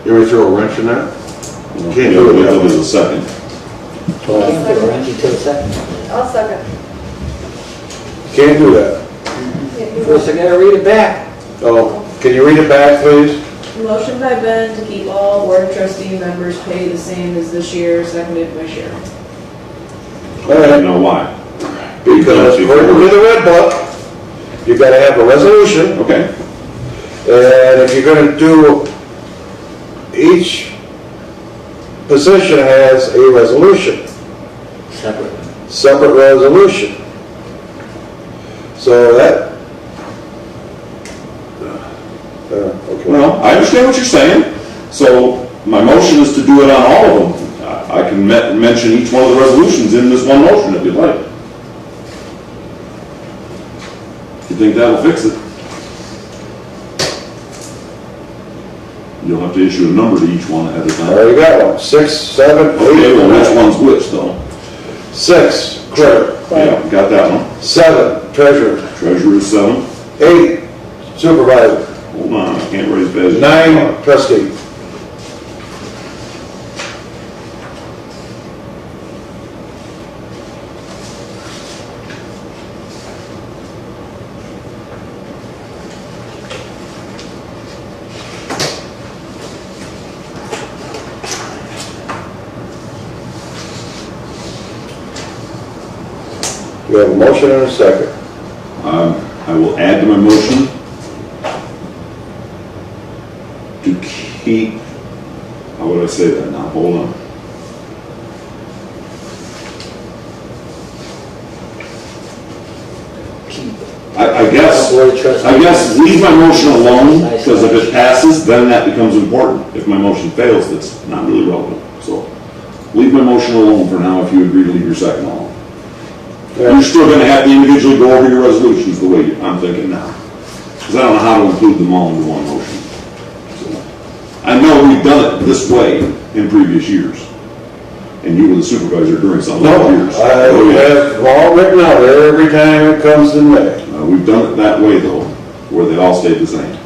You want to throw a wrench in that? Can't Can't do do it it that until way. there's a second. Can't put a wrench until a second. I'll second. Can't do that. First, I gotta read it back. Oh, can you read it back, please? Motion by Ben to keep all board of trustee members paid the same as this year, seconded by Cheryl. All I right, know why. because according to the red book, you gotta have a resolution, Okay, and if you're gonna do, each position has a resolution, Separate. separate resolution. So that, okay. well, I understand what you're saying. So my motion is to do it on all of them. I can mention each one of the resolutions in this one motion if you'd like. You think that'll fix it? You'll have to issue a number to each one ahead of I time. already got one, 6, 7, 8. Okay, well, which one's which though? 6, clerk. Yeah, got that one. 7, treasurer. Treasurer is 7. 8, supervisor. Hold on, I can't raise badges. 9, trustee. We have a motion and a second. I will add to my motion to keep, how would I say that now? Hold on. I guess leave my motion alone, because if it passes, then that becomes important. If my motion fails, that's not really relevant. So leave my motion alone for now if you agree to leave your second alone. You're still going to have to individually go over your resolutions the way I'm thinking now. Because I don't know how to include them all into one motion. So, I know we've done it this way in previous years. And you were the supervisor during some of those No, years. I Oh, yeah. have them all written out every time it comes to May. We've done it that way though, where they all stayed the same.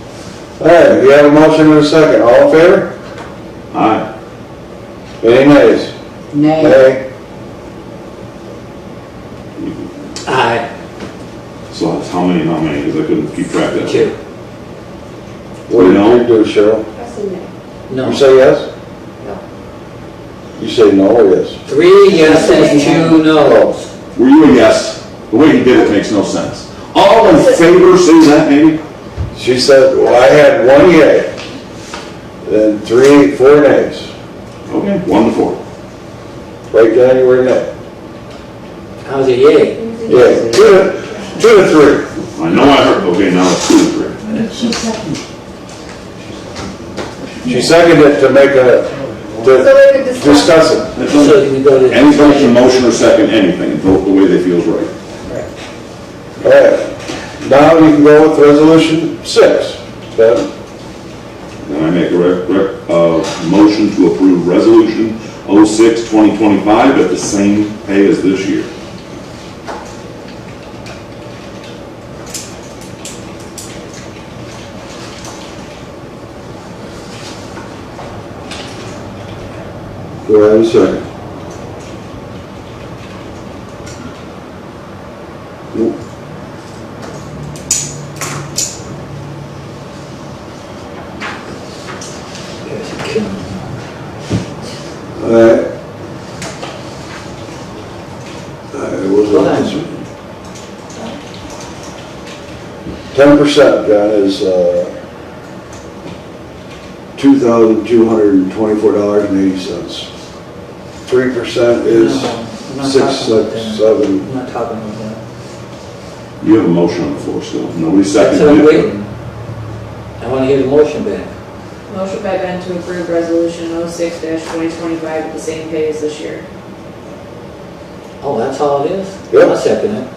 All right, we have a motion and a second. All in favor? Aye. Any nays? Nay. Nay. Aye. So that's how many, because I couldn't keep track of that. 2. What did you do, Cheryl? I said nay. No. You say yes? No. You say no or yes? 3 yeses, 2 noes. Were you a yes? The way he did it makes no sense. All in favor, say that maybe? She said, well, I had 1 yay, then 4 nays. Okay, 1 to 4. Right, John, you were a nay? How's it yay? Yeah, 2 to 3. I know I heard, okay, now it's 2 to 3. She seconded. She seconded it to make So they could discuss it. That's So all. we go to. Anybody can motion or second anything and vote the way they feels right. All right, now you can go with resolution 6. Ben? Then I make a motion to approve resolution 06-2025 at the same pay as this year. Go ahead a second. Nope. All right. Hold on. 10%, John, is $2,224.80. 3% is No, I'm not six, talking about that. 7. I'm not talking about that. You have a motion on the floor still. Nobody That's what I'm seconded it. waiting. I wanna hear the motion back. Motion by Ben to approve resolution 06-2025 at the same pay as this year. Oh, that's all it is? Yep. I'll second it.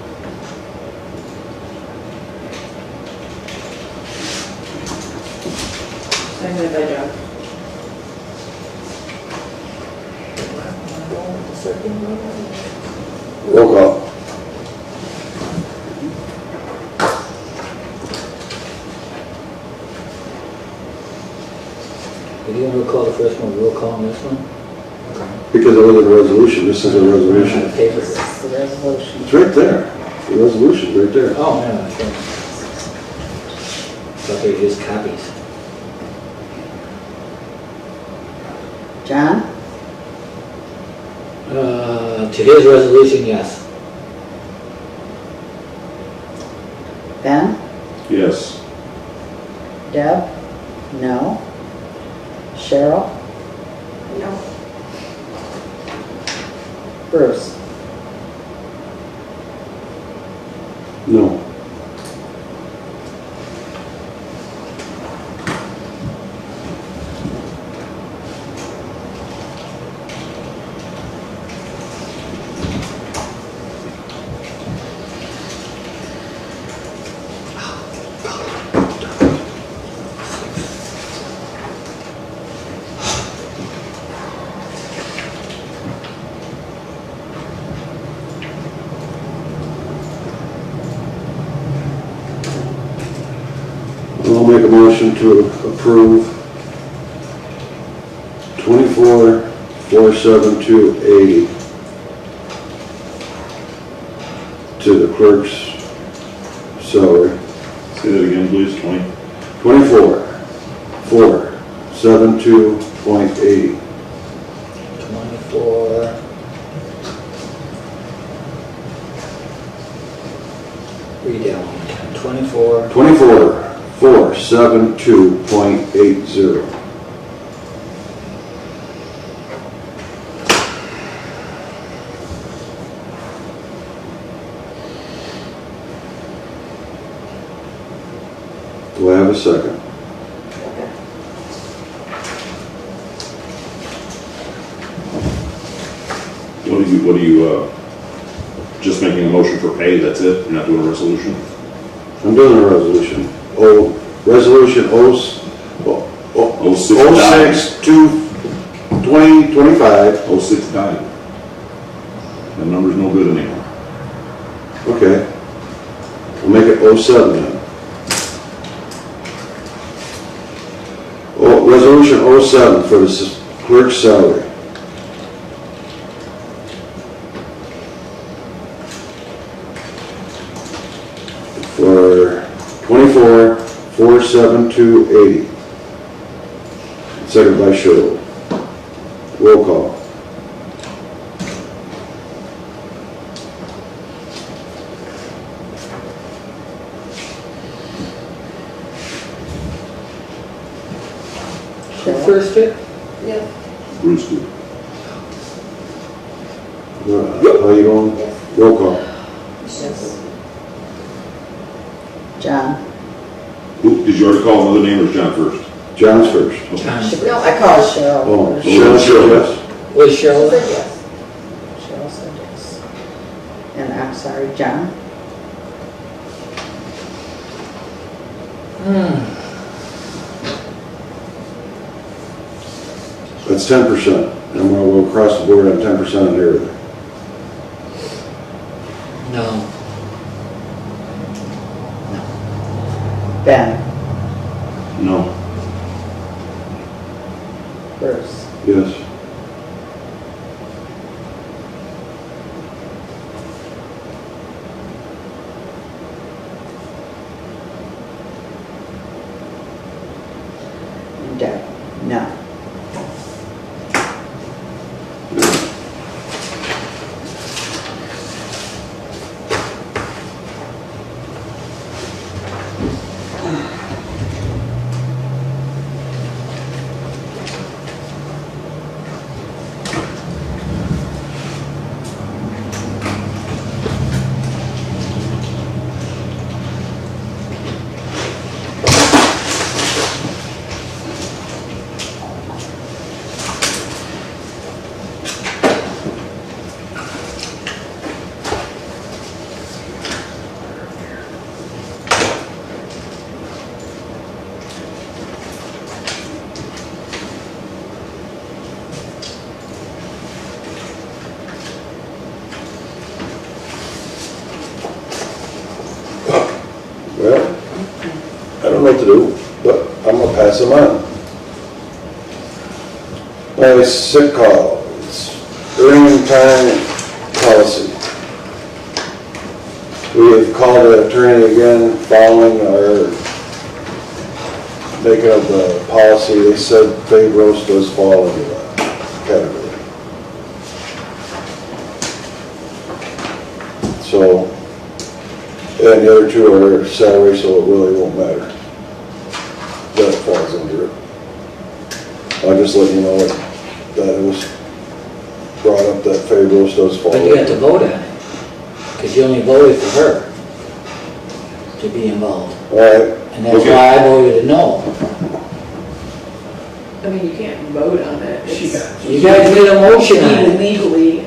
Seconded by John. Roll call. You didn't roll call the first one, roll call on this one? Because it was a resolution, this is a On resolution. the paper. It's the resolution. It's right there. The resolution's right there. Oh, yeah, sure. Okay, here's copies. John? To his resolution, yes. Ben? Yes. Deb? No. Cheryl? No. Bruce? No. I'll make a motion to approve 24,472.80 to the clerk's salary. Say that again, please, 20. 24,472.80. 24. Read that one more time. 24. 24,472.80. Do I have a second? What do you, just making a motion for pay, that's it? You're not doing a resolution? I'm doing a resolution. Resolution 06/2025. 06 died. That number's no good anymore. Okay. We'll make it 07 then. Resolution 07 for the clerk's salary. For 24,472.80. Second by Cheryl. Roll call. Who first it? Yes. Bruce did. How you going? Yes. Roll call. Yes. John? Who, did you already call another name or is John first? John's first. John's first. No, I called Cheryl. Oh, first. Cheryl said yes. Was She Cheryl? said yes. Cheryl said yes. And I'm sorry, John? That's 10%. And I'm gonna go across the board on 10% on everything. No. Ben? No. Bruce? Yes. And Deb? No. don't know what to do, but I'm gonna pass them on. My sick call, it's earning time policy. We have called the attorney again following our making of the policy. They said fade roast does fall into that category. So, and the other two are salary, so it really won't matter. That falls under it. I'll just let you know that it was brought up that fade roast does fall. But you have to vote on it, because you only voted for her to be involved. All right. And that's why I voted no. I mean, you can't vote on it. You guys made a motion on it. Legally.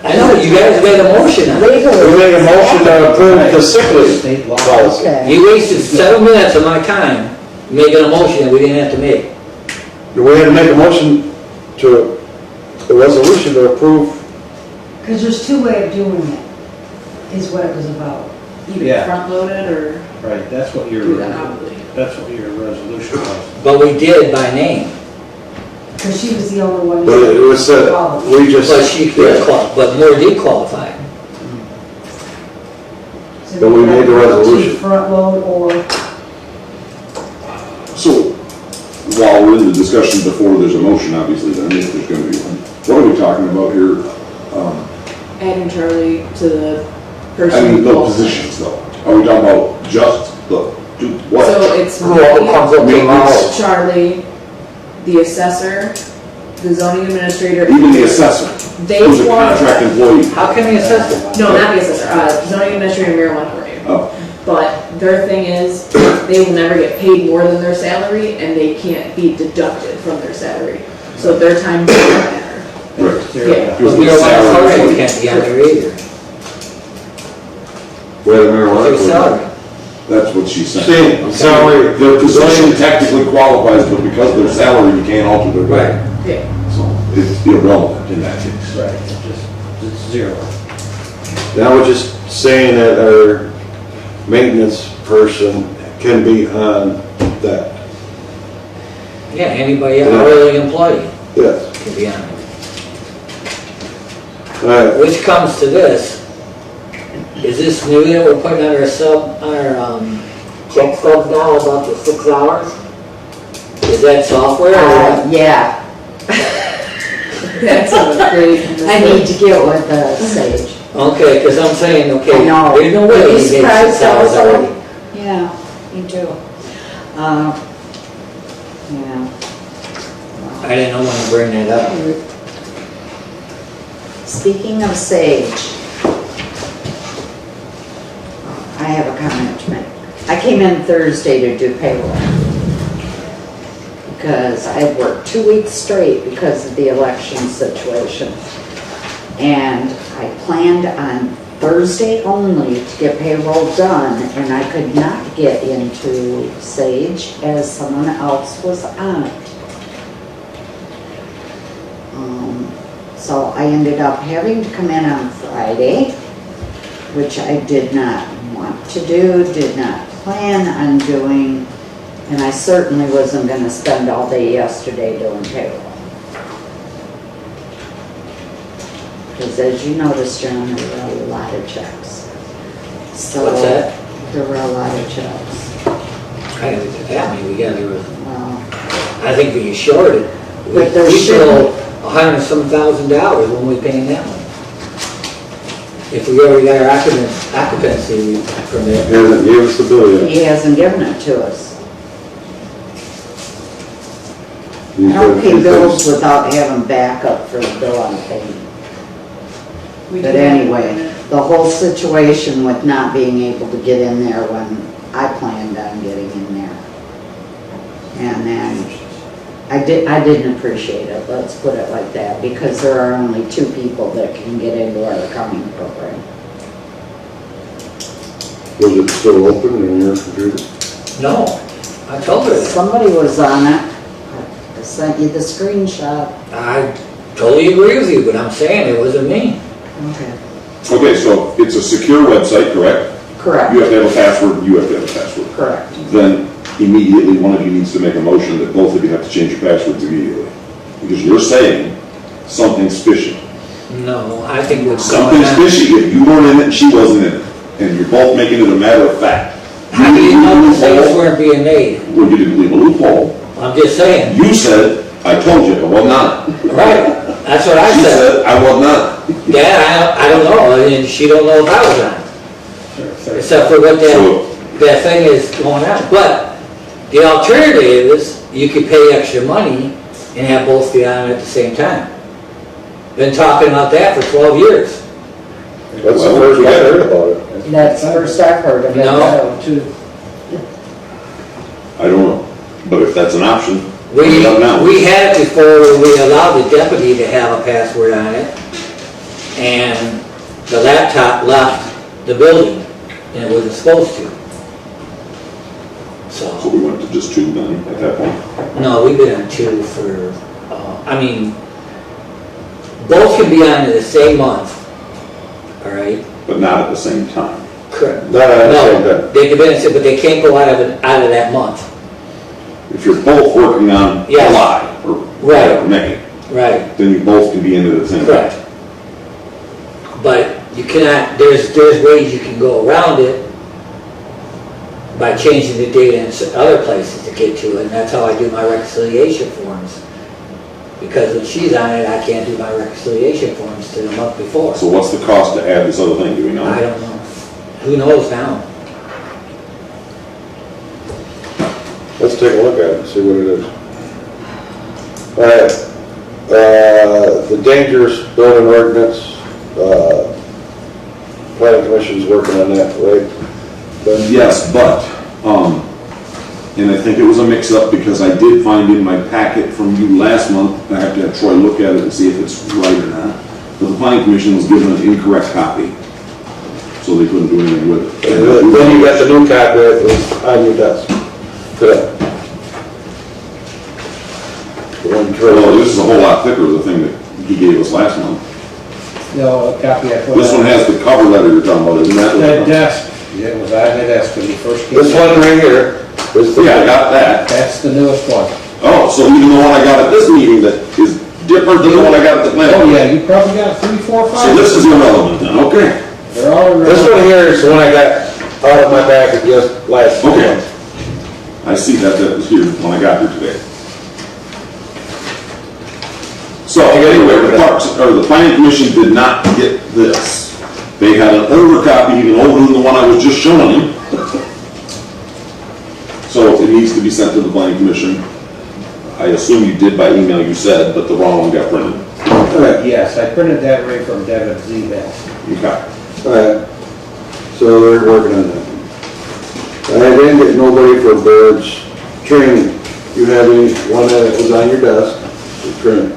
I know, you guys made a motion on it. We made a motion to approve the sick leave State law. policy. Okay. You wasted 7 minutes of my time making a motion that we didn't have to make. We had to make a motion to, the resolution to approve. Because there's two ways of doing it, is what it was about. Either Yeah. front loaded or Right, that's what do that hourly. that's what your resolution was. But we did by name. Because she was the only one. But it was said, we just. But she did but more did qualify. So But we made the resolution. Front load or, So, while we're in the discussion before there's a motion, obviously, then if there's gonna be one, what are we talking about here? Adding Charlie to the I person. mean, the involved. positions though. Are we talking about just the, what? So it's Who all comes up tomorrow? Charlie, the assessor, the zoning administrator. Even the assessor, They who's a qualify. contract employee. How can the assessor? No, not the assessor, zoning administrator, marijuana coordinator. Oh, But their thing is, they will never get paid more than their salary, and they can't be deducted from their salary. So their time doesn't matter. right. Yeah. But Because we the don't want to salary cover it, employee. can't be on there either. Where the What's marijuana. your salary? That's what she's saying. See, salary, Their position technically qualifies, but because their salary, you can't alter their Right. rate. Yeah. So it's irrelevant in that case. Right, it's zero. now we're just saying that our maintenance person can be on that. Yeah, anybody, hourly employee Yes. can be on it. All right. Which comes to this, is this new that we're putting on our check stubs now about the 6 hours? Is that software or what? Yeah, That's a great. I need to get with Sage. Okay, because I'm saying, okay, I know. there's no way You'd be we made 6 surprised hours also. already. Yeah, me too. Yeah. I didn't know when to bring that up. Speaking of Sage, I have a comment to make. I came in Thursday to do payroll because I had worked 2 weeks straight because of the election situation. And I planned on Thursday only to get payroll done, and I could not get into Sage as someone else was on it. So I ended up having to come in on Friday, which I did not want to do, did not plan on doing, and I certainly wasn't going to spend all day yesterday doing payroll. Because as you noticed, John, there were a lot of checks. So What's that? there were a lot of checks. I mean, we got, Well, I think we shorted. But there We shouldn't- bill $100,000 when we paying that one. If we already got our occupancy permit. He hasn't gave us the bill yet. he hasn't given it to us. He's I don't got- pay he's got- bills without having backup for the bill I'm paying. We But do have anyway, the whole situation with not being able to get in there when I planned on getting in there. And then I didn't appreciate it, let's put it like that, because there are only 2 people that can get into our accounting program. Was it still open in your computer? No, I told her that. Somebody was on it. I sent you the screenshot. I totally agree with you, but I'm saying it wasn't me. Okay. Okay, so it's a secure website, correct? Correct, You have to have a password, you have to have a password. correct. Then immediately, one of you needs to make a motion that both of you have to change your passwords immediately. Because you're saying something's fishy. No, I think what's going Something's on. fishy if you weren't in it and she wasn't in it. And you're both making it a matter of fact. How do you know the things weren't being made? Well, you didn't leave a loophole. I'm just saying. You said, I told you, I was not. Right, that's what I She said. said, I was not. Yeah, I don't know, and she don't know if I was on. Except for what that thing is going on. But the alternative is, you could pay extra money and have both be on at the same time. Been talking about that for 12 years. That's the first I heard about it. That's the first I've heard of it. No. I don't know. But if that's an option, We not now. had it before where we allowed the deputy to have a password on it, and the laptop left the building, and it wasn't supposed to. So So, we went to just 2 then at that point. no, we've been on 2 for, both can be on in the same month, all right? But not at the same time. Correct. Not at the same No, time. they can be, but they can't go out of that month. If you're both working on Yes. July or Right. May, Right. then you both can be in it at the same time. Correct. But you cannot, there's ways you can go around it by changing the data in other places to get to it, and that's how I do my reconciliation forms. Because when she's on it, I can't do my reconciliation forms to the month before. So what's the cost to add this other thing, do we know? I don't know. Who knows now? Let's take a look at it and see what it is. All right, the dangerous building ordinance, planning commission's working on that, right? Yes, but, and I think it was a mix-up because I did find in my packet from you last month, I have to have Troy look at it and see if it's right or not, but the planning commission was given an incorrect copy, so they couldn't do anything with it. And then you got the new copy that was on your desk today. The one Troy- Well, this is a whole lot thicker, the thing that he gave us last month. No, a copy I put This one has the cover letter you're talking about, isn't that? That desk, yeah, it was on the desk when you first came. This one right here is the. Yeah, I got that. That's the newest one. Oh, so even the one I got at this meeting that is different than the one I got at the planning. Oh, yeah, you probably got 3, 4, 5. So this is irrelevant then, okay. They're all around. This one here is the one I got out of my packet just last Okay. month. I see that was here when I got here today. So anyway, the parks, or the planning commission did not get this. They had an older copy, even older than the one I was just showing you. So it needs to be sent to the planning commission. I assume you did by email, you said, but the wrong one got printed. Yes, I printed that right from Devin's email. Okay. All right, so they're working on that. I didn't get nobody for birds training. You have any, one that was on your desk, for training?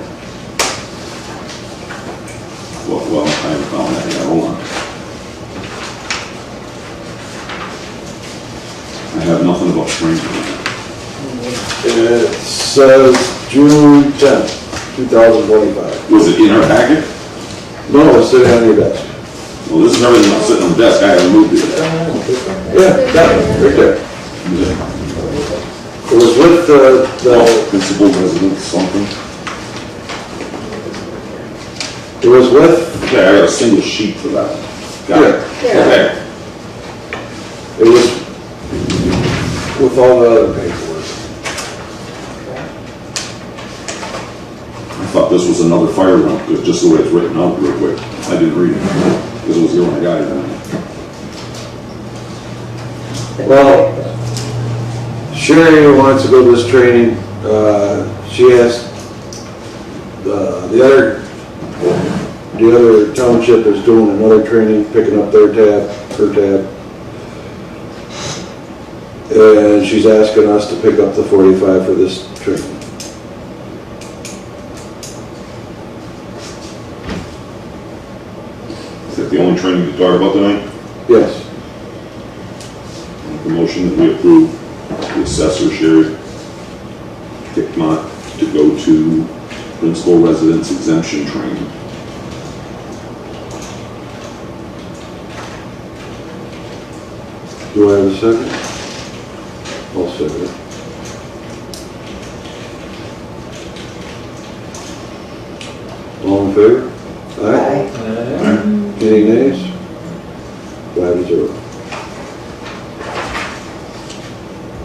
Well, I haven't found that yet, hold on. I have nothing about training. It says June 10th, 2025. Was it in our packet? No, it's sitting on your desk. Well, this is everything that's sitting on the desk, I haven't moved it yet. Yeah, that one, right there. It was with the Principal residence, something. it was with, Okay, I got a single sheet for that. Got it. Yeah. Okay. it was with all the other paperwork. I thought this was another fire round, because just the way it's written out real quick. I didn't read it, because it was the only guy in there. Well, Sherry wants to go to this training. She asked, the other township is doing another training, picking up their tab, her tab. And she's asking us to pick up the 45 for this training. Is that the only training to talk about tonight? Yes. The motion that we approve the assessor, Sherry Dickmont, to go to principal residence exemption training. Do I have a second? I'll second. All in favor? Aye. Any nays? 5-0.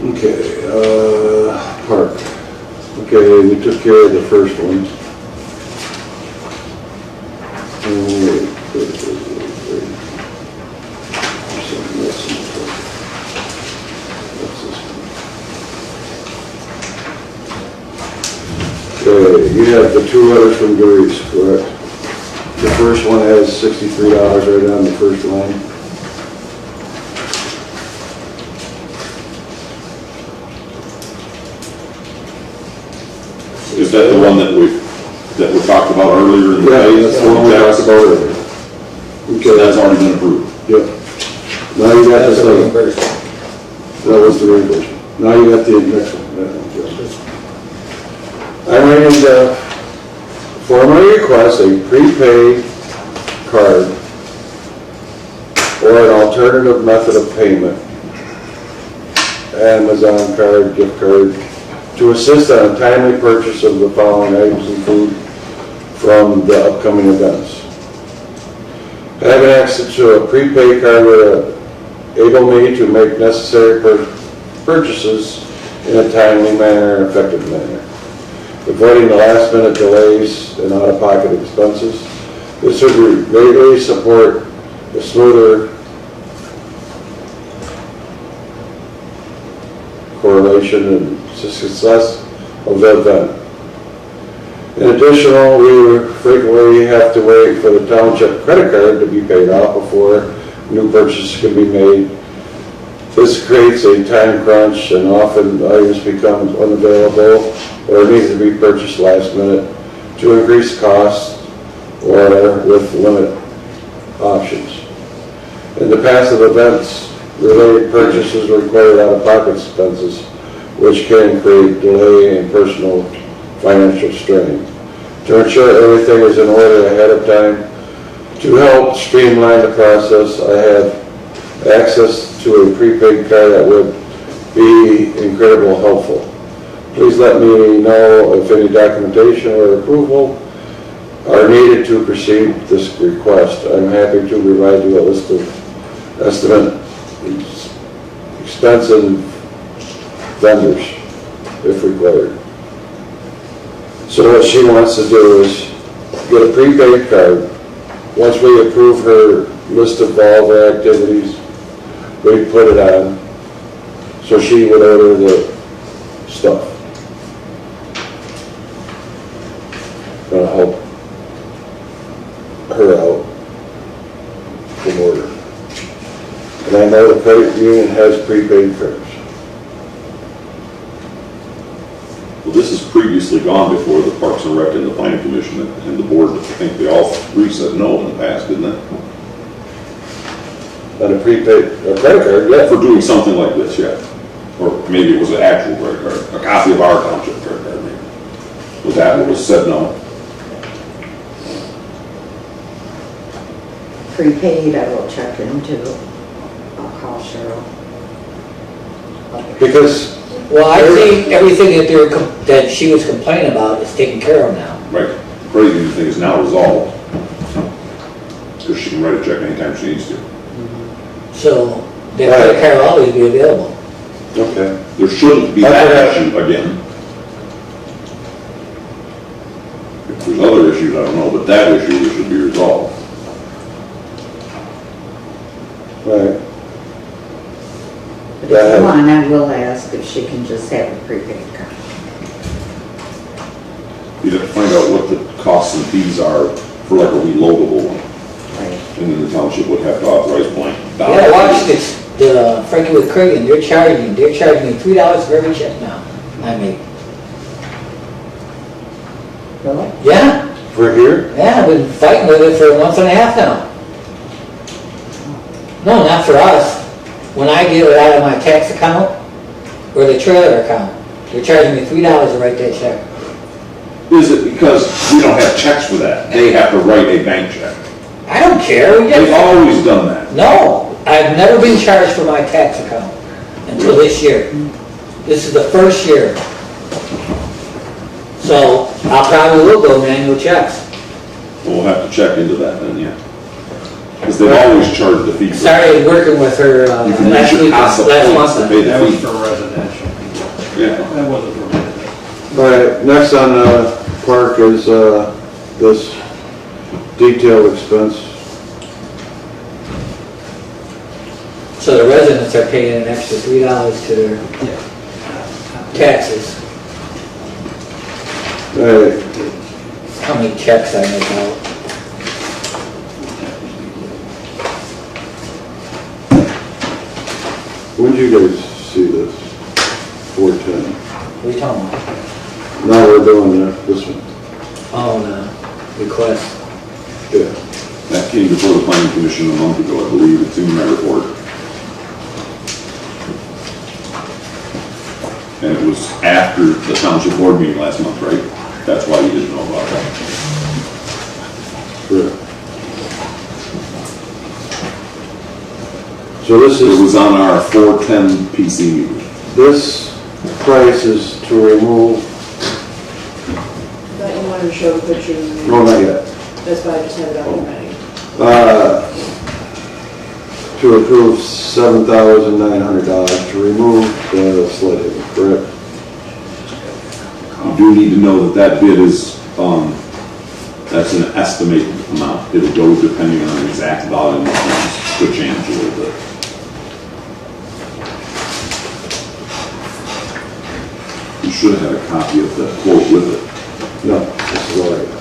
Okay, park. Okay, we took care of the first one. Okay, you have the two letters from Grace, correct? The first one has $63 right on the first line. Is that the one that we talked about earlier in the Yeah, day? that's the one we talked about earlier. So Okay, that's already been approved. yep. Now you got That's this the other, reimbursement. that was the reimbursement. Now you got the next one. I need, for my request, a prepaid card or an alternative method of payment, Amazon card, gift card, to assist on timely purchase of the following items and food from the upcoming events. Having access to a prepaid card will enable me to make necessary purchases in a timely manner and effective manner, avoiding the last minute delays and out-of-pocket expenses. This would greatly support a smoother correlation and success of the event. In addition, we frequently have to wait for the township credit card to be paid off before new purchases can be made. This creates a time crunch and often items become unavailable or need to be purchased last minute to increase costs or with limit options. In the past, of events related purchases required out-of-pocket expenses, which can create delay and personal financial strain. To ensure everything is in order ahead of time, to help streamline the process, I have access to a prepaid card that would be incredibly helpful. Please let me know if any documentation or approval are needed to proceed this request. I'm happy to provide you a list of estimate expense and vendors if required. So what she wants to do is get a prepaid card. Once we approve her list of all the activities, we put it on, so she would order the stuff. Gonna help her out from order. And I know the credit union has prepaid cards. Well, this has previously gone before the Parks and Rec and the Planning Commission and the board. I think they all three said no in the past, didn't they? On a prepaid, a credit card, yeah. For doing something like this, yeah. Or maybe it was an actual credit card, a copy of our township credit card, maybe. Was that what was said no? Prepaid, I will check into. I'll call Cheryl. Because, Well, I think everything that she was complaining about is taken care of now. Right. Crazy thing is now resolved. Because she can write a check anytime she needs to. So that credit card will always be available. okay. There shouldn't be that issue again. If there's other issues, I don't know, but that issue should be resolved. Right. But if you want, I will ask if she can just have a prepaid card. You'd have to find out what the costs and fees are for like a reloadable one. Right. And then the township would have to authorize blank. Yeah, watch this, the Frankie with Craig, they're charging me $3 for every check now I make. Really? Yeah, For here? yeah, I've been fighting with it for a month and a half now. No, not for us. When I get it out of my tax account or the trailer account, they're charging me $3 to write that check. Is it because we don't have checks for that? They have to write a bank check. I don't care. They've always done that. No, I've never been charged for my tax account until this year. This is the first year. So I probably will go manual checks. We'll have to check into that then, yeah. Because they've always charged the fee. for- Started working with her You can last use your week, CASA last points to month. pay That the was fee. for residential. Yeah. That wasn't for residential. All right, next on the park is, this detailed expense. So the residents are paying an extra $3 to their taxes. All right, How many checks I make out. when did you guys see this? 410. What are you talking about? Now we're doing this one. Oh, no, request. Yeah. That came before the planning commission a month ago, I believe. It's in my report. And it was after the township board meeting last month, right? That's why you didn't know about that. Correct. So this It is, was on our 410 PC meeting. this price is to remove, Thought you wanted to show the picture. no, not yet. That's why I just have it on already. To approve $7,900 to remove the sledding, correct? You do need to know that that bid is, that's an estimated amount. It'll go depending on the exact volume, it could change a little bit. You should have had a copy of the quote with it. No, this is all I got.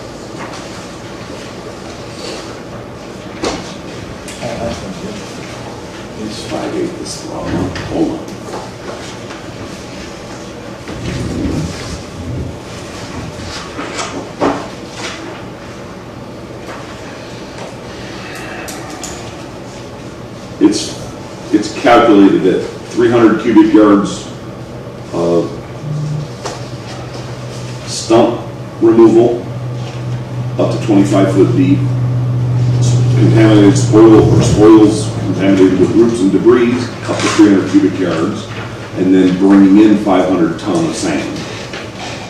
It's 5/8 this long. Hold on. It's calculated at 300 cubic yards of stump removal up to 25 foot deep. Contaminated spoils contaminated with roots and debris up to 300 cubic yards, and then bringing in 500 ton of sand.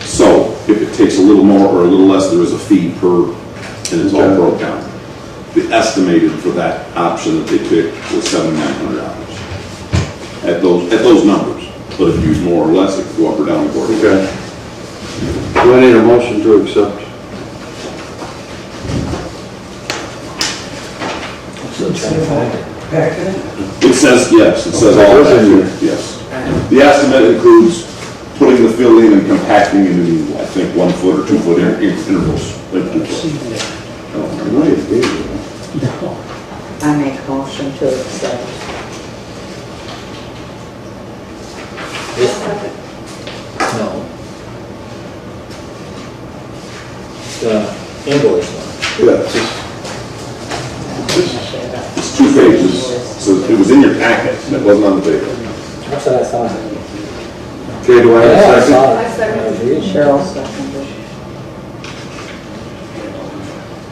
So if it takes a little more or a little less, there is a fee per, and it's all broke down. The estimated for that option that they picked was $7,900 at those numbers. But if you use more or less, it could go up or down the board. Okay. Do I need a motion to accept? It says, yes, it says all of that, yes. The estimate includes putting the fill in and compacting it in, I think, 1 foot or 2 foot intervals. Like 2 foot. I make a motion to accept. No. The invoice one. Yeah, It's 2 pages, so it was in your packet, it wasn't on the paper. That's what I thought. okay, do I Yeah, have I a second? saw it. I second. I was reading. Cheryl seconded.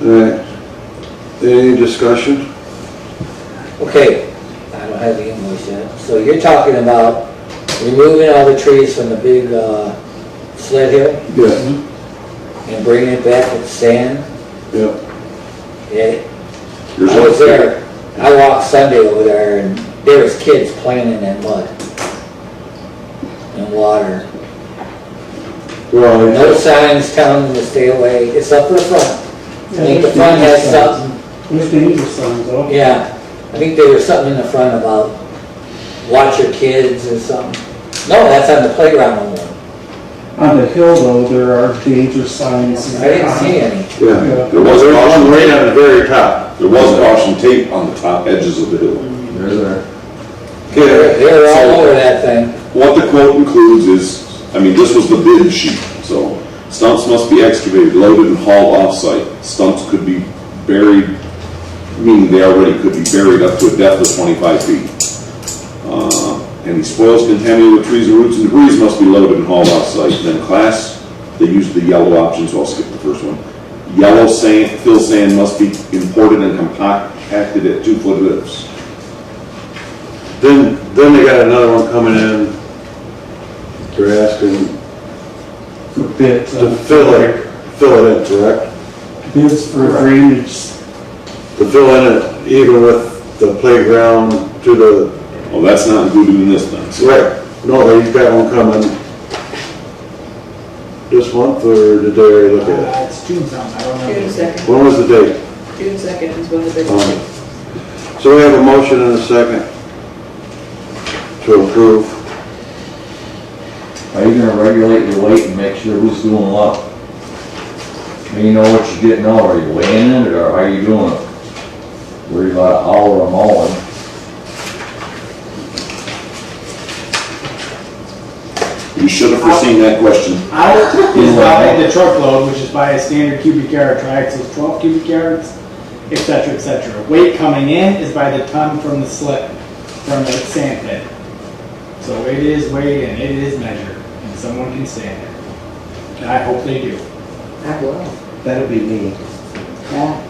All right. Any discussion? Okay, I don't have the invoice yet. So you're talking about removing all the trees from the big sled hill Yes. and bringing it back with sand? Yeah. Yeah. Here's I was what- there, I walked Sunday over there and there was kids playing in that mud and water. Well, No signs telling them to stay away. It's up to the front. I think the front has something. There's danger signs though. Yeah, I think there was something in the front about watch your kids or something. No, that's on the playground one. On the hill though, there are danger signs. I didn't see any. yeah. There was There's caution one right tape. on the very top. There was caution tape on the top edges of the hill. There's there. They're all over that thing. What the quote includes is, I mean, this was the bid sheet, so stumps must be excavated, loaded, and hauled off-site. Stumps could be buried, meaning they already could be buried up to a depth of 25 feet. Any spoils contaminated with trees and roots and debris must be loaded and hauled off-site. Then class, they used the yellow option, so I'll skip the first one. Yellow sand, fill sand must be imported and compacted at 2 foot lifts. Then they got another one coming in They're asking For bids. to fill it in, correct? Bids for drainage. To fill in it even with the playground to the, Well, that's not included in this then. so- right, no, you've got one coming this month, or did they already look at it? It's June something, I don't know. June 2nd. When was the date? June 2nd is when the big one. So we have a motion and a second to approve. Are you gonna regulate your weight and make sure who's doing what? And you know what you're getting out, are you weighing it, or are you doing it? Worried about hour or mowing? You should have foreseen that question. Out is by the truckload, which is by a standard cubic yard, right, so it's 12 cubic yards, et cetera, et cetera. Weight coming in is by the ton from the slip, from the sand pit. So it is weighed and it is measured, and someone can stand it. And I hope they do. I will. That'll be me. Yeah.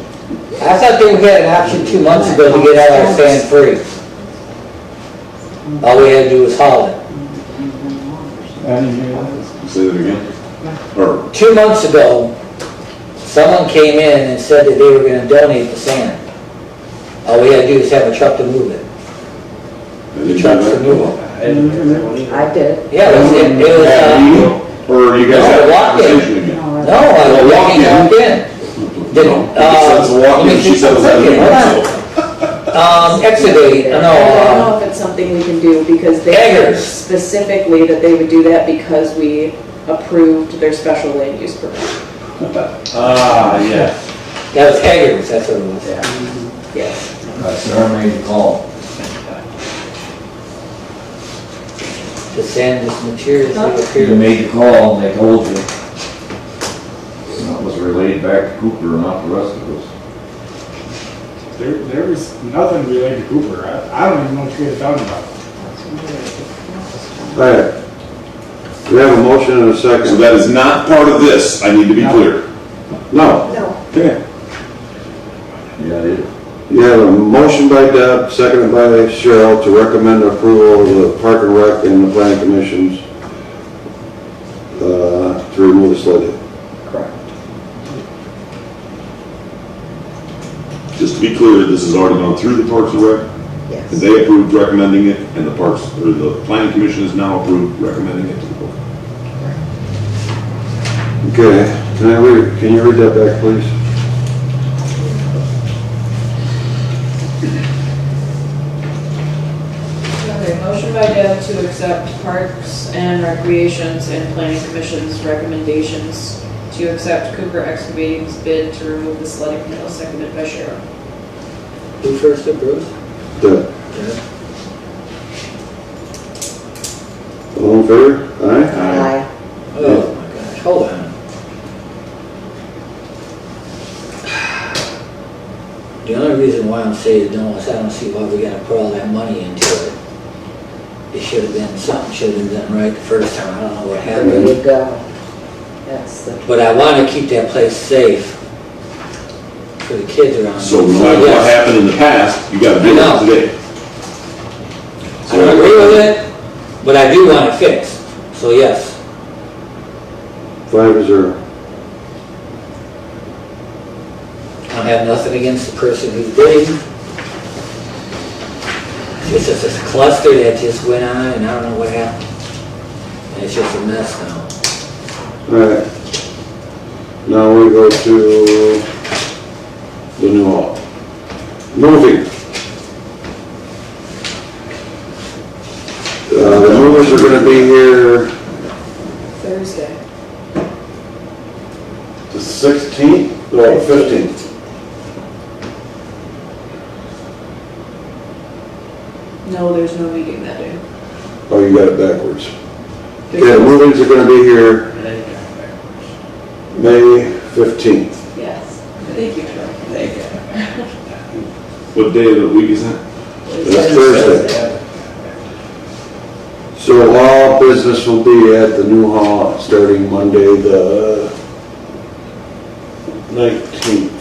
I thought they had an option 2 months ago to get all our sand free. All we had to do was haul it. I didn't hear that. Say that again? Or, 2 months ago, someone came in and said that they were gonna donate the sand. All we had to do is have a truck to move it. I didn't Trucks do to that. move it. I didn't hear that one either. I did. Yeah, it was, Or you guys No, have a walk-in. conversation again? no, I was walking out in. Did, No, it says walk-in, she said it was at a excavate, I don't know no, if it's something we can do because they Eggers. said specifically that they would do that because we approved their special land use permit. Ah, yeah. that was Haggard's, that's what it was. Yes. That's our main call. The sand is material, You made the call and they told you. That was relayed back to Cooper, not the rest of us. There was nothing related to Cooper. I don't even know what you guys are talking about. All right. We have a motion and a So second. that is not part of this, I need to be clear. No. No. Okay. Yeah, it is. You have a motion by Deb, seconded by Cheryl to recommend approval of the Park and Rec and the Planning Commissions to remove the sled hill. Just to be clear, this has already gone through the Parks and Rec. Yes. And they approved recommending it, and the Parks, or the Planning Commission has now approved recommending it to the board. Okay, can you read that back, please? Okay, motion by Deb to accept Parks and Recreations and Planning Commission's recommendations to accept Cooper Excavating's bid to remove the sledding hill, seconded by Cheryl. Who first did, Bruce? Deb. All in favor? Aye? Aye. Oh my gosh, hold on. The only reason why I'm saying no is I don't see why we gotta put all that money into it. It should have been, something should have been done right the first time, I don't know what There happened. you go. That's the. But I wanna keep that place safe for the kids around. So no matter what yes, happened in the past, you gotta deal I with it today. I don't agree with it, but I do want it fixed, so yes. 5-0. I don't have nothing against the person who's bidding. It's just this cluster that just went on and I don't know what happened. And it's just a mess now. All right. Now we go to the new hall. Moving. The movers are gonna be here Thursday. the 16th, or 15th. No, there's no meeting that day. Oh, you got it backwards. Yeah, the movers are gonna be here May 15th. Yes. Thank you, Cheryl. Thank you. What day of the week is that? That's Thursday. So all business will be at the new hall starting Monday, the 19th.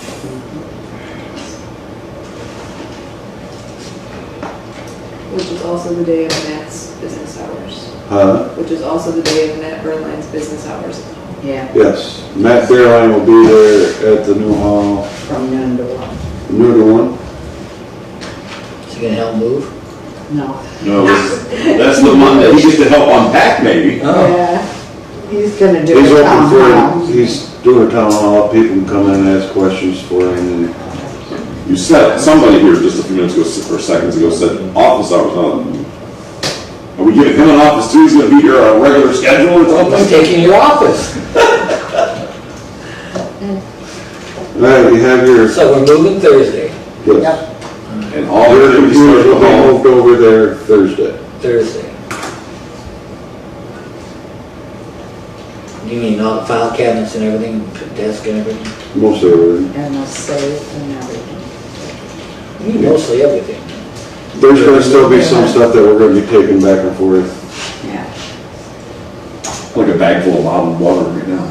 Which is also the day of Matt's business hours. which is also the day of Matt Berline's business hours. Yeah, Yes, Matt Fairline will be there at the new hall, from noon to 1. noon to 1. Is he gonna help move? No. No, that's the Monday. He gets to help unpack maybe. Oh, Yeah, he's gonna do He's a town open hall. for, he's doing a town hall, people can come in and ask questions for him. And You said, somebody here just a few minutes ago, or seconds ago, said office hours. Are we giving him an office too? He's gonna be here on a regular schedule or I'm something? taking your office. All right, you have your, So we're moving Thursday, yes, And all your their duties computers start will be at home. moved over there Thursday. Thursday. You mean all the file cabinets and everything, desk and everything? Most everything. And the safe and everything. You mean mostly everything. There's gonna still be some stuff that we're gonna be taking back and forth. Yeah. Like a bag full of bottled water right now.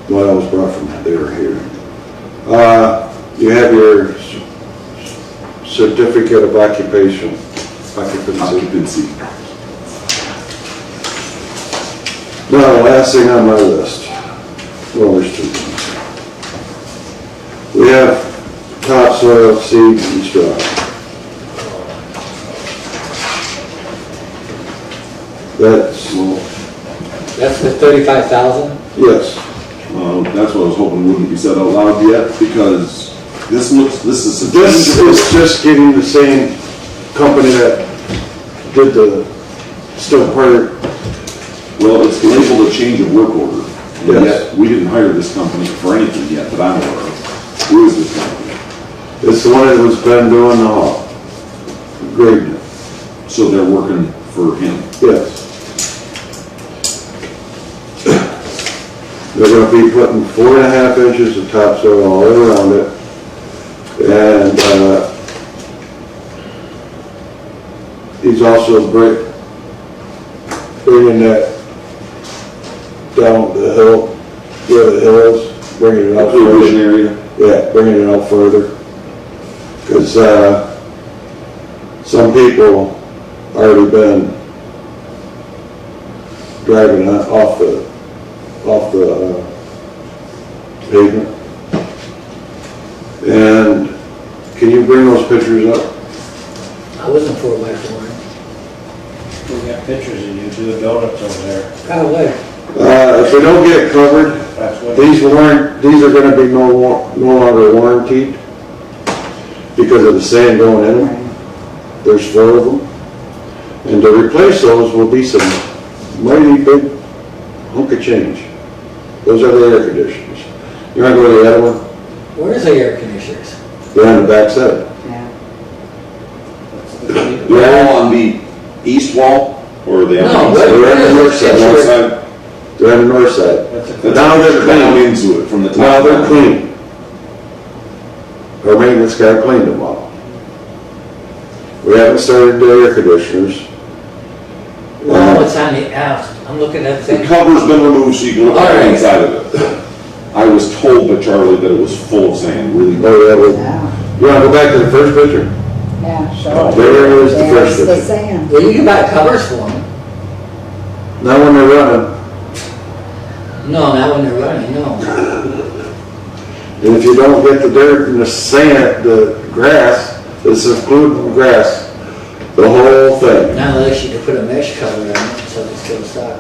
Well, that was brought from there here. You have your certificate of occupancy. Occupancy. Now, the last thing on my list, well, there's two things. We have topsoil, seed, and straw. That's the 35,000? Yes, That's what I was hoping wouldn't be said out loud yet, because this is. this is just getting the same company that did the still part. Well, it's labeled a change of work order. And Yes. yet, we didn't hire this company for anything yet that I'm aware of. Who is this company? It's the one that was been doing the hall. Grading it, So they're working for him. yes. They're gonna be putting 4.5 inches of topsoil all around it. And, he's also bringing that down the hill, where the hill is, bringing it out Inclusion further. area. Yeah, bringing it out further. Because, some people already been driving off the pavement. And can you bring those pictures up? I wasn't 4x4. We got pictures of you doing donuts over there. Probably. If they don't get covered, That's what. these are gonna be no longer warranted because of the sand going in them. There's 4 of them. And to replace those will be some mighty big hunk of change. Those are the air conditioners. You wanna go to the other one? Where's the air conditioners? They're on the back side. Yeah. They're all on the east wall, or are they on No, the east? what- They're on the north side. North side? They're on the north side. That's Now they're down clean. into it from the top. Now they're down. clean. Our maintenance guy cleaned them all. We haven't started the air conditioners. No, it's on the out. I'm looking at The things. cover's been removed, so you can look at All the right. inside of it. I was told by Charlie that it was full of sand, really. Oh, that would, Yeah. you wanna go back to the first picture? Yeah, sure. There is the There's first the picture. sand. Well, you can buy covers for them. Not when they're running. No, not when they're running, no. And if you don't get the dirt and the sand, the grass, it's including grass, the whole thing. Not unless you could put a mesh cover on it so it's still stuck.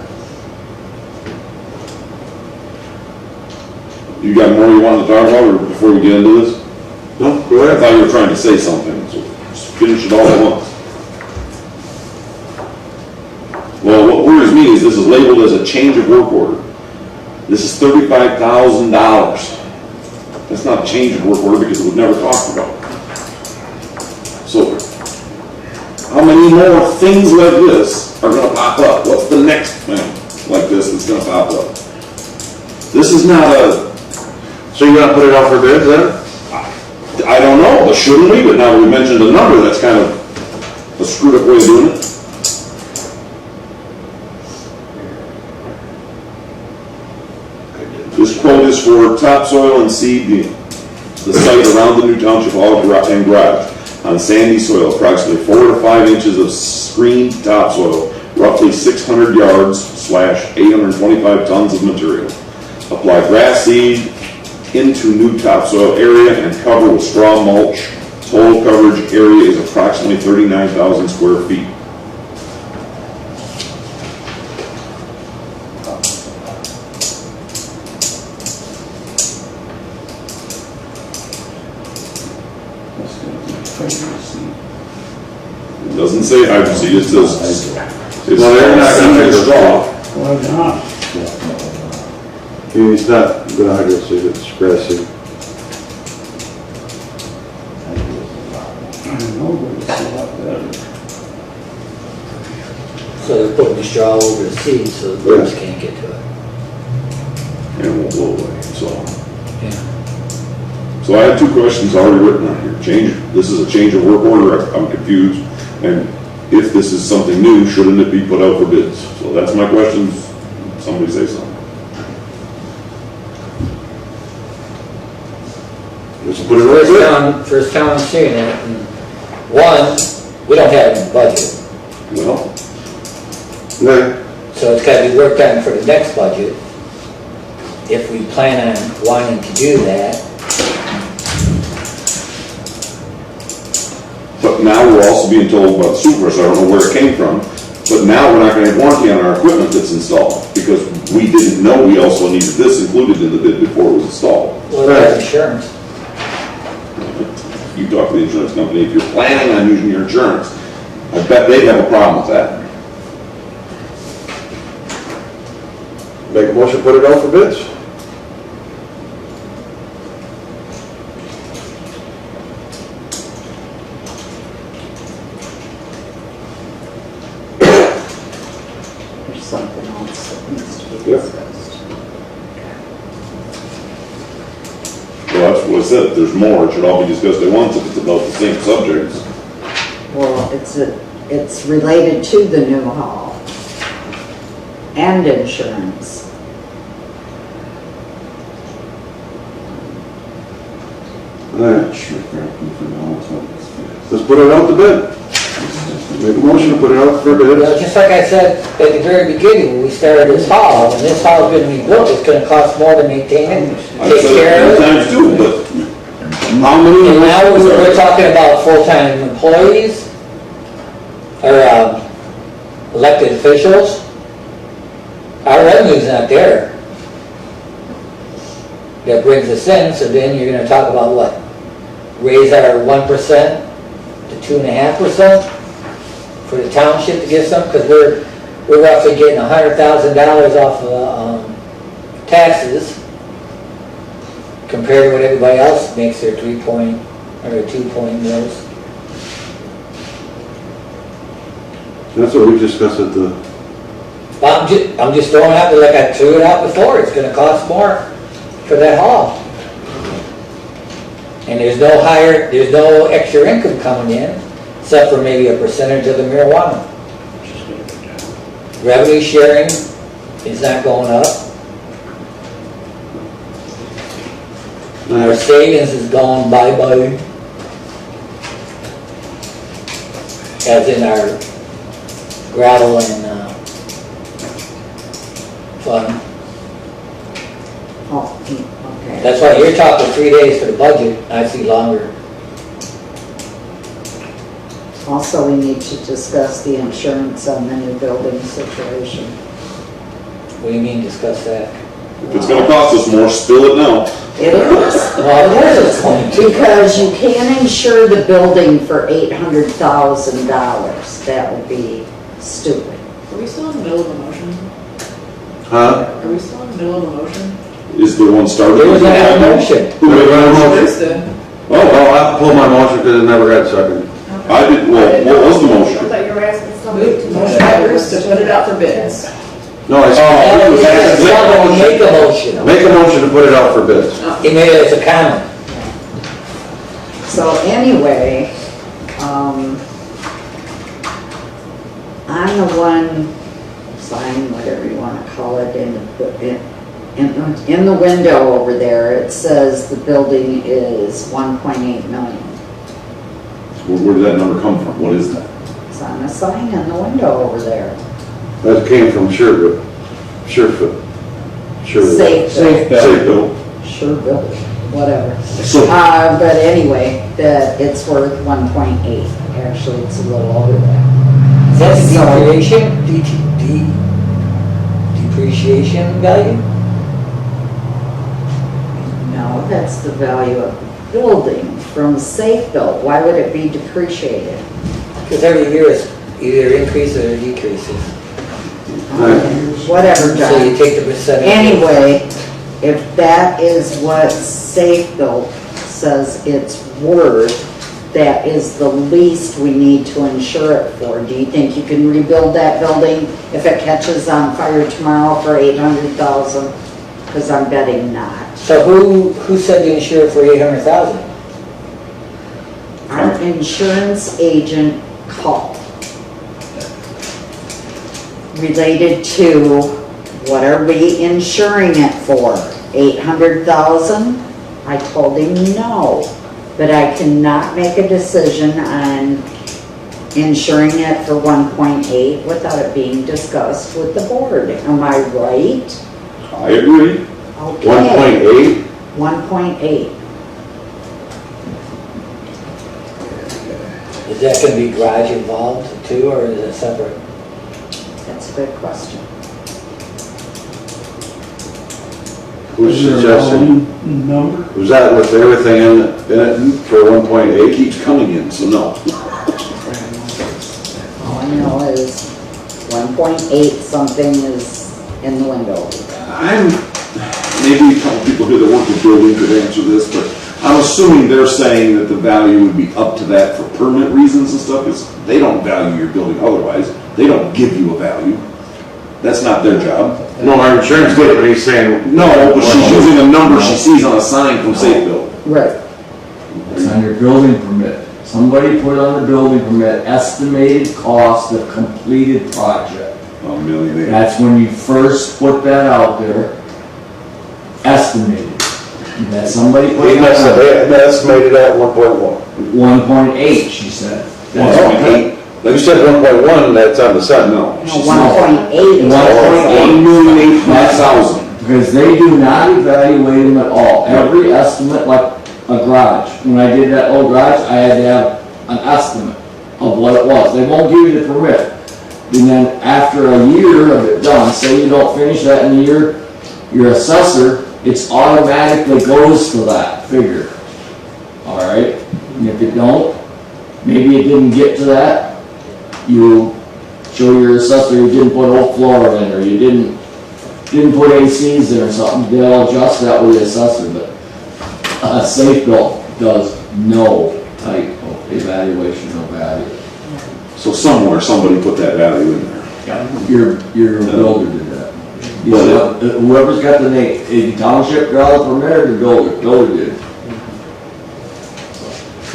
You got more you want to talk about, or before we get into this? No, go I ahead. thought you were trying to say something, so just finish it all at once. Well, what worries me is this is labeled as a change of work order. This is $35,000. That's not a change of work order because it was never talked about. So, how many more things like this are gonna pop up? What's the next thing like this that's gonna pop up? This is not a, So you gonna put it out for bids then? I don't know, but shouldn't we? But now we mentioned a number, that's kind of a screwed up way of doing it. This quote is for topsoil and seed, the site around the new township hall and garage on sandy soil, approximately 4 to 5 inches of screened topsoil roughly 600 yards / 825 tons of material. Apply grass seed into new topsoil area and cover with straw mulch. Total coverage area is approximately 39,000 square feet. It doesn't say hydro seed, it says, it's Well, they're not gonna seed figure straw. Why not? It's not good hydro seed, it's grass seed. I know, but it's a lot better. So they're putting the straw over the seed so the birds can't get to it. And it won't blow away, so. Yeah. So I have two questions already written on here. This is a change of work order, I'm confused. And if this is something new, shouldn't it be put out for bids? So that's my questions. Somebody say something. Just put it right there. First time I'm seeing it. And one, we don't have any budget, Well, Okay. so it's gotta be worked on for the next budget. If we plan on wanting to do that, but now we're also being told by the supervisor, I don't know where it came from, but now we're not gonna have warranty on our equipment that's installed, because we didn't know we also needed this included in the bid before it was installed. well, that's insurance. You talk to the insurance company, if you're planning on using your insurance, I bet they'd have a problem with that. Make a motion, put it out for bids. There's something else that needs to be Yep. discussed. Well, that's what I said, if there's more, it should all be discussed at once if it's about the same subjects. Well, it's related to the new hall and insurance. Alright, let's put it out to bid. Make a motion to put it out for Well, bids. just like I said at the very beginning, when we started this hall, when this hall is gonna be built, it's gonna cost more to maintain it, I take said care it of many it. times too, but how many? And now we're talking about full-time employees, or elected officials. Our revenue's not there. That brings us in, so then you're gonna talk about what? Raise our 1% to 2.5% for the township to get some, because we're roughly getting $100,000 off of taxes compared to what everybody else makes their 2 point mills. That's what we discussed at the, But I'm just throwing out there like I threw it out before, it's gonna cost more for that hall. And there's no extra income coming in, except for maybe a percentage of the marijuana. Revenue sharing is not going up. Our savings is gone bye-bye. As in our gravel and fund. Oh, okay. That's why you're talking 3 days for the budget, I see longer. Also, we need to discuss the insurance on the new building situation. What do you mean discuss that? If it's gonna cost us more, spill it now. It is. Well, of course it's going to. Because you can't insure the building for $800,000. That would be stupid. Are we still in the middle of a motion? huh? Are we still in the middle of a motion? Is the one started? There was a motion. Who made my motion? Bruce did. Oh, Well, I pulled my motion because it never got seconded. I did, well, what was the I motion? thought you were asking somebody to. Motion by Bruce to put it out for bids. No, I Someone make said, a motion. make a motion to put it out for bids. He made it as a comment. So anyway, I'm the one, sign, whatever you want to call it, in the window over there, it says the building is 1.8 million. Where did that number come from? What is that? It's on a sign in the window over there. That came from Sherwood. Sherwood. Safe. Safe bill. Sure, Bill, whatever. So, But anyway, it's worth 1.8. Actually, it's a little over that. Is that the So- depreciation value? No, that's the value of the building from safe bill. Why would it be depreciated? Because every year it either increases or decreases. Whatever, So you John. take the percentage. Anyway, if that is what safe bill says it's worth, that is the least we need to insure it for. Do you think you can rebuild that building if it catches on fire tomorrow for 800,000? Because I'm betting not. So who said to insure it for 800,000? Our insurance agent called. Related to, what are we insuring it for? 800,000? I told him no, but I cannot make a decision on insuring it for 1.8 without it being discussed with the board. Am I right? I agree. Okay. 1.8? 1.8. Is that going to be garage involved too, or is it separate? That's a good question. Who's Is there a suggesting? volume number? Was that with everything in it for 1.8? It keeps coming in, so no. All I know is 1.8 something is in the window. Maybe a couple people here that work with building could answer this, but I'm assuming they're saying that the value would be up to that for permit reasons and stuff, because they don't value your building otherwise. They don't give you a value. That's not their job. No, our insurance did, but he's saying. No, but she's using a number she sees on a sign from Safe Bill. Right. It's on your building permit. Somebody put on the building permit, estimated cost of completed project. $1 million. That's when you first put that out there, estimated. That somebody put They that estimated at 1.1. out, 1.8, she said. That's what- 1.8? You said 1.1, that's on the side. No. No, she's 1.8 is. 1,800,000. Because they do not evaluate them at all. Every estimate, like a garage, when I did that old garage, I had to have an estimate of what it was. They won't give you the permit. And then after a year of it done, say you don't finish that in a year, your assessor, it's automatically goes to that figure. All right? And if it don't, maybe it didn't get to that, you show your assessor you didn't put oak floor in, or you didn't put ACs in or something, they'll adjust that with the assessor, but a safe bill does no type of evaluation of value. So somewhere, somebody put that value in there. Your builder did that. You said, whoever's got the name, the township got the permit, or the builder did.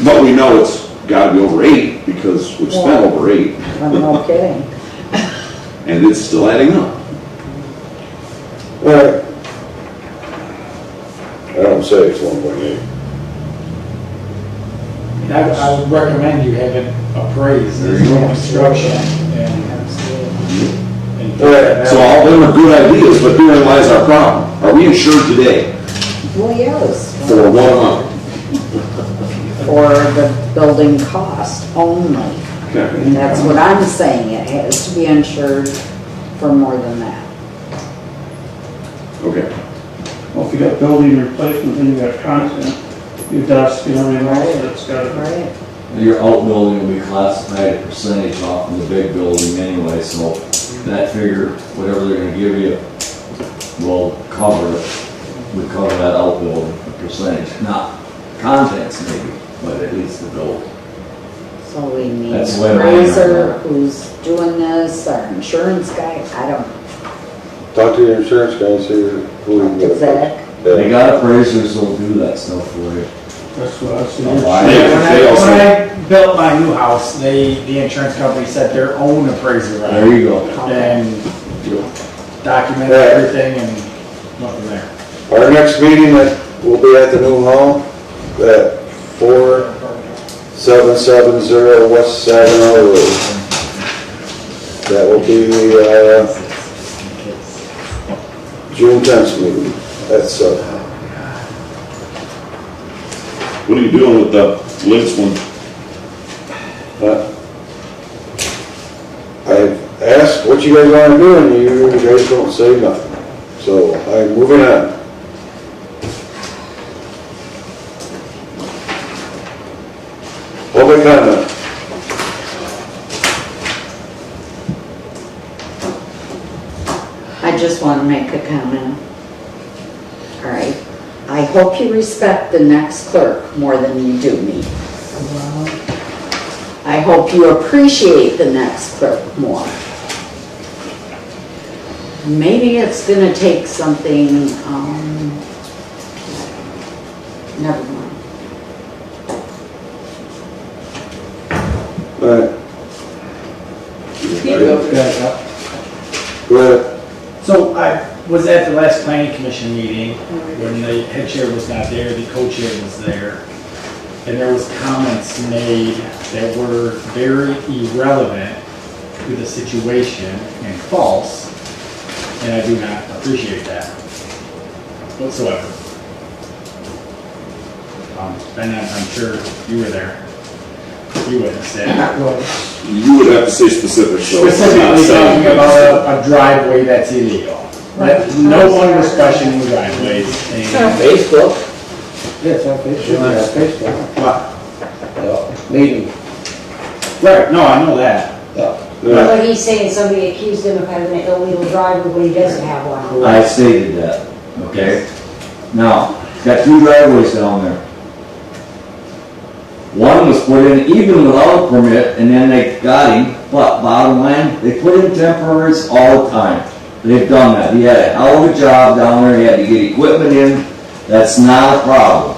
But we know it's gotta be over 8, because we've spent over 8. I'm no kidding. And it's still adding up. Well, I don't say it's 1.8. I would recommend you have it appraised as new construction and. So all of them are good ideas, but herein lies our problem. Are we insured today? Well, yes, For what amount? for the building cost only. Okay. And that's what I'm saying, it has to be insured for more than that. Okay. Well, if you got building replacement, then you got content, your dust, you know, and all that's got it. Right. Your outbuilding will be classified a percentage off of the big building anyway, so that figure, whatever they're gonna give you, will cover it, would cover that outbuilding, a percentage, not contents maybe, but at least the building. So we need That's an the way mine are appraiser now. who's doing this, our insurance guy, I don't know. Talk to your insurance guy and see who you can get. Zach? They got appraisers that'll do that stuff for you. That's what I see. They When also- I built my new house, the insurance company set their own appraiser on There it you go. and documented everything and went from there. Our next meeting that will be at the new hall at 4770 West Saginaw Road. That will be, June 10th meeting. That's, What are you doing with the Lynch one? I've asked what you guys want to do, and you guys don't say nothing. So I'm moving on. Public comment. I just want to make a comment. All right. I hope you respect the next clerk more than you do me. I hope you appreciate the next clerk more. Maybe it's gonna take something, never mind. All right. Go ahead. So I was at the last planning commission meeting when the head chair was not there, the co-chair was there. And there was comments made that were very irrelevant to the situation and false. And I do not appreciate that whatsoever. And I'm sure you were there. You witnessed it. You would have to say specifics. though. Specifically talking about a driveway that's illegal. That no one was questioning driveways. It's on Facebook. Yeah, it's on Facebook. What? Meeting. Right, no, I know that. But he's saying somebody accused him of having an illegal driveway when he doesn't have one. I stated that, okay? Now, got 2 driveways down there. One was put in even without a permit, and then they got him, but bottom line, they put in temporaries all the time. They've done that. He had a hell of a job down there, he had to get equipment in. That's not a problem.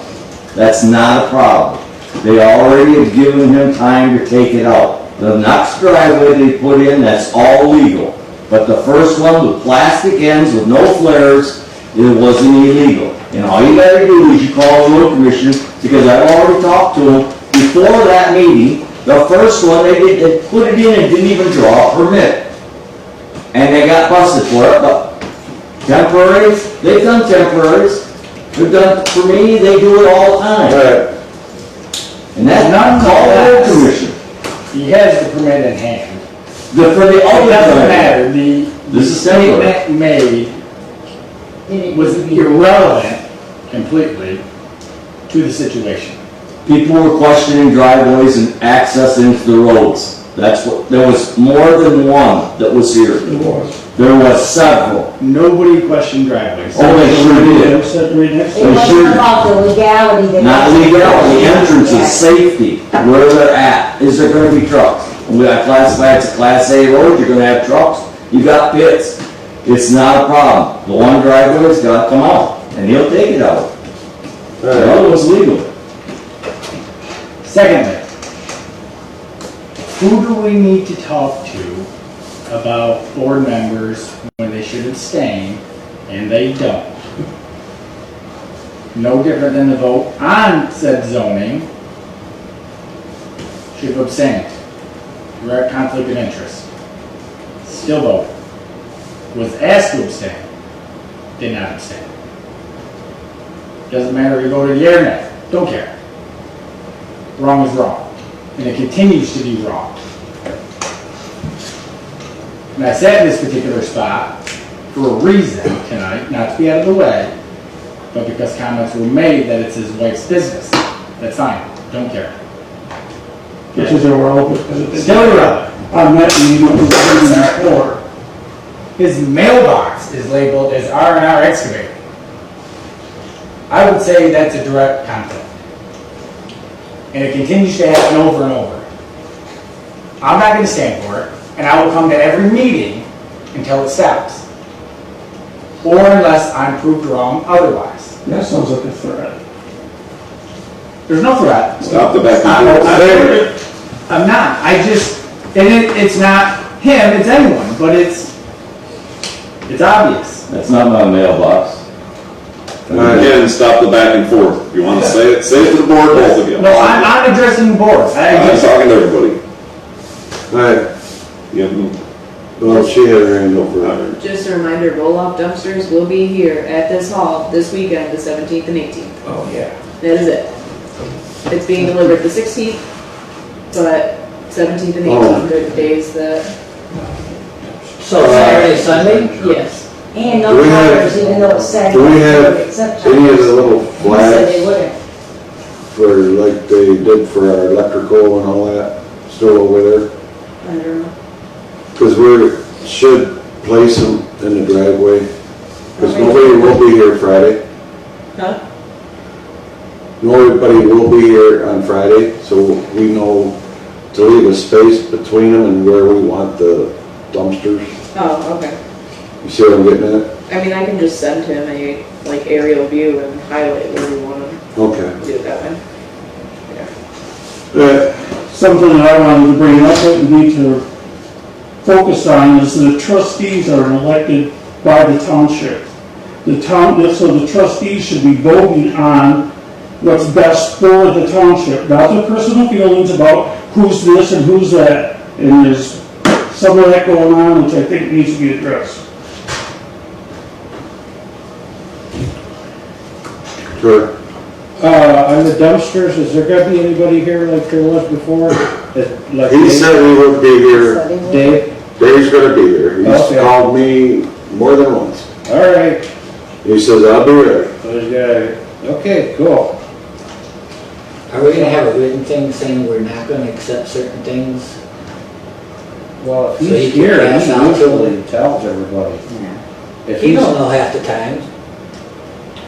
That's not a problem. They already have given him time to take it out. The next driveway they put in, that's all legal. But the first one with plastic ends with no flares, it wasn't illegal. And all you gotta do is you call the road commission, because I've already talked to them before that meeting. The first one, they put it in and didn't even draw a permit. And they got busted for it, but temporaries, they've done temporaries. They've done, for me, they do it all the time. Right. And that's not called the road commission. He has the permit in hand. For the It other doesn't driveway. matter, This is temporary. statement made was irrelevant completely to the situation. People were questioning driveways and access into the roads. That's what, there was more than one that was here. There was several. Nobody questioned driveways. Oh, they sure did. That's that right next It to it. wasn't about the legality that. Not legality, entrance is safety, where they're at. Is there gonna be trucks? We got classified as a Class A road, you're gonna have trucks, you got pits. It's not a problem. The one driveway's gotta come out, and he'll take it out. The other one's legal. Secondly, who do we need to talk to about board members when they should abstain and they don't? No different than the vote on said zoning should have abstained. Direct conflict of interest. Still vote. Was asked to abstain. Did not abstain. Doesn't matter if you voted yea or nay. Don't care. Wrong is wrong. And it continues to be wrong. And I sat in this particular spot for a reason tonight, not to be out of the way, but because comments were made that it's his wife's business. That's fine. Don't care. Which is irrelevant because it's Still irrelevant. on that meeting, what was written before. His mailbox is labeled as R&R excavator. I would say that's a direct conflict. And it continues to happen over and over. I'm not going to stand for it, and I will come to every meeting until it stops. Or unless I'm proved wrong otherwise. That sounds like a threat. There's no threat. Stop the back and forth. I'm not. It's not him, it's anyone, but it's obvious. That's not my mailbox. And again, stop the back and forth. If you want to say it to the board, both of you. No, I'm addressing boards. I'm talking to everybody. All right. You have Well, she had her hand over. Just a reminder, roll-off dumpsters will be here at this hall this weekend, the 17th and 18th. Oh, yeah. That is it. It's being delivered the 16th, but 17th and 18th are the days that, So Saturday, Sunday? yes. And Do no we have- tires, even though it's Saturday. Do we have except any of tires. the little He said they flags wouldn't. for, like they did for our electrical and all that, still over there? I don't know. Because we should place them in the driveway, because nobody will be here Friday. Huh? Nobody will be here on Friday, so we know to leave a space between them and where we want the dumpsters. Oh, okay. You see what I'm getting at? I mean, I can just send him a, like, aerial view and highlight where we want to Okay. do it that way. Something that I wanted to bring up that we need to focus on is the trustees are elected by the township. So the trustees should be voting on what's best for the township, not their personal feelings about who's this and who's that. And there's some of that going on, which I think needs to be addressed. Sure. On the dumpsters, is there gonna be anybody here like there was before? Like He said he would be here. Said he would. Dave? Dave's gonna be here. He's Okay. called me more than once. All right. He says, I'll be ready. Okay, cool. Are we gonna have a written thing saying we're not gonna accept certain things? Well, if So he's he can here, pass he out to usually tells everybody. Yeah. If He he's, don't know half the time.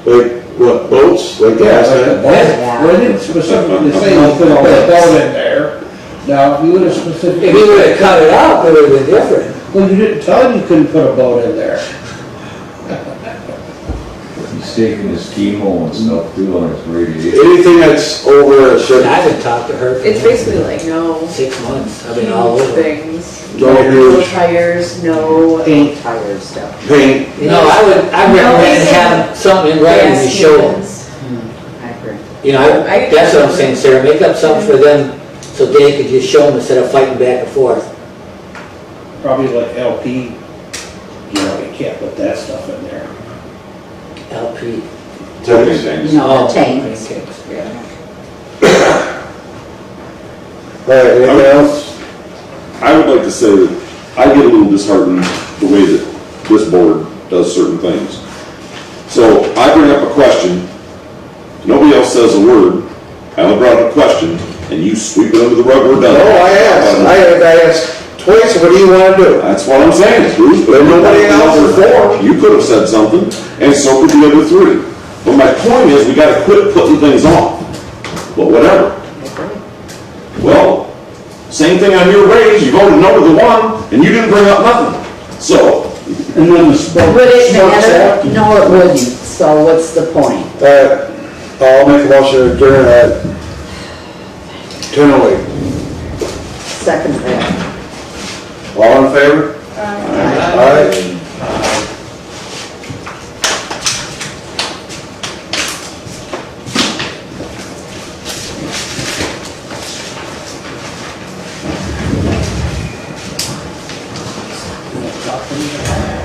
Like, what, boats? Like yeah, last like the time? boat, well, he didn't specifically say he put a boat in there. Now, if you would have specifically. If he would've cut it out, it would've been different. Well, you didn't tell him you couldn't put a boat in there. He's taking his chemo and stuff too on his radiation. Anything that's over a I certain, haven't talked to her It's for basically like no 6 months. I've been all over. things. No No huge- tires, no. Paint tire stuff. paint, No, I recommend having something in writing to show them. I agree. You know, that's what I'm saying, Sarah, make up something for them so they could just show them instead of fighting back and forth. Probably like LP, you know, you can't put that stuff in there. LP. Tipping things. No, the tanks. Okay. all right, anything else? I would like to say that I get a little disheartened the way that this board does certain things. So I bring up a question, nobody else says a word, I only brought up a question, and you sweep it under the rug, we're done. No, I asked twice, what do you want to do? That's what I'm saying, Bruce, but nobody else is for. You could have said something, and so could the other three. But my point is, we gotta quit putting things off. But whatever. Well, same thing on your raise, you voted no to the one, and you didn't bring up nothing. So, And then the sports. Would it sports matter? act. No, it wouldn't. So what's the point? I'll make a motion to adjourn at 10:08. Second that. All in favor? Aye. Talk to me.